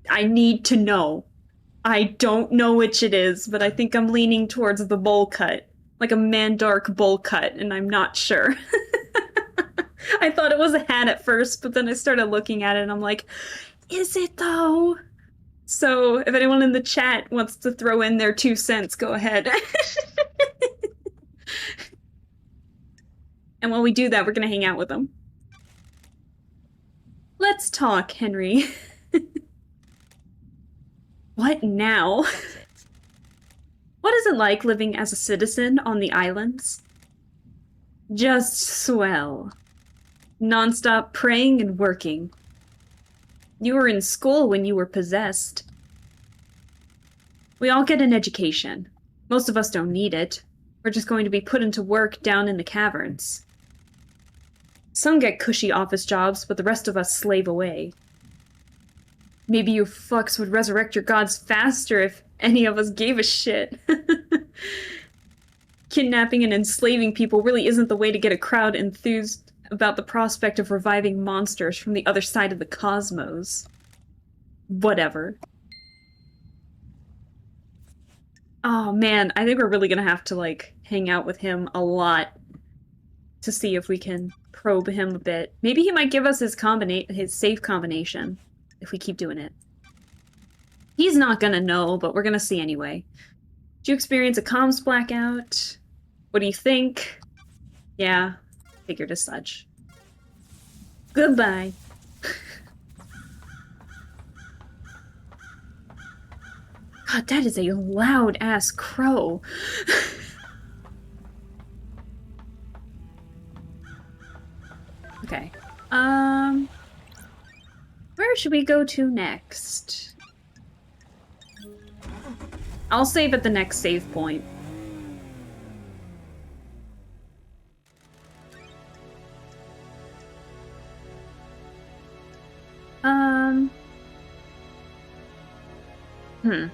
I need to know. I don't know which it is, but I think I'm leaning towards the bowl cut. Like a Mandark bowl cut, and I'm not sure. I thought it was a hat at first, but then I started looking at it and I'm like, is it though? So if anyone in the chat wants to throw in their 2 cents, go ahead. And while we do that, we're gonna hang out with them. Let's talk, Henry. What now? What is it like living as a citizen on the islands? Just swell. Non-stop praying and working. You were in school when you were possessed. We all get an education. Most of us don't need it. We're just going to be put into work down in the caverns. Some get cushy office jobs, but the rest of us slave away. Maybe you fucks would resurrect your gods faster if any of us gave a shit. Kidnapping and enslaving people really isn't the way to get a crowd enthused about the prospect of reviving monsters from the other side of the cosmos. Whatever. Oh man, I think we're really gonna have to, like, hang out with him a lot to see if we can probe him a bit. Maybe he might give us his safe combination if we keep doing it. He's not gonna know, but we're gonna see anyway. Did you experience a comms blackout? What do you think? Yeah, figured as such. Goodbye. God, that is a loud-ass crow. Okay. Where should we go to next? I'll save at the next save point. Hmm.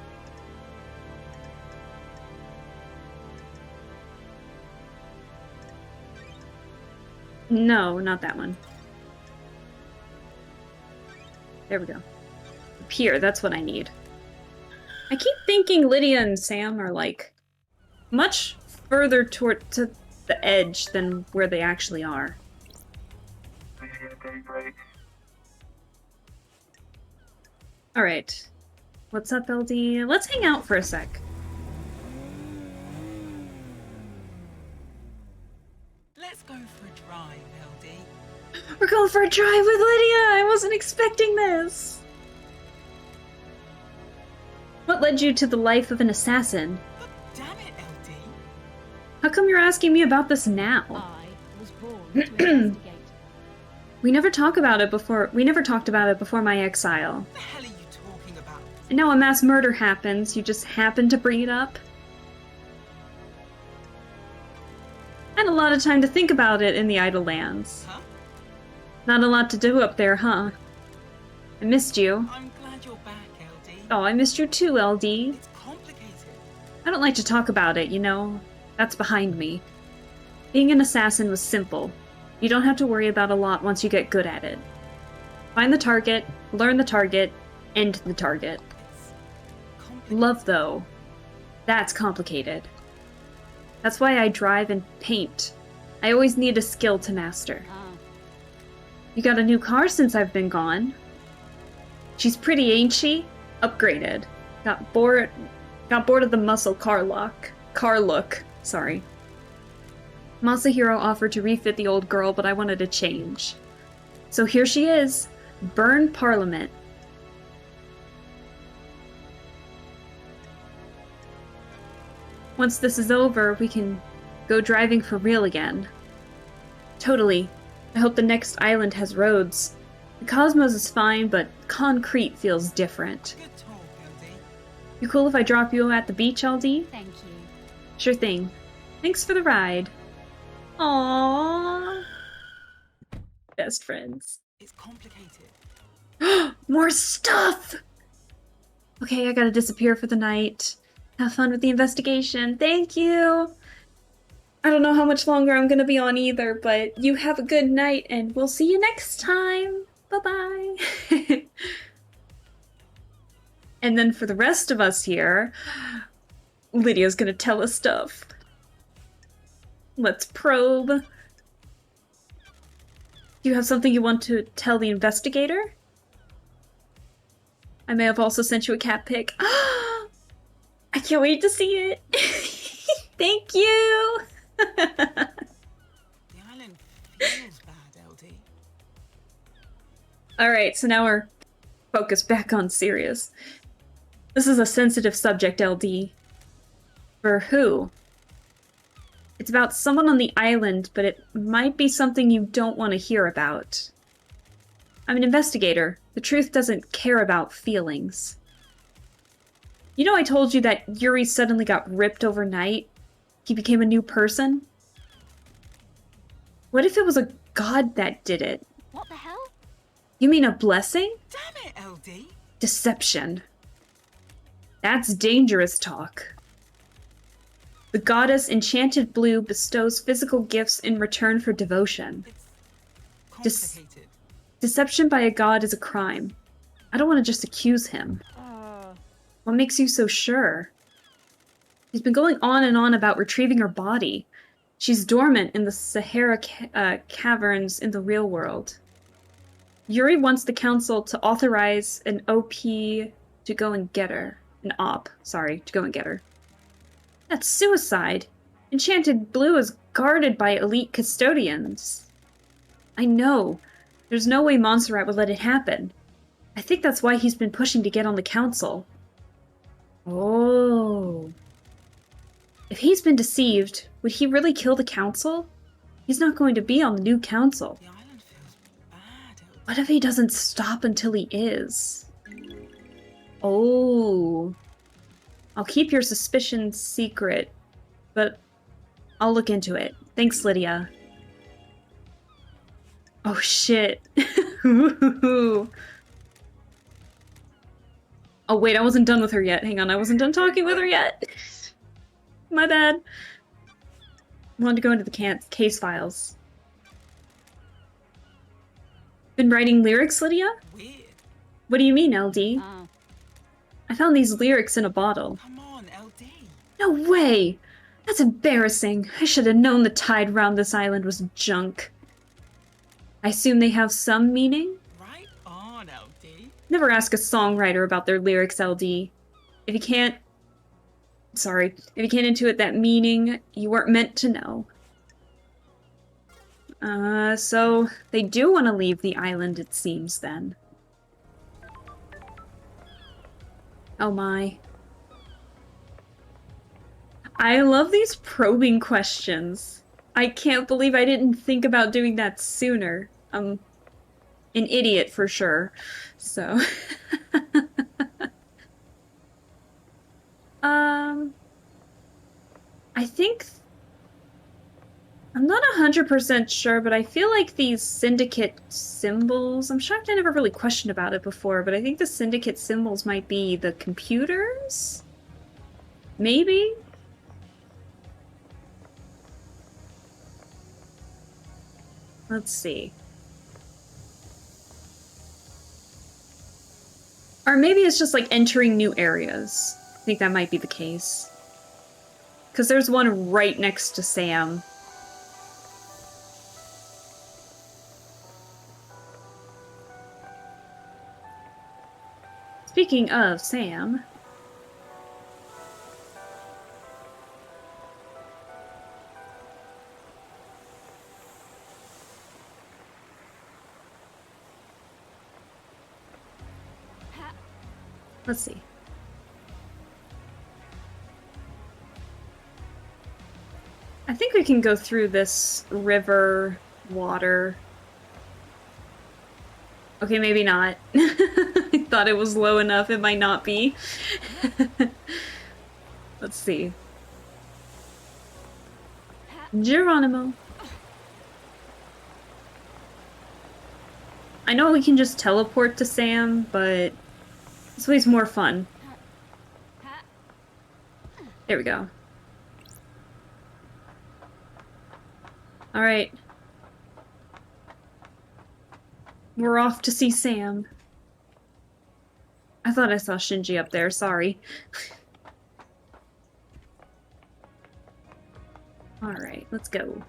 No, not that one. There we go. Up here, that's what I need. I keep thinking Lydia and Sam are, like, much further toward to the edge than where they actually are. Okay, great. Alright. What's up, LD? Let's hang out for a sec. Let's go for a drive, LD. We're going for a drive with Lydia! I wasn't expecting this! What led you to the life of an assassin? But damn it, LD. How come you're asking me about this now? I was born to investigate. We never talked about it before my exile. What the hell are you talking about? And now a mass murder happens, you just happen to bring it up? I had a lot of time to think about it in the Idle Lands. Huh? Not a lot to do up there, huh? I missed you. I'm glad you're back, LD. Oh, I missed you too, LD. It's complicated. I don't like to talk about it, you know? That's behind me. Being an assassin was simple. You don't have to worry about a lot once you get good at it. Find the target, learn the target, end the target. It's complicated. Love, though. That's complicated. That's why I drive and paint. I always need a skill to master. Ah, You got a new car since I've been gone. She's pretty, ain't she? Upgraded. Got bored of the muscle car look. Sorry. Masahiro offered to refit the old girl, but I wanted to change. So here she is. Burn Parliament. Once this is over, we can go driving for real again. Totally. I hope the next island has roads. The cosmos is fine, but concrete feels different. Good talk, LD. You cool if I drop you at the beach, LD? thank you. Sure thing. Thanks for the ride. Aww. Best friends. It's complicated. More stuff! Okay, I gotta disappear for the night. Have fun with the investigation. Thank you! I don't know how much longer I'm gonna be on either, but you have a good night, and we'll see you next time! Bye-bye! And then for the rest of us here, Lydia's gonna tell us stuff. Let's probe. Do you have something you want to tell the investigator? I may have also sent you a cat pic. I can't wait to see it. Thank you. The island feels bad, LD. All right, so now we're focused back on Sirius. This is a sensitive subject, LD. For who? It's about someone on the island, but it might be something you don't want to hear about. I'm an investigator. The truth doesn't care about feelings. You know I told you that Yuri suddenly got ripped overnight? He became a new person? What if it was a god that did it? What the hell? You mean a blessing? Damn it, LD. Deception. That's dangerous talk. The goddess Enchanted Blue bestows physical gifts in return for devotion. It's complicated. Deception by a god is a crime. I don't want to just accuse him. What makes you so sure? He's been going on and on about retrieving her body. She's dormant in the Sahara caverns in the real world. Yuri wants the council to authorize an OP to go and get her. An OP, sorry, to go and get her. That's suicide. Enchanted Blue is guarded by elite custodians. I know. There's no way Montserrat would let it happen. I think that's why he's been pushing to get on the council. Oh. If he's been deceived, would he really kill the council? He's not going to be on the new council. The island feels bad. What if he doesn't stop until he is? Oh. I'll keep your suspicions secret, but I'll look into it. Thanks, Lydia. Oh, shit. Oh, wait, I wasn't done with her yet. Hang on, I wasn't done talking with her yet. My bad. I wanted to go into the case files. Been writing lyrics, Lydia? Weird. What do you mean, LD? Oh. I found these lyrics in a bottle. Come on, LD. No way! That's embarrassing. I should have known the tide round this island was junk. I assume they have some meaning? Right on, LD. Never ask a songwriter about their lyrics, LD. If you can't... Sorry. If you can't intuit that meaning, you weren't meant to know. So they do want to leave the island, it seems, then. Oh my. I love these probing questions. I can't believe I didn't think about doing that sooner. I'm an idiot for sure. So. I think... I'm not 100% sure, but I feel like these Syndicate symbols... I'm shocked I never really questioned about it before, but I think the Syndicate symbols might be the computers? Maybe? Let's see. Or maybe it's just like entering new areas. I think that might be the case. Because there's one right next to Sam. Speaking of Sam... Let's see. I think we can go through this river water. Okay, maybe not. I thought it was low enough, it might not be. Let's see. Geronimo. I know we can just teleport to Sam, but this way's more fun. There we go. Alright. We're off to see Sam. I thought I saw Shinji up there, sorry. Alright, let's go.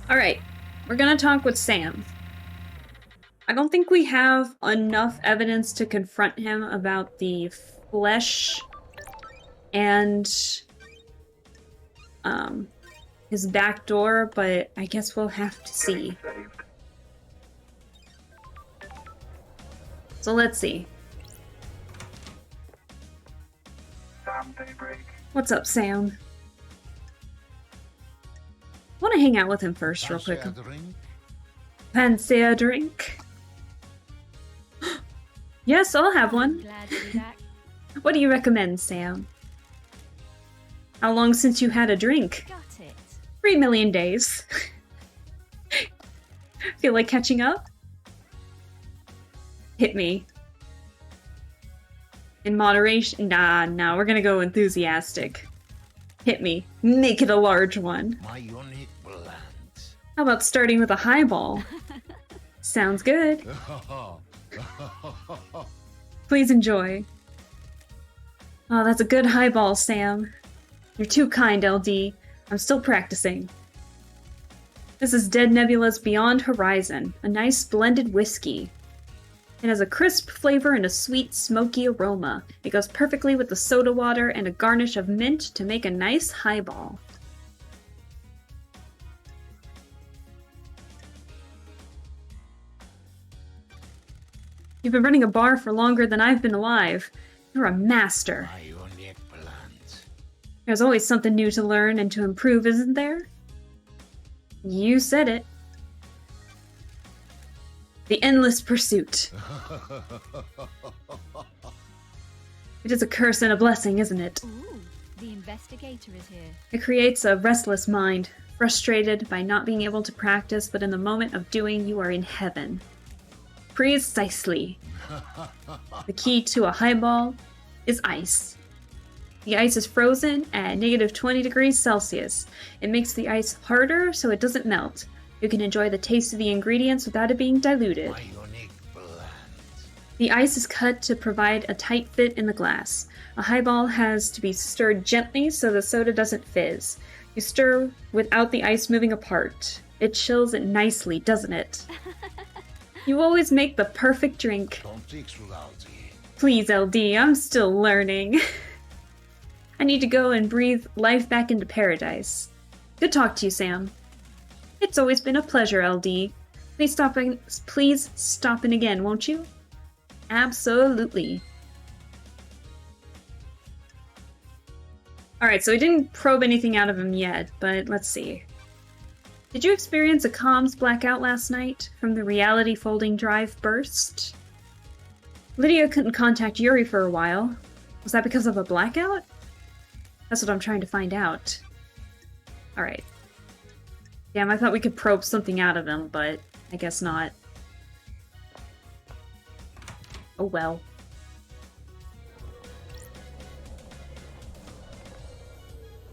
Alright, we're gonna talk with Sam. I don't think we have enough evidence to confront him about the flesh and his back door, but I guess we'll have to see. Saved. So let's see. Sam Daybreak. What's up, Sam? Want to hang out with him first, real quick. Fancy a drink? Yes, I'll have one. Glad to be back. What do you recommend, Sam? How long since you had a drink? Got it. 3 million days. Feel like catching up? Hit me. In moderation? Nah, we're gonna go enthusiastic. Hit me. Make it a large one. My unit lands. How about starting with a highball? Sounds good. Please enjoy. Oh, that's a good highball, Sam. You're too kind, LD. I'm still practicing. This is Dead Nebula's Beyond Horizon, a nice blended whiskey. It has a crisp flavor and a sweet, smoky aroma. It goes perfectly with the soda water and a garnish of mint to make a nice highball. You've been running a bar for longer than I've been alive. You're a master. My unique blend. There's always something new to learn and to improve, isn't there? You said it. The endless pursuit. It is a curse and a blessing, isn't it? Ooh, the investigator is here. It creates a restless mind, frustrated by not being able to practice, but in the moment of doing, you are in heaven. Precisely. The key to a highball is ice. The ice is frozen at negative 20 degrees Celsius. It makes the ice harder so it doesn't melt. You can enjoy the taste of the ingredients without it being diluted. My unique blend. The ice is cut to provide a tight fit in the glass. A highball has to be stirred gently so the soda doesn't fizz. You stir without the ice moving apart. It chills it nicely, doesn't it? You always make the perfect drink. Don't fix without it. Please, LD, I'm still learning. I need to go and breathe life back into paradise. Good talk to you, Sam. It's always been a pleasure, LD. Please stop in again, won't you? Absolutely. Alright, so we didn't probe anything out of him yet, but let's see. Did you experience a comms blackout last night from the reality folding drive burst? Lydia couldn't contact Yuri for a while. Was that because of a blackout? That's what I'm trying to find out. Alright. Damn, I thought we could probe something out of him, but I guess not. Oh well.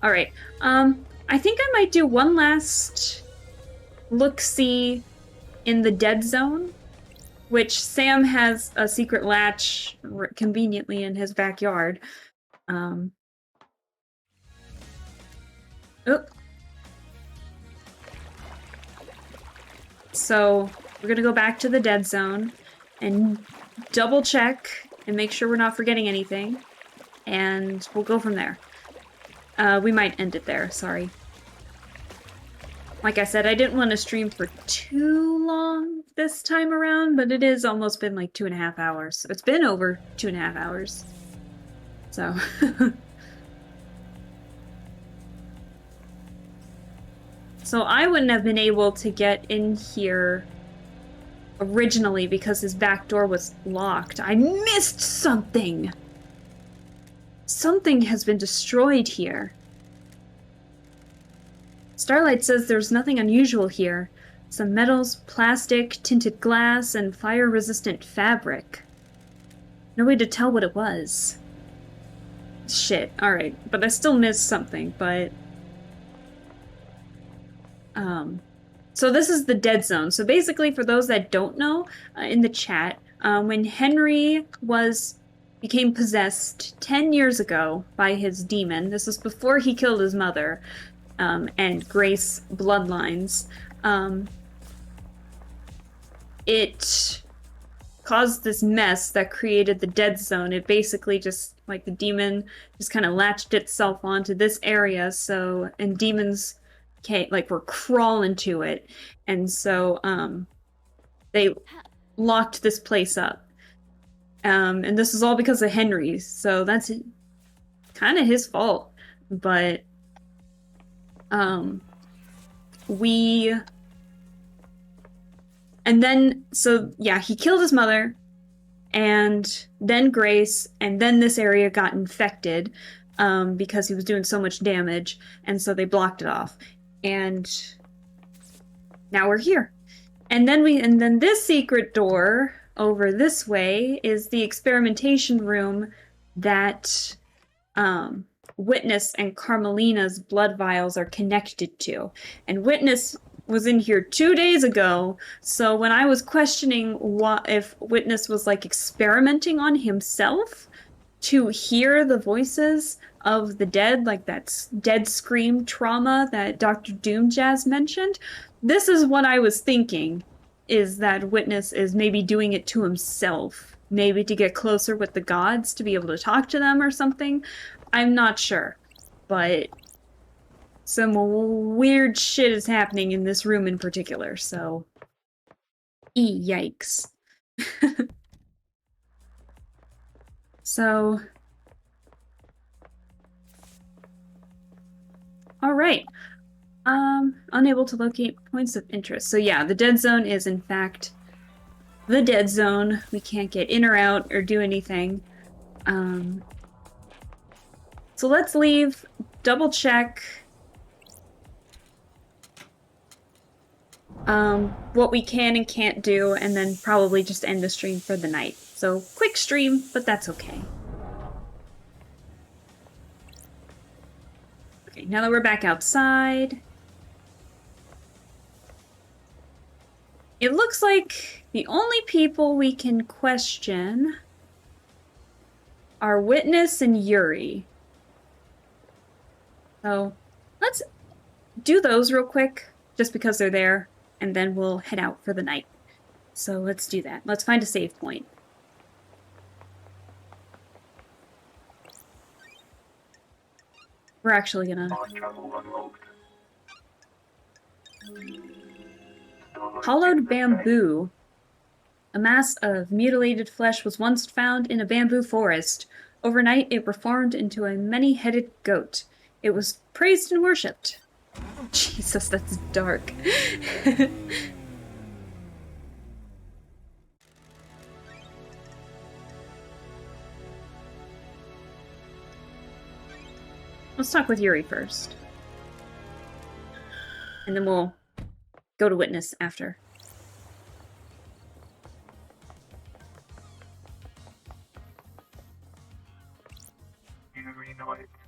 Alright, I think I might do one last look-see in the dead zone, which Sam has a secret latch conveniently in his backyard. Oh. So, we're gonna go back to the dead zone and double check and make sure we're not forgetting anything, and we'll go from there. We might end it there, sorry. Like I said, I didn't want to stream for too long this time around, but it has almost been like 2.5 hours. It's been over 2.5 hours. So. So I wouldn't have been able to get in here originally because his back door was locked. I missed something! Something has been destroyed here. Starlight says there's nothing unusual here. Some metals, plastic, tinted glass, and fire-resistant fabric. No way to tell what it was. Shit, alright. But I still missed something, but... So this is the dead zone. So basically, for those that don't know, in the chat, when Henry became possessed 10 years ago by his demon, this was before he killed his mother, and Grace bloodlines, it caused this mess that created the dead zone. It basically just, like, the demon just kind of latched itself onto this area, and demons were crawling to it, and so they locked this place up, and this is all because of Henry, so that's kind of his fault, but he killed his mother, and then Grace, and then this area got infected because he was doing so much damage, and so they blocked it off. And now we're here. And then this secret door over this way is the experimentation room that Witness and Carmelina's blood vials are connected to. And Witness was in here 2 days ago, so when I was questioning if Witness was like experimenting on himself to hear the voices of the dead, like that dead scream trauma that Dr. Doomjazz mentioned, this is what I was thinking. is that Witness is maybe doing it to himself. Maybe to get closer with the gods, to be able to talk to them or something. I'm not sure. But some weird shit is happening in this room in particular, so... Yikes. So... Alright. Unable to locate points of interest. So yeah, the dead zone is in fact the dead zone. We can't get in or out or do anything. So let's leave, double check what we can and can't do, and then probably just end the stream for the night. So quick stream, but that's okay. Okay, now that we're back outside, it looks like the only people we can question are Witness and Yuri. So let's do those real quick, just because they're there, and then we'll head out for the night. So let's do that. Let's find a save point. We're actually gonna... Hollowed bamboo. A mass of mutilated flesh was once found in a bamboo forest. Overnight, it reformed into a many-headed goat. It was praised and worshipped. Jesus, that's dark. Let's talk with Yuri first. And then we'll go to Witness after.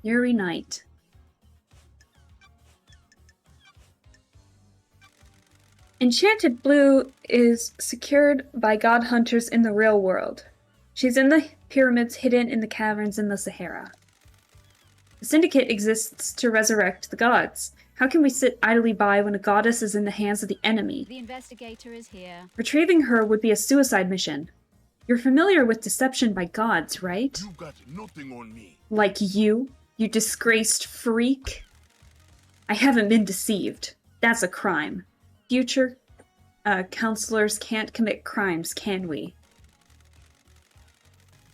Yuri Knight. Enchanted Blue is secured by god hunters in the real world. She's in the pyramids hidden in the caverns in the Sahara. The Syndicate exists to resurrect the gods. How can we sit idly by when a goddess is in the hands of the enemy? The investigator is here. Retrieving her would be a suicide mission. You're familiar with deception by gods, right? You got nothing on me. Like you disgraced freak? I haven't been deceived. That's a crime. Future counselors can't commit crimes, can we?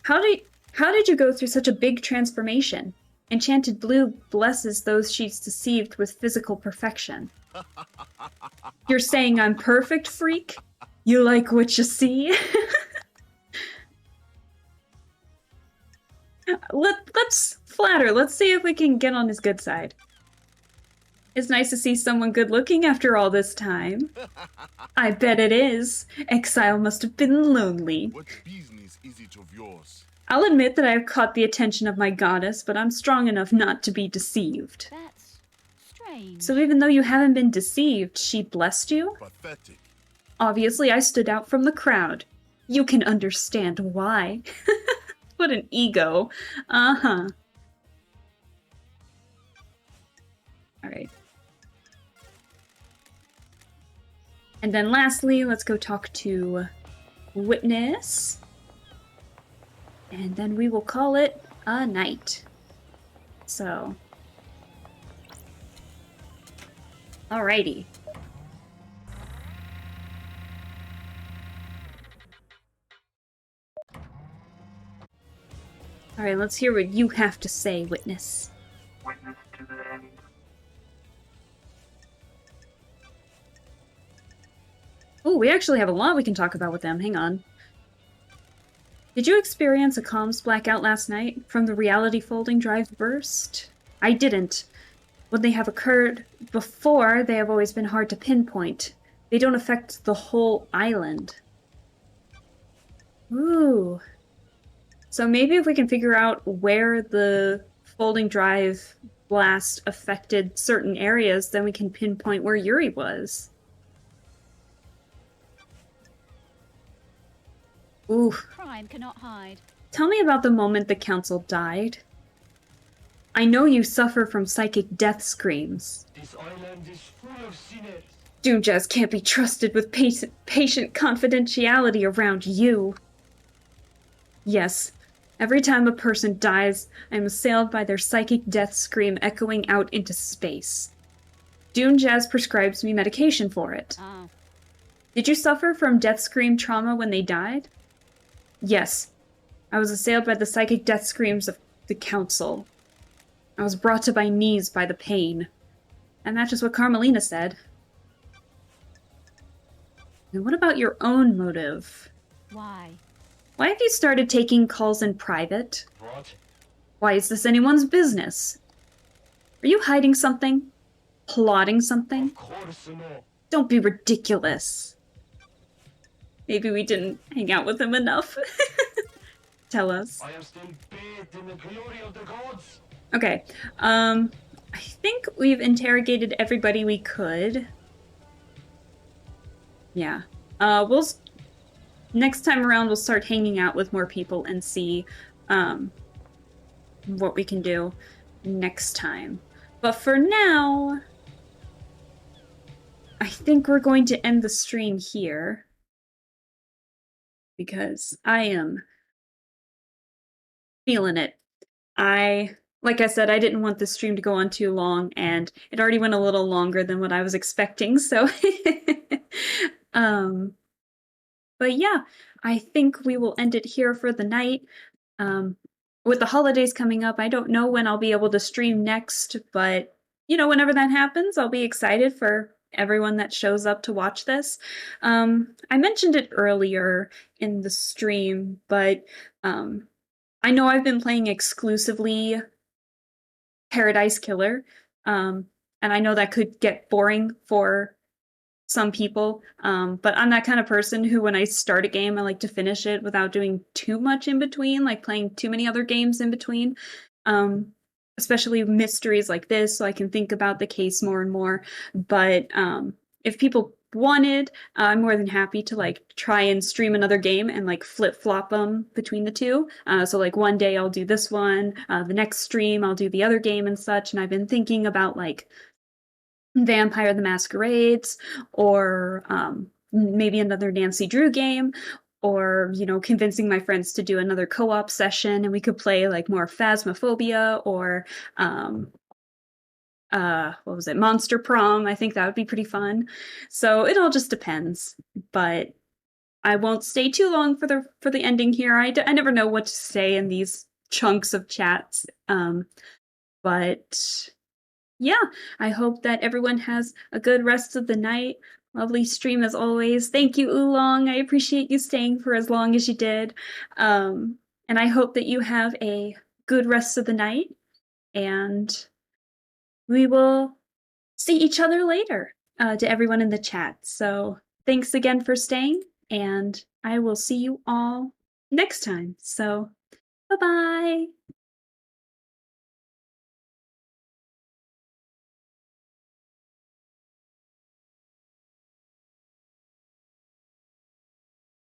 How did you go through such a big transformation? Enchanted Blue blesses those she's deceived with physical perfection. You're saying I'm perfect, freak? You like what you see? Let's flatter. Let's see if we can get on his good side. It's nice to see someone good looking after all this time. I bet it is. Exile must have been lonely. What business is it of yours? I'll admit that I've caught the attention of my goddess, but I'm strong enough not to be deceived. That's strange. So even though you haven't been deceived, she blessed you? Pathetic. Obviously, I stood out from the crowd. You can understand why. What an ego. Uh-huh. Alright. And then lastly, let's go talk to Witness. And then we will call it a night. So. Alrighty. Alright, let's hear what you have to say, Witness. Witness to the end. Oh, we actually have a lot we can talk about with them. Hang on. Did you experience a comms blackout last night from the reality folding drive burst? I didn't. When they have occurred before, they have always been hard to pinpoint. They don't affect the whole island. Ooh. So maybe if we can figure out where the folding drive blast affected certain areas, then we can pinpoint where Yuri was. Ooh. Crime cannot hide. Tell me about the moment the council died. I know you suffer from psychic death screams. This island is full of sinners. Doomjazz can't be trusted with patient confidentiality around you. Yes, every time a person dies, I am assailed by their psychic death scream echoing out into space. Doomjazz prescribes me medication for it. Ah, Did you suffer from death scream trauma when they died? Yes. I was assailed by the psychic death screams of the Council. I was brought to my knees by the pain. And that's just what Carmelina said. And what about your own motive? why? Why have you started taking calls in private? What? Why is this anyone's business? Are you hiding something? Plotting something? Of course not. Don't be ridiculous. Maybe we didn't hang out with him enough. Tell us. I am still bathed in the glory of the gods. Okay, I think we've interrogated everybody we could. Yeah. Next time around, we'll start hanging out with more people and see, what we can do next time. But for now, I think we're going to end the stream here. Because I am feeling it. Like I said, I didn't want the stream to go on too long, and it already went a little longer than what I was expecting, so but yeah, I think we will end it here for the night. With the holidays coming up, I don't know when I'll be able to stream next, but you know, whenever that happens, I'll be excited for everyone that shows up to watch this. I mentioned it earlier in the stream, but I know I've been playing exclusively Paradise Killer, and I know that could get boring for some people, but I'm that kind of person who, when I start a game, I like to finish it without doing too much in between, like playing too many other games in between, especially mysteries like this, so I can think about the case more and more. But if people wanted, I'm more than happy to like try and stream another game and like flip-flop them between the two. So like one day I'll do this one, the next stream I'll do the other game and such, and I've been thinking about like Vampire the Masquerades, or maybe another Nancy Drew game, or, you know, convincing my friends to do another co-op session and we could play like more Phasmophobia or what was it, Monster Prom. I think that would be pretty fun. So it all just depends, but I won't stay too long for the ending here. I never know what to say in these chunks of chats, but yeah, I hope that everyone has a good rest of the night. Lovely stream as always. Thank you, Oolong. I appreciate you staying for as long as you did. And I hope that you have a good rest of the night. And we will see each other later, to everyone in the chat. So thanks again for staying, and I will see you all next time. So bye-bye.